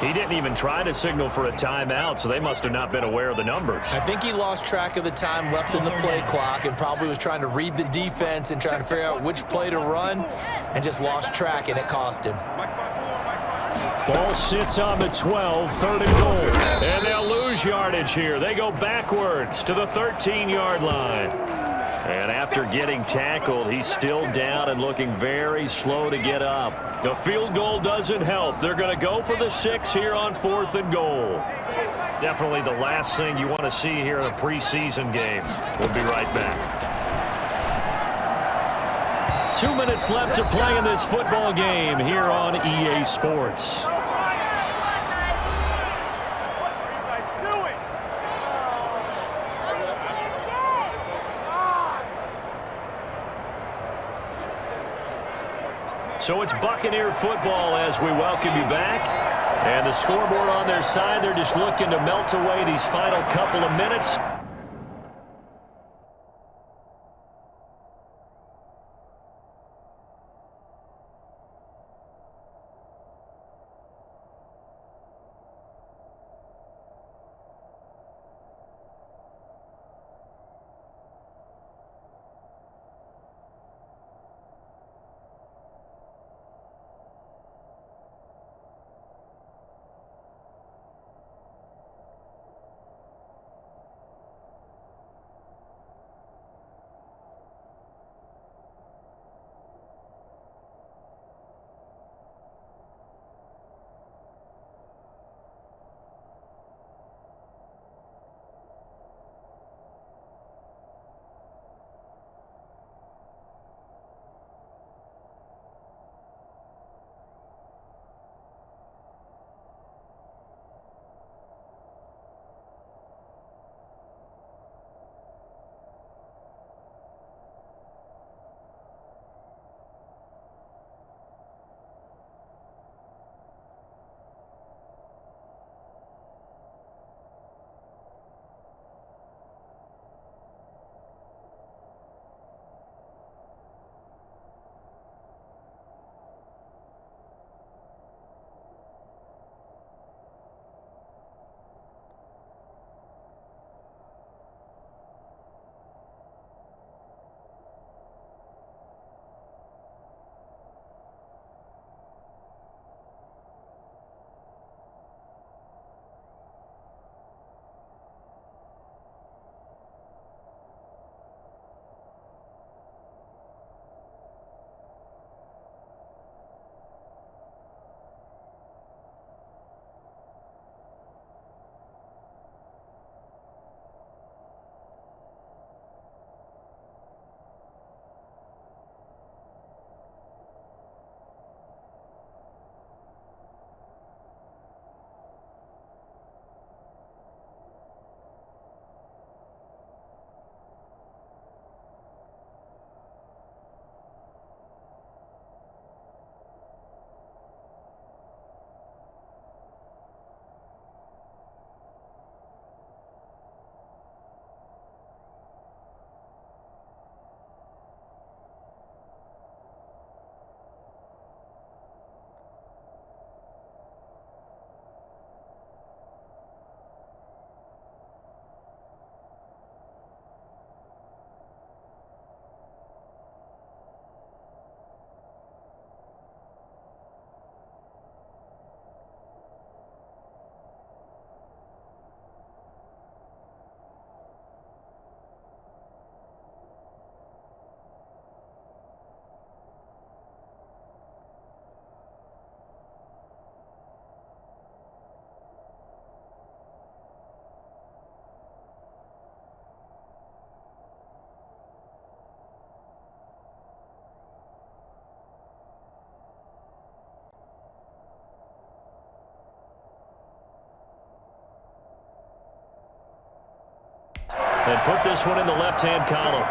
He didn't even try to signal for a timeout, so they must have not been aware of the numbers. I think he lost track of the time left in the play clock and probably was trying to read the defense and trying to figure out which play to run and just lost track, and it cost him. Ball sits on the 12, 3rd and goal. And they'll lose yardage here. They go backwards to the 13-yard line. And after getting tackled, he's still down and looking very slow to get up. The field goal doesn't help. They're going to go for the 6 here on 4th and goal. Definitely the last thing you want to see here in a preseason game. We'll be right back. 2 minutes left to play in this football game here on EA Sports. So it's Buccaneer football as we welcome you back. And the scoreboard on their side, they're just looking to melt away these final couple of minutes. And put this one in the left-hand column.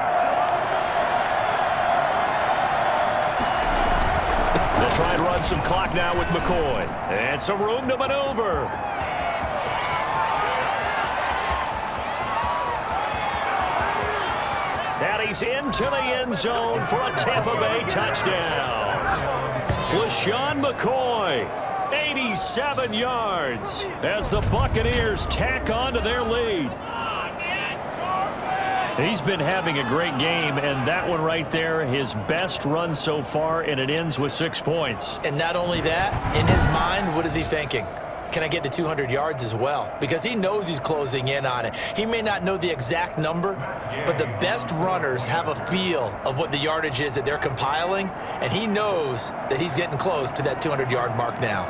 They'll try and run some clock now with McCoy. And some room to maneuver. And he's into the end zone for a Tampa Bay touchdown. LaShawn McCoy, 87 yards as the Buccaneers tack on to their lead. He's been having a great game, and that one right there, his best run so far, and it ends with 6 points. And not only that, in his mind, what is he thinking? Can I get to 200 yards as well? Because he knows he's closing in on it. He may not know the exact number, but the best runners have a feel of what the yardage is that they're compiling, and he knows that he's getting close to that 200-yard mark now.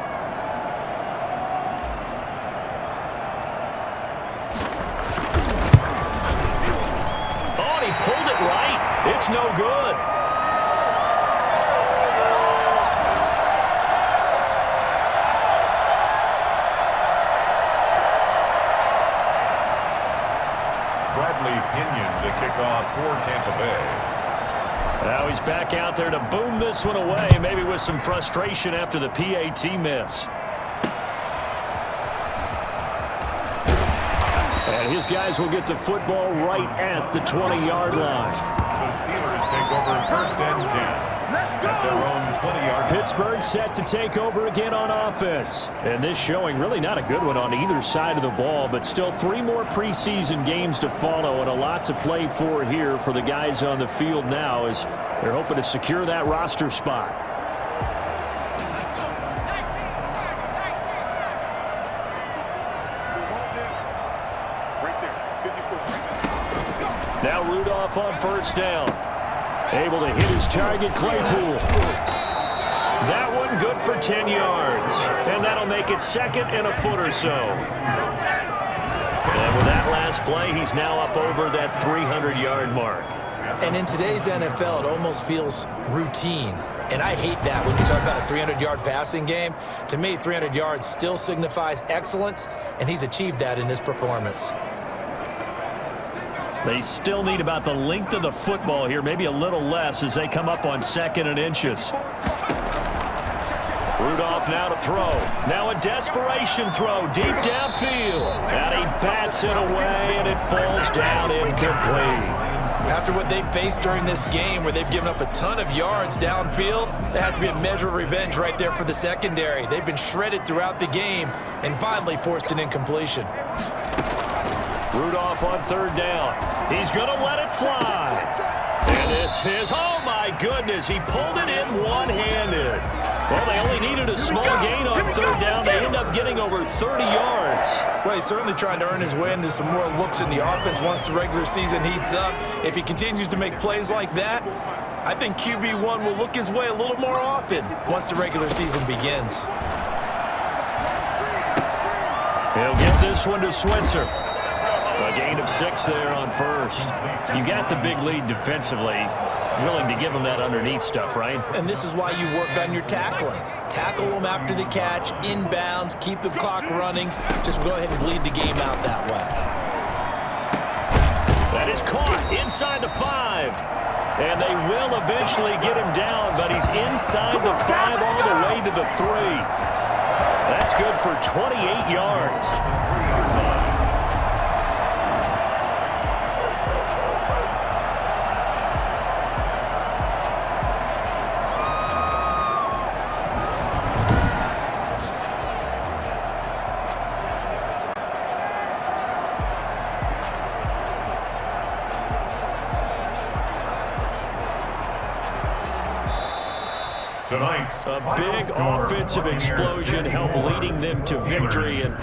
That's no good. Pinion to kick off for Tampa Bay. Now he's back out there to boom this one away, maybe with some frustration after the PAT miss. And his guys will get the football right at the 20-yard line. The Steelers take over first and 10. At their own 20-yard line. Pittsburgh set to take over again on offense. And this showing really not a good one on either side of the ball, but still 3 more preseason games to follow and a lot to play for here for the guys on the field now as they're hoping to secure that roster spot. Now Rudolph on first down. Able to hit his target, Claypool. That one good for 10 yards. And that'll make it second and a foot or so. And with that last play, he's now up over that 300-yard mark. And in today's NFL, it almost feels routine. And I hate that when you talk about a 300-yard passing game. To me, 300 yards still signifies excellence, and he's achieved that in this performance. They still need about the length of the football here, maybe a little less as they come up on 2nd and inches. Rudolph now to throw. Now a desperation throw deep downfield. And he bats it away, and it falls down incomplete. After what they've faced during this game where they've given up a ton of yards downfield, there has to be a measure of revenge right there for the secondary. They've been shredded throughout the game and finally forced an incompletion. Rudolph on 3rd down. He's going to let it fly. And this is, oh my goodness, he pulled it in one-handed. Well, they only needed a small gain on 3rd down. They end up getting over 30 yards. Well, he's certainly trying to earn his way into some more looks in the offense once the regular season heats up. If he continues to make plays like that, I think QB1 will look his way a little more often once the regular season begins. He'll get this one to Switzer. A gain of 6 there on first. You got the big lead defensively. Willing to give him that underneath stuff, right? And this is why you work on your tackling. Tackle them after the catch, inbounds, keep the clock running. Just go ahead and bleed the game out that way. That is caught inside the 5. And they will eventually get him down, but he's inside the 5 all the way to the 3. That's good for 28 yards. A big offensive explosion helped leading them to victory. And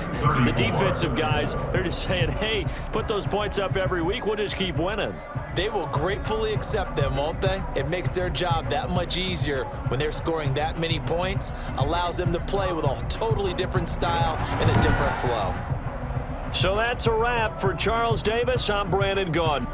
the defensive guys, they're just saying, hey, put those points up every week. We'll just keep winning. They will gratefully accept them, won't they? It makes their job that much easier when they're scoring that many points. Allows them to play with a totally different style and a different flow. So that's a wrap for Charles Davis. I'm Brandon Gaudin.